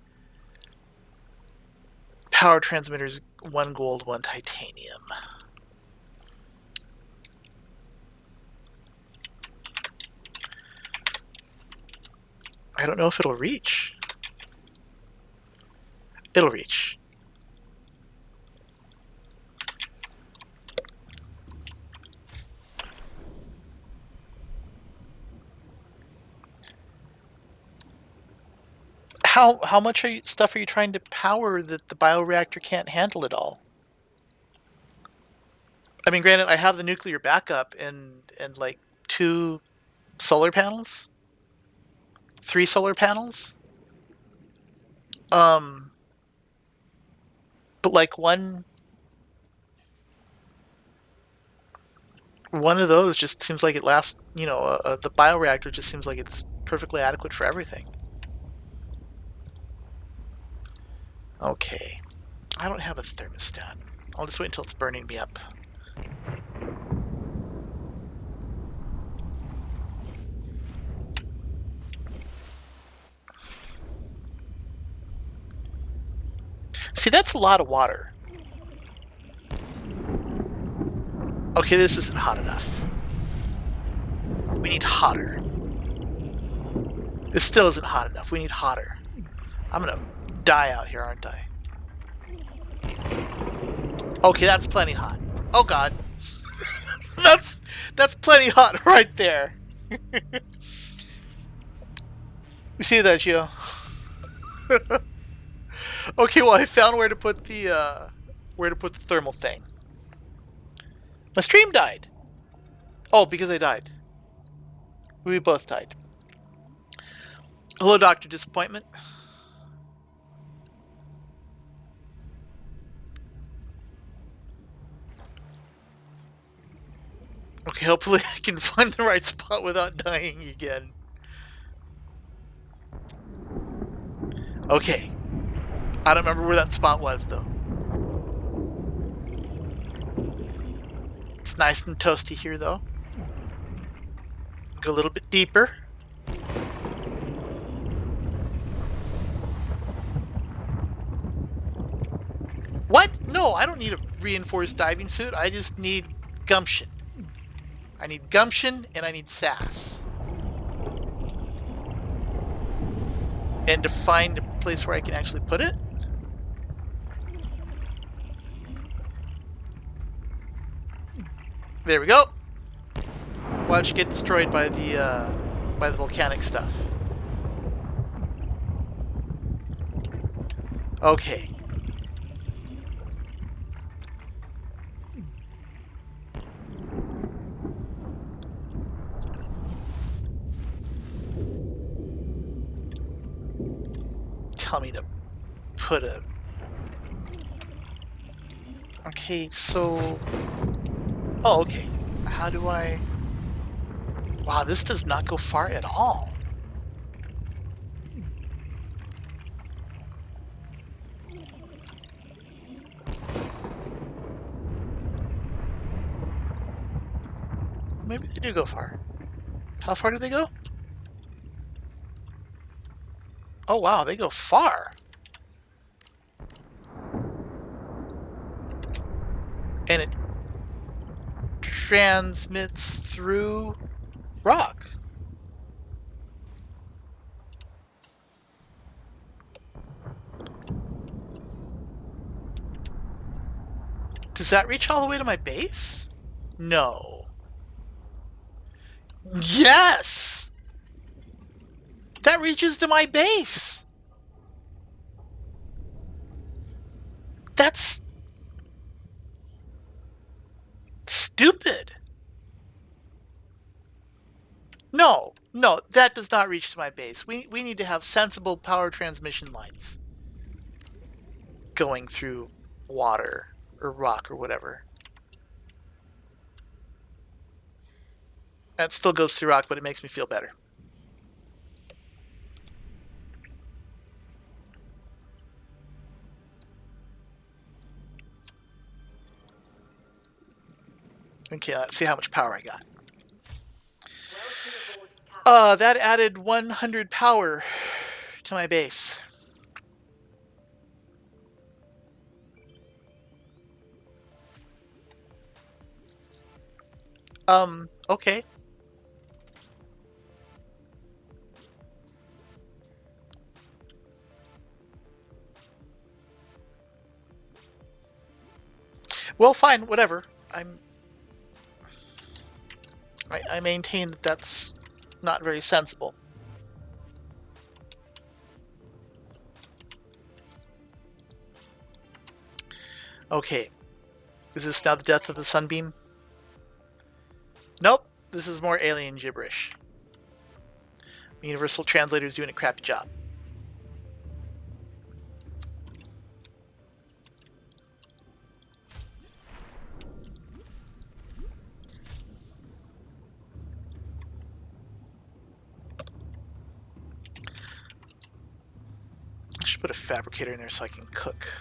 power transmitters, 1 gold, 1 titanium. I don't know if it'll reach. It'll reach. How much stuff are you trying to power that the bioreactor can't handle it all? I mean, granted, I have the nuclear backup and like 2 solar panels, 3 solar panels. But like one of those just seems like it lasts. You know, the bioreactor just seems like it's perfectly adequate for everything. Okay, I don't have a thermostat. I'll just wait until it's burning me up. See, that's a lot of water. Okay, this isn't hot enough. We need hotter. This still isn't hot enough. We need hotter. I'm gonna die out here, aren't I? Okay, that's plenty hot. Oh god. that's plenty hot right there. You see that, Gio? Okay, well I found where to put the thermal thing. My stream died. Oh, because I died. We both died. Hello, Dr. Disappointment. Okay, hopefully I can find the right spot without dying again. Okay. I don't remember where that spot was, though. It's nice and toasty here, though. Go a little bit deeper. What? No, I don't need a reinforced diving suit. I just need gumption. I need gumption and I need sass. And to find a place where I can actually put it. There we go. Why don't you get destroyed by the volcanic stuff? Okay. Tell me to put a... Okay, so... Oh, okay. How do I... Wow, this does not go far at all. Maybe they do go far. How far do they go? Oh wow, they go far. And it transmits through rock. Does that reach all the way to my base? No. Yes! That reaches to my base! That's... stupid. No, that does not reach to my base. We need to have sensible power transmission lines going through water or rock or whatever. That still goes through rock, but it makes me feel better. Okay, let's see how much power I got. That added 100 power to my base. Okay. Well, fine, whatever. I maintain that that's not very sensible. Okay. Is this now the death of the sunbeam? Nope. This is more alien gibberish. The Universal Translator is doing a crappy job. I should put a fabricator in there so I can cook.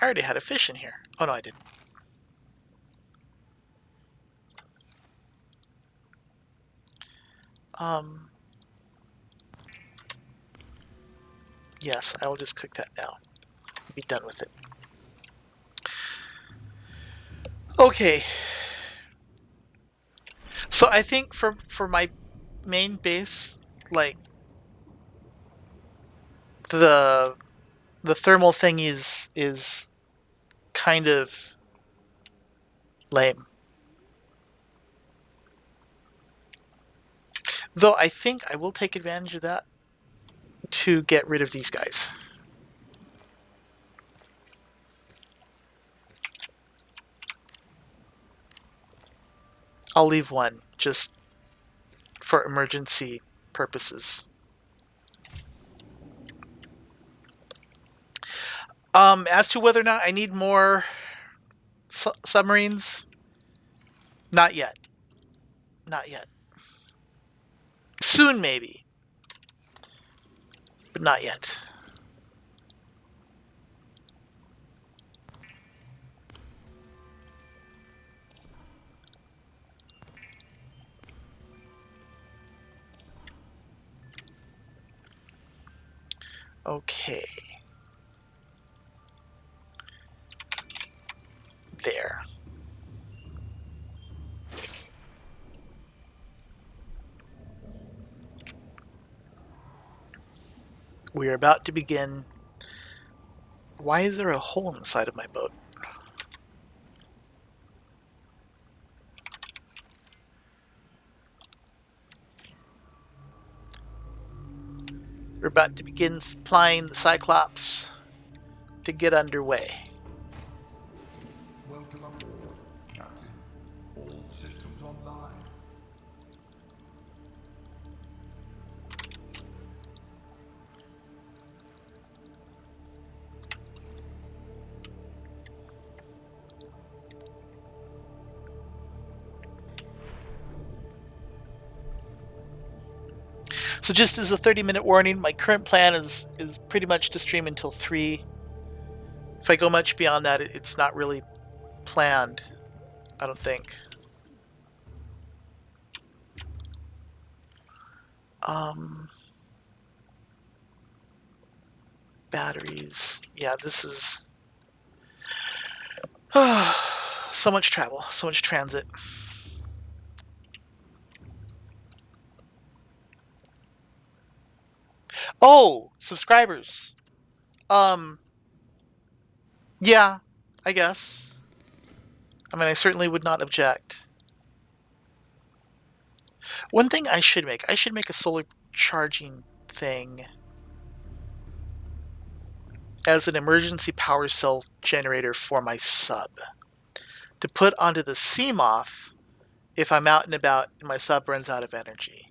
I already had a fish in here. Oh no, I didn't. Yes, I will just cook that now. Be done with it. Okay. So I think for my main base, like the thermal thing is kind of lame. Though I think I will take advantage of that to get rid of these guys. I'll leave one just for emergency purposes. As to whether or not I need more submarines, not yet. Not yet. Soon, maybe. But not yet. Okay. There. We are about to begin. Why is there a hole in the side of my boat? We're about to begin supplying the Cyclops to get underway. Welcome aboard, Captain. All systems online. So just as a 30-minute warning, my current plan is pretty much to stream until 3. If I go much beyond that, it's not really planned, I don't think. Batteries. Yeah, this is so much travel, so much transit. Oh, subscribers. Yeah, I guess. I mean, I certainly would not object. One thing I should make a solar charging thing as an emergency power cell generator for my sub to put onto the CMOF if I'm out and about and my sub runs out of energy.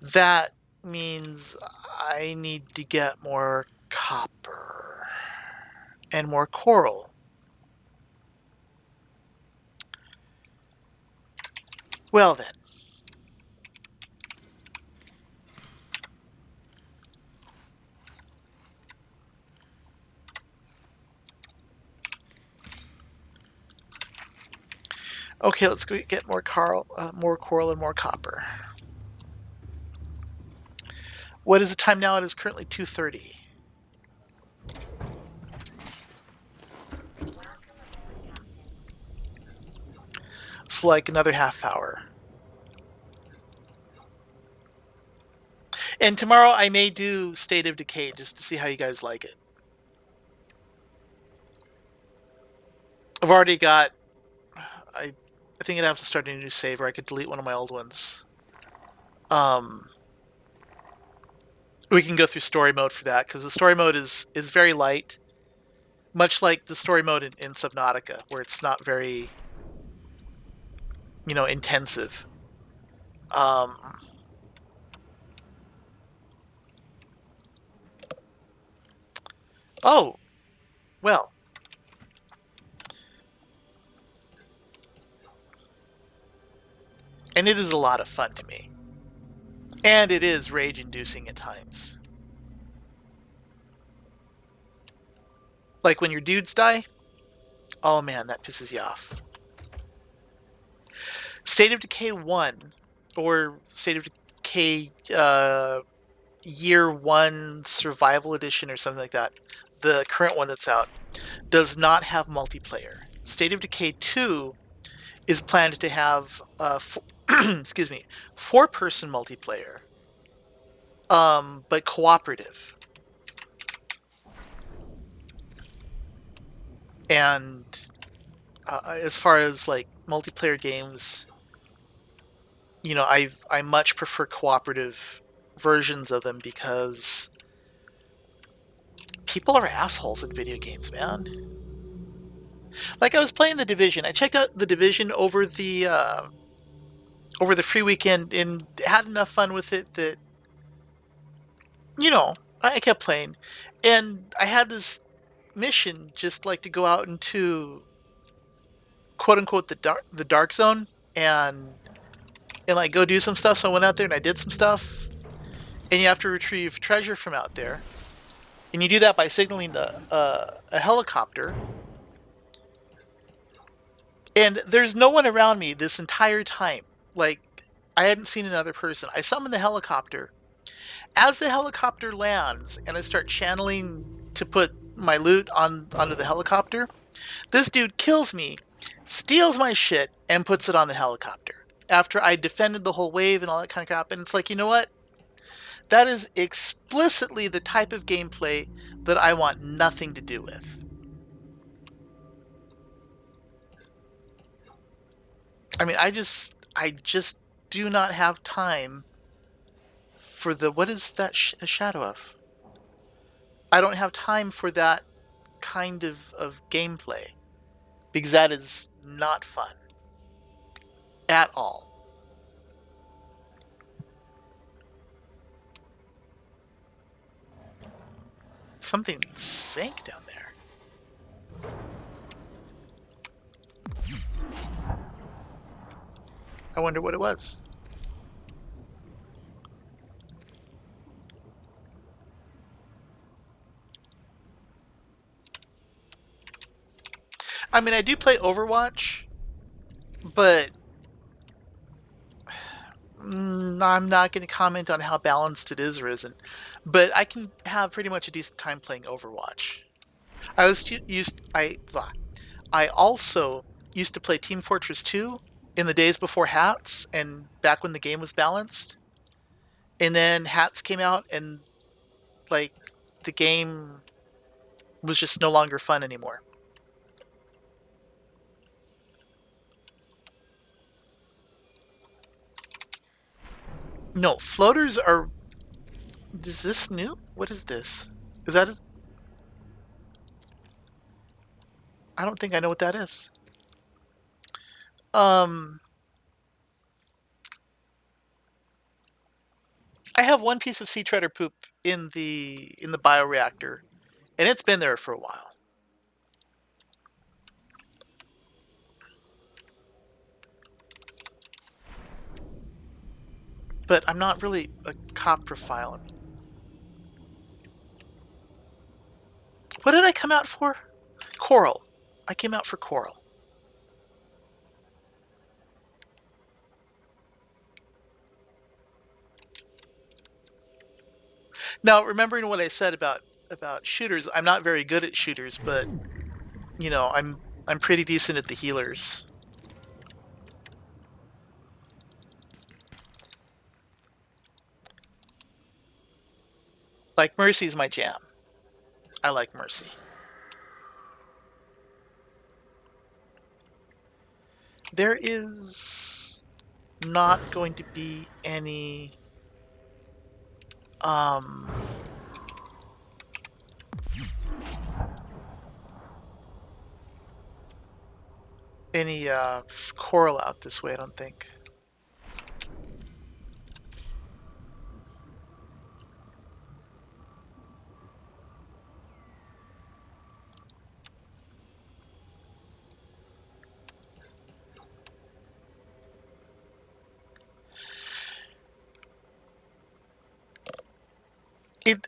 That means I need to get more copper and more coral. Well then. Okay, let's go get more coral and more copper. What is the time now? It is currently 2:30. It's like another half hour. And tomorrow I may do State of Decay just to see how you guys like it. I've already got... I think I'd have to start a new save or I could delete one of my old ones. We can go through story mode for that because the story mode is very light. Much like the story mode in Subnautica, where it's not very, intensive. Oh, well. And it is a lot of fun to me. And it is rage-inducing at times. Like when your dudes die? Oh man, that pisses you off. State of Decay 1, or State of Decay Year 1 Survival Edition or something like that, the current one that's out, does not have multiplayer. State of Decay 2 is planned to have, excuse me, 4-person multiplayer, but cooperative. And as far as like multiplayer games, I much prefer cooperative versions of them because people are assholes in video games, man. Like I was playing The Division. I checked out The Division over the free weekend and had enough fun with it that you know, I kept playing, and I had this mission just like to go out into quote unquote the dark zone and like go do some stuff. So I went out there and I did some stuff, and you have to retrieve treasure from out there, and you do that by signaling a helicopter. And there's no one around me this entire time. Like, I hadn't seen another person. I summon the helicopter. As the helicopter lands and I start channeling to put my loot onto the helicopter, this dude kills me, steals my shit, and puts it on the helicopter. After I defended the whole wave and all that kind of crap. And it's like, you know what? That is explicitly the type of gameplay that I want nothing to do with. I mean, I just do not have time for the, what is that a shadow of? I don't have time for that kind of gameplay because that is not fun at all. Something sank down there. I wonder what it was. I mean, I do play Overwatch, but I'm not going to comment on how balanced it is or isn't. But I can have pretty much a decent time playing Overwatch. I also used to play Team Fortress 2 in the days before hats and back when the game was balanced. And then hats came out and like the game was just no longer fun anymore. No, floaters are... Is this new? What is this? Is that... I don't think I know what that is. I have one piece of sea treader poop in the bioreactor, and it's been there for a while. But I'm not really a cop profile. What did I come out for? Coral. I came out for coral. Now, remembering what I said about shooters, I'm not very good at shooters, but you know, I'm pretty decent at the healers. Like Mercy's my jam. I like Mercy. There is not going to be any coral out this way, I don't think.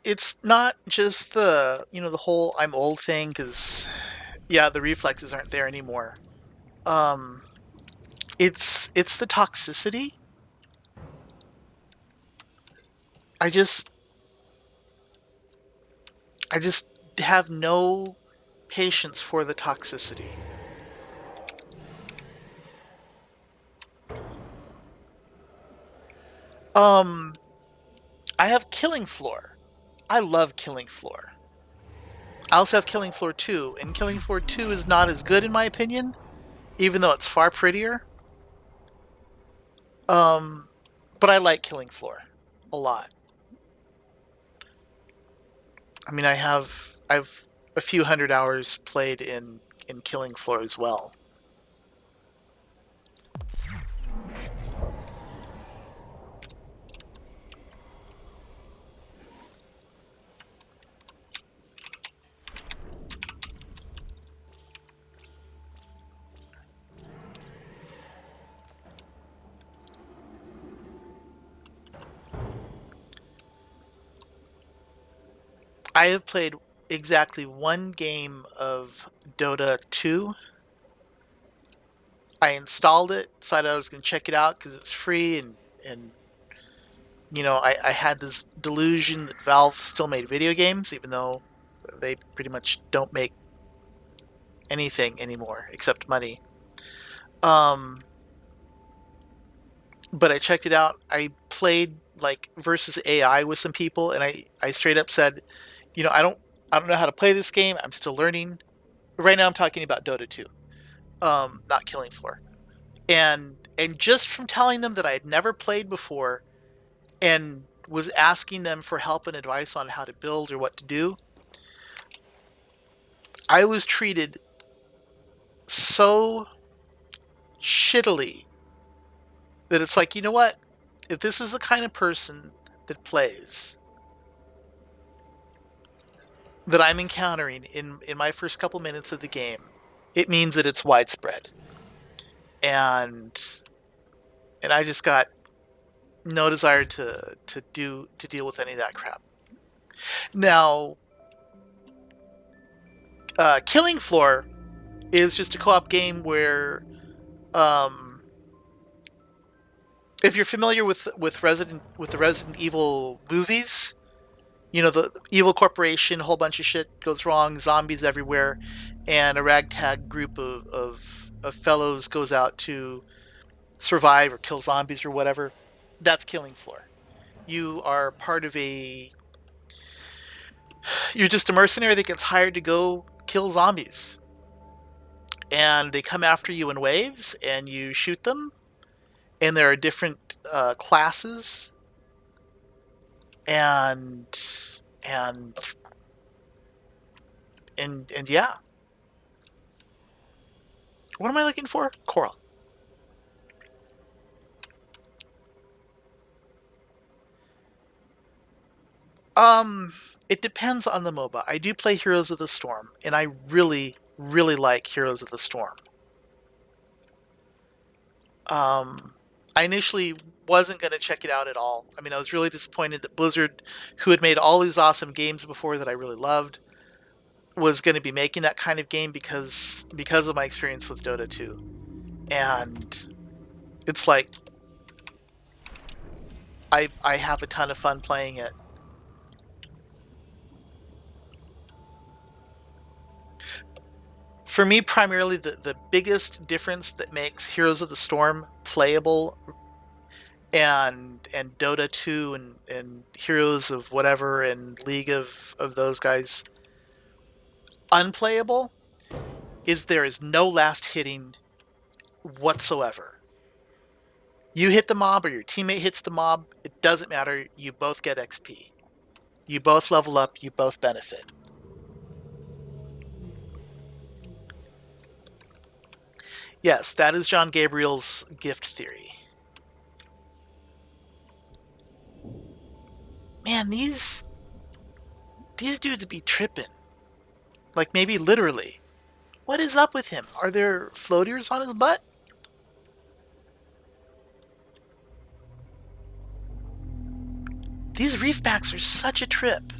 It's not just the, you know, the whole I'm old thing, because yeah, the reflexes aren't there anymore. It's the toxicity. I just have no patience for the toxicity. I have Killing Floor. I love Killing Floor. I also have Killing Floor 2, and Killing Floor 2 is not as good in my opinion, even though it's far prettier. But I like Killing Floor a lot. I mean, I've a few hundred hours played in Killing Floor as well. I have played exactly one game of Dota 2. I installed it, decided I was going to check it out because it was free, and I had this delusion that Valve still made video games, even though they pretty much don't make anything anymore except money. But I checked it out. I played like versus AI with some people, and I straight up said, I don't know how to play this game. I'm still learning. Right now, I'm talking about Dota 2, not Killing Floor. And just from telling them that I had never played before and was asking them for help and advice on how to build or what to do, I was treated so shittily that it's like, you know what? If this is the kind of person that plays that I'm encountering in my first couple minutes of the game, it means that it's widespread. And I just got no desire to deal with any of that crap. Now, Killing Floor is just a co-op game where, if you're familiar with the Resident Evil movies, the evil corporation, a whole bunch of shit goes wrong, zombies everywhere, and a ragtag group of fellows goes out to survive or kill zombies or whatever. That's Killing Floor. You are part of you're just a mercenary that gets hired to go kill zombies. And they come after you in waves, and you shoot them. And there are different classes, and and and yeah. What am I looking for? Coral. It depends on the MOBA. I do play Heroes of the Storm, and I really, really like Heroes of the Storm. I initially wasn't going to check it out at all. I mean, I was really disappointed that Blizzard, who had made all these awesome games before that I really loved, was going to be making that kind of game because of my experience with Dota 2. And it's like I have a ton of fun playing it. For me, primarily, the biggest difference that makes Heroes of the Storm playable and Dota 2 and Heroes of whatever and League of those guys unplayable is there is no last hitting whatsoever. You hit the mob or your teammate hits the mob, it doesn't matter. You both get XP. You both level up, you both benefit. Yes, that is John Gabriel's gift theory. Man, these dudes be tripping. Like, maybe literally. What is up with him? Are there floaters on his butt? These reefbacks are such a trip.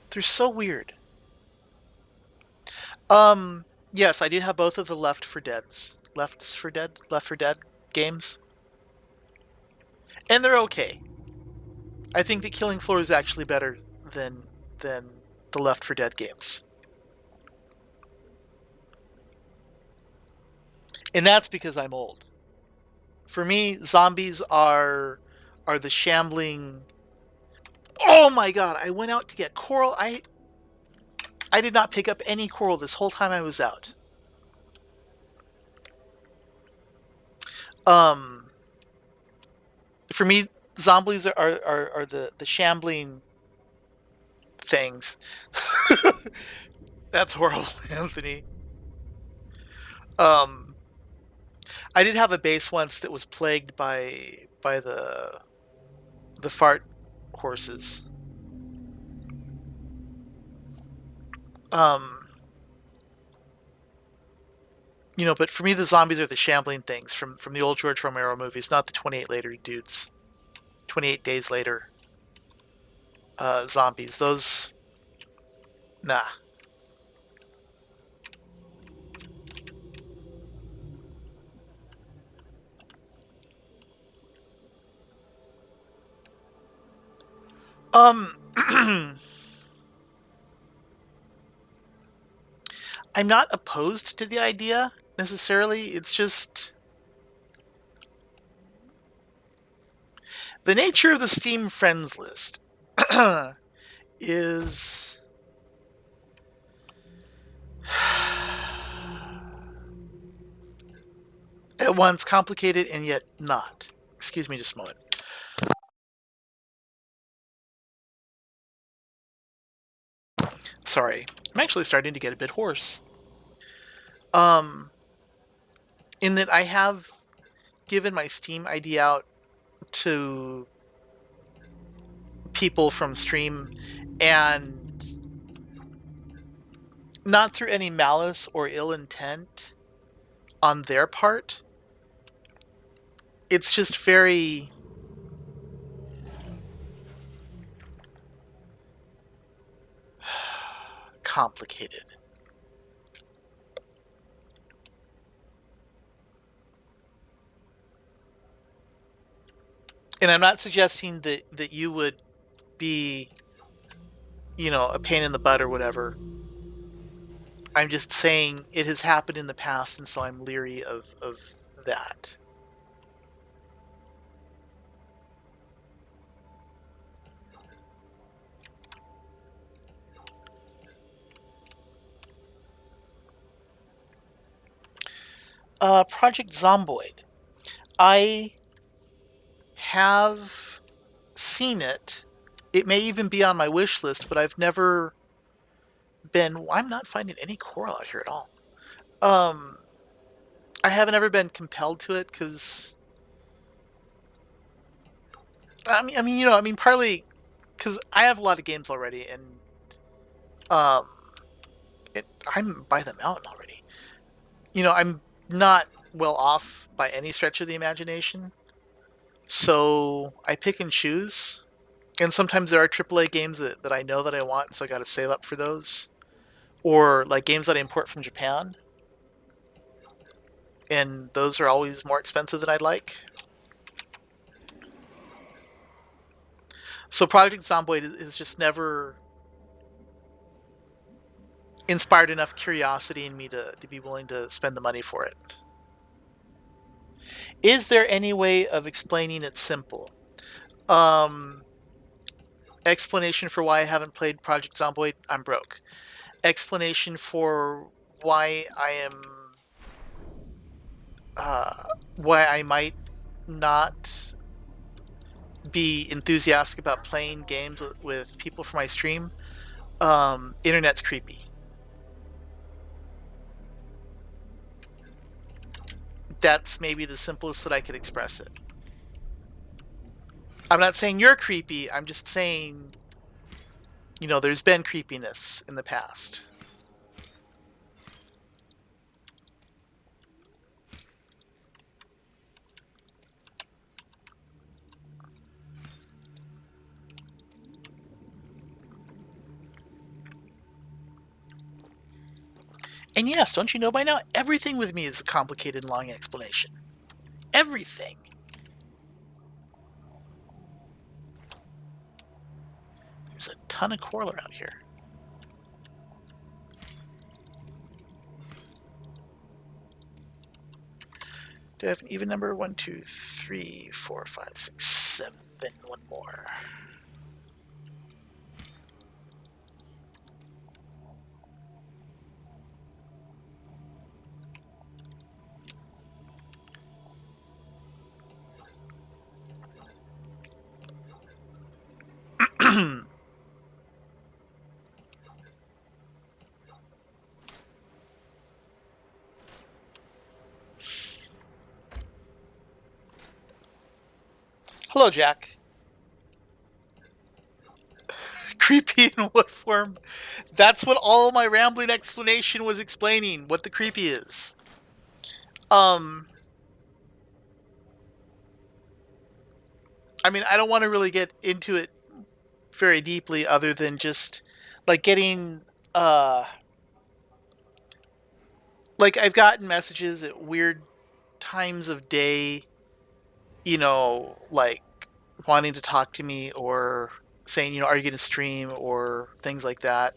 They're so weird. Yes, I do have both of the Left 4 Dead games. And they're okay. I think that Killing Floor is actually better than the Left 4 Dead games. And that's because I'm old. For me, zombies are the shambling. Oh my god, I went out to get coral. I did not pick up any coral this whole time I was out. For me, zombies are the shambling things. That's horrible, Anthony. I did have a base once that was plagued by the fart horses. But for me, the zombies are the shambling things from the old George Romero movies, not the 28 later dudes. 28 days later zombies. Those, nah. I'm not opposed to the idea necessarily. It's just the nature of the Steam friends list is at once complicated and yet not. Excuse me just a moment. Sorry. I'm actually starting to get a bit hoarse. In that I have given my Steam ID out to people from stream, and not through any malice or ill intent on their part. It's just very complicated. And I'm not suggesting that you would be, a pain in the butt or whatever. I'm just saying it has happened in the past, and so I'm leery of that. Project Zomboid. I have seen it. It may even be on my wish list, but I've never been. I'm not finding any coral out here at all. I haven't ever been compelled to it because partly because I have a lot of games already, and um, I'm by the mountain already. I'm not well off by any stretch of the imagination, so I pick and choose. And sometimes there are AAA games that I know that I want, so I got to save up for those. Or like games that I import from Japan, and those are always more expensive than I'd like. So Project Zomboid is just never inspired enough curiosity in me to be willing to spend the money for it. Is there any way of explaining it simple? Explanation for why I haven't played Project Zomboid: I'm broke. Explanation for why why I might not be enthusiastic about playing games with people from my stream: internet's creepy. That's maybe the simplest that I could express it. I'm not saying you're creepy, I'm just saying, there's been creepiness in the past. And yes, don't you know by now, everything with me is a complicated, long explanation. Everything. There's a ton of coral around here. Do I have an even number? 1, 2, 3, 4, 5, 6, 7. One more. Hello, Jack. Creepy in what form? That's what all my rambling explanation was explaining, what the creepy is. I mean, I don't want to really get into it very deeply, other than just like getting like I've gotten messages at weird times of day, like wanting to talk to me or saying, are you going to stream or things like that.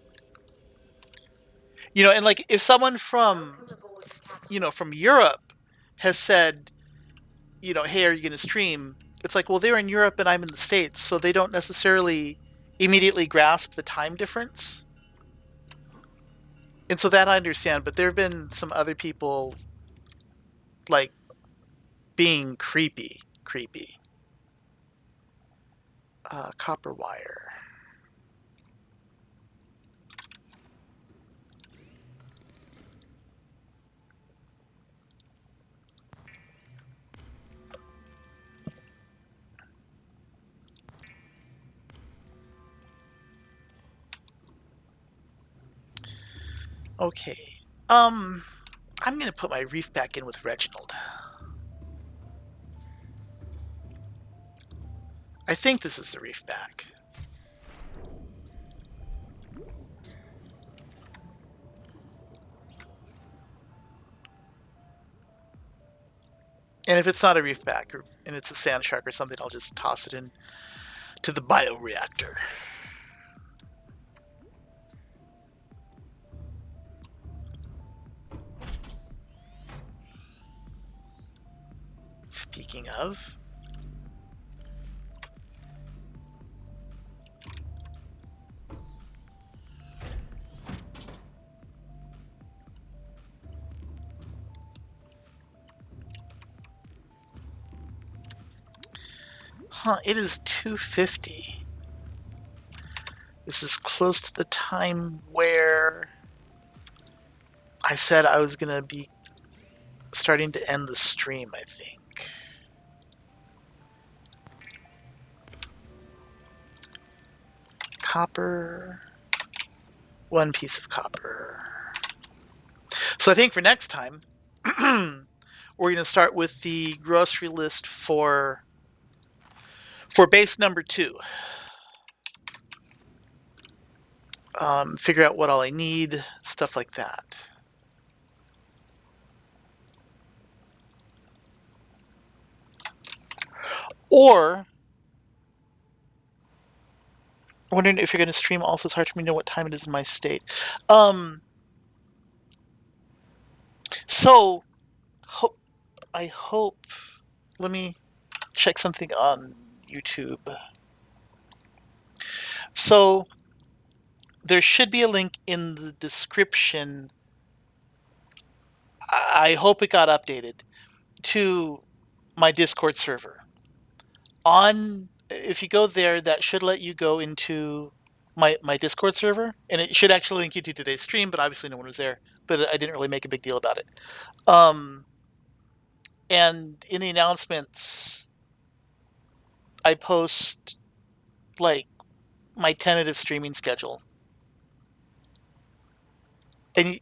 And like if someone from, Welcome aboard, from Europe has said, hey, are you going to stream? It's like, well, they're in Europe and I'm in the States, so they don't necessarily immediately grasp the time difference. And so that I understand, but there have been some other people like being creepy. Copper wire. Okay. I'm gonna put my reef back in with Reginald. I think this is the reef back. And if it's not a reef back and it's a sand shark or something, I'll just toss it in to the bioreactor. Speaking of, it is 2:50. This is close to the time where I said I was gonna be starting to end the stream, I think. Copper. One piece of copper. So I think for next time, we're going to start with the grocery list for base number 2. Figure out what all I need, stuff like that. Or, I'm wondering if you're going to stream also. It's hard for me to know what time it is in my state. So, I hope, let me check something on YouTube. So, there should be a link in the description. I hope it got updated to my Discord server. If you go there, that should let you go into my Discord server, and it should actually link you to today's stream, but obviously no one was there, but I didn't really make a big deal about it. And in the announcements, I post like my tentative streaming schedule. And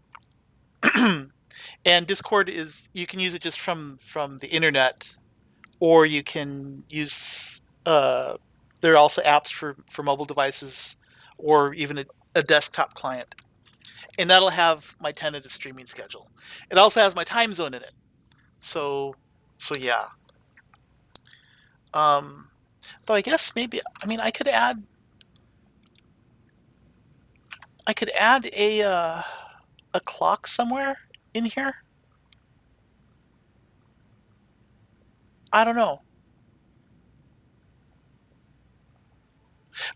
and Discord you can use it just from the internet, or you can use there are also apps for mobile devices, or even a desktop client, and that'll have my tentative streaming schedule. It also has my time zone in it, so yeah. Though I guess maybe, I mean, I could add a clock somewhere in here. I don't know.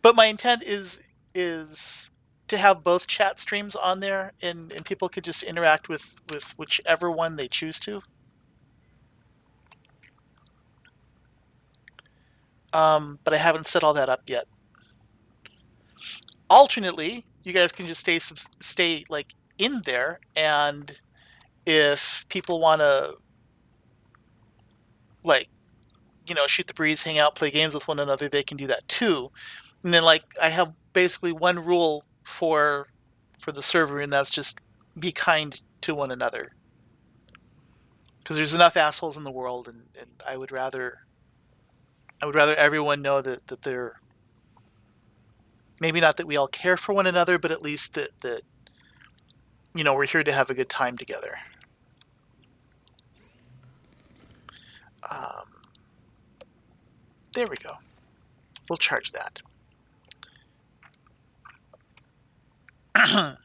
But my intent is to have both chat streams on there, and people could just interact with whichever one they choose to. But I haven't set all that up yet. Alternately, you guys can just stay like in there, and if people want to like shoot the breeze, hang out, play games with one another, they can do that too. And then like I have basically one rule for the server, and that's just be kind to one another. because there's enough assholes in the world, and I would rather everyone know that they're, maybe not that we all care for one another, but at least that we're here to have a good time together. There we go. We'll charge that. I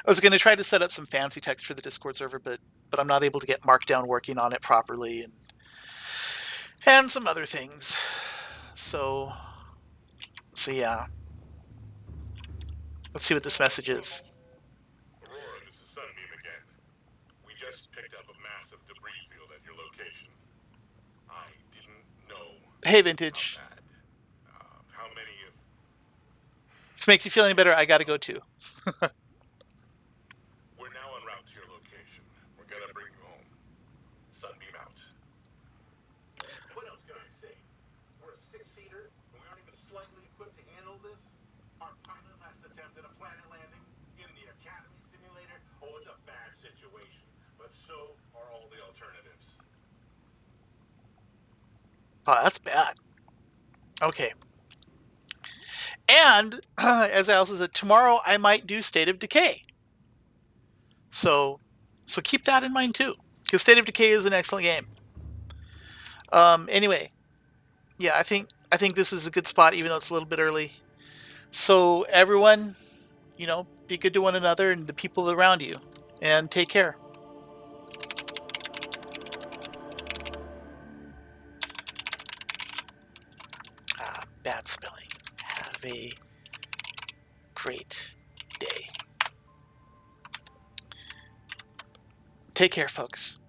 was going to try to set up some fancy text for the Discord server, but I'm not able to get Markdown working on it properly, and some other things. So yeah. Let's see what this message is. Aurora, this is Sunbeam again. We just picked up a massive debris field at your location. I didn't know Hey, Vintage. how bad, how many of... If it makes you feel any better, I gotta go too. We're now en route to your location. We're gonna bring you home. Sunbeam out. What else can I say? We're a six-seater, and we aren't even slightly equipped to handle this. Our pilot last attempted a planet landing in the Academy simulator. Oh, it's a bad situation, but so are all the alternatives. Oh, that's bad. Okay. And, as I also said, tomorrow I might do State of Decay. So keep that in mind too, because State of Decay is an excellent game. Anyway, yeah, I think this is a good spot, even though it's a little bit early. So everyone, be good to one another and the people around you, and take care. Bad spelling. Have a great day. Take care, folks.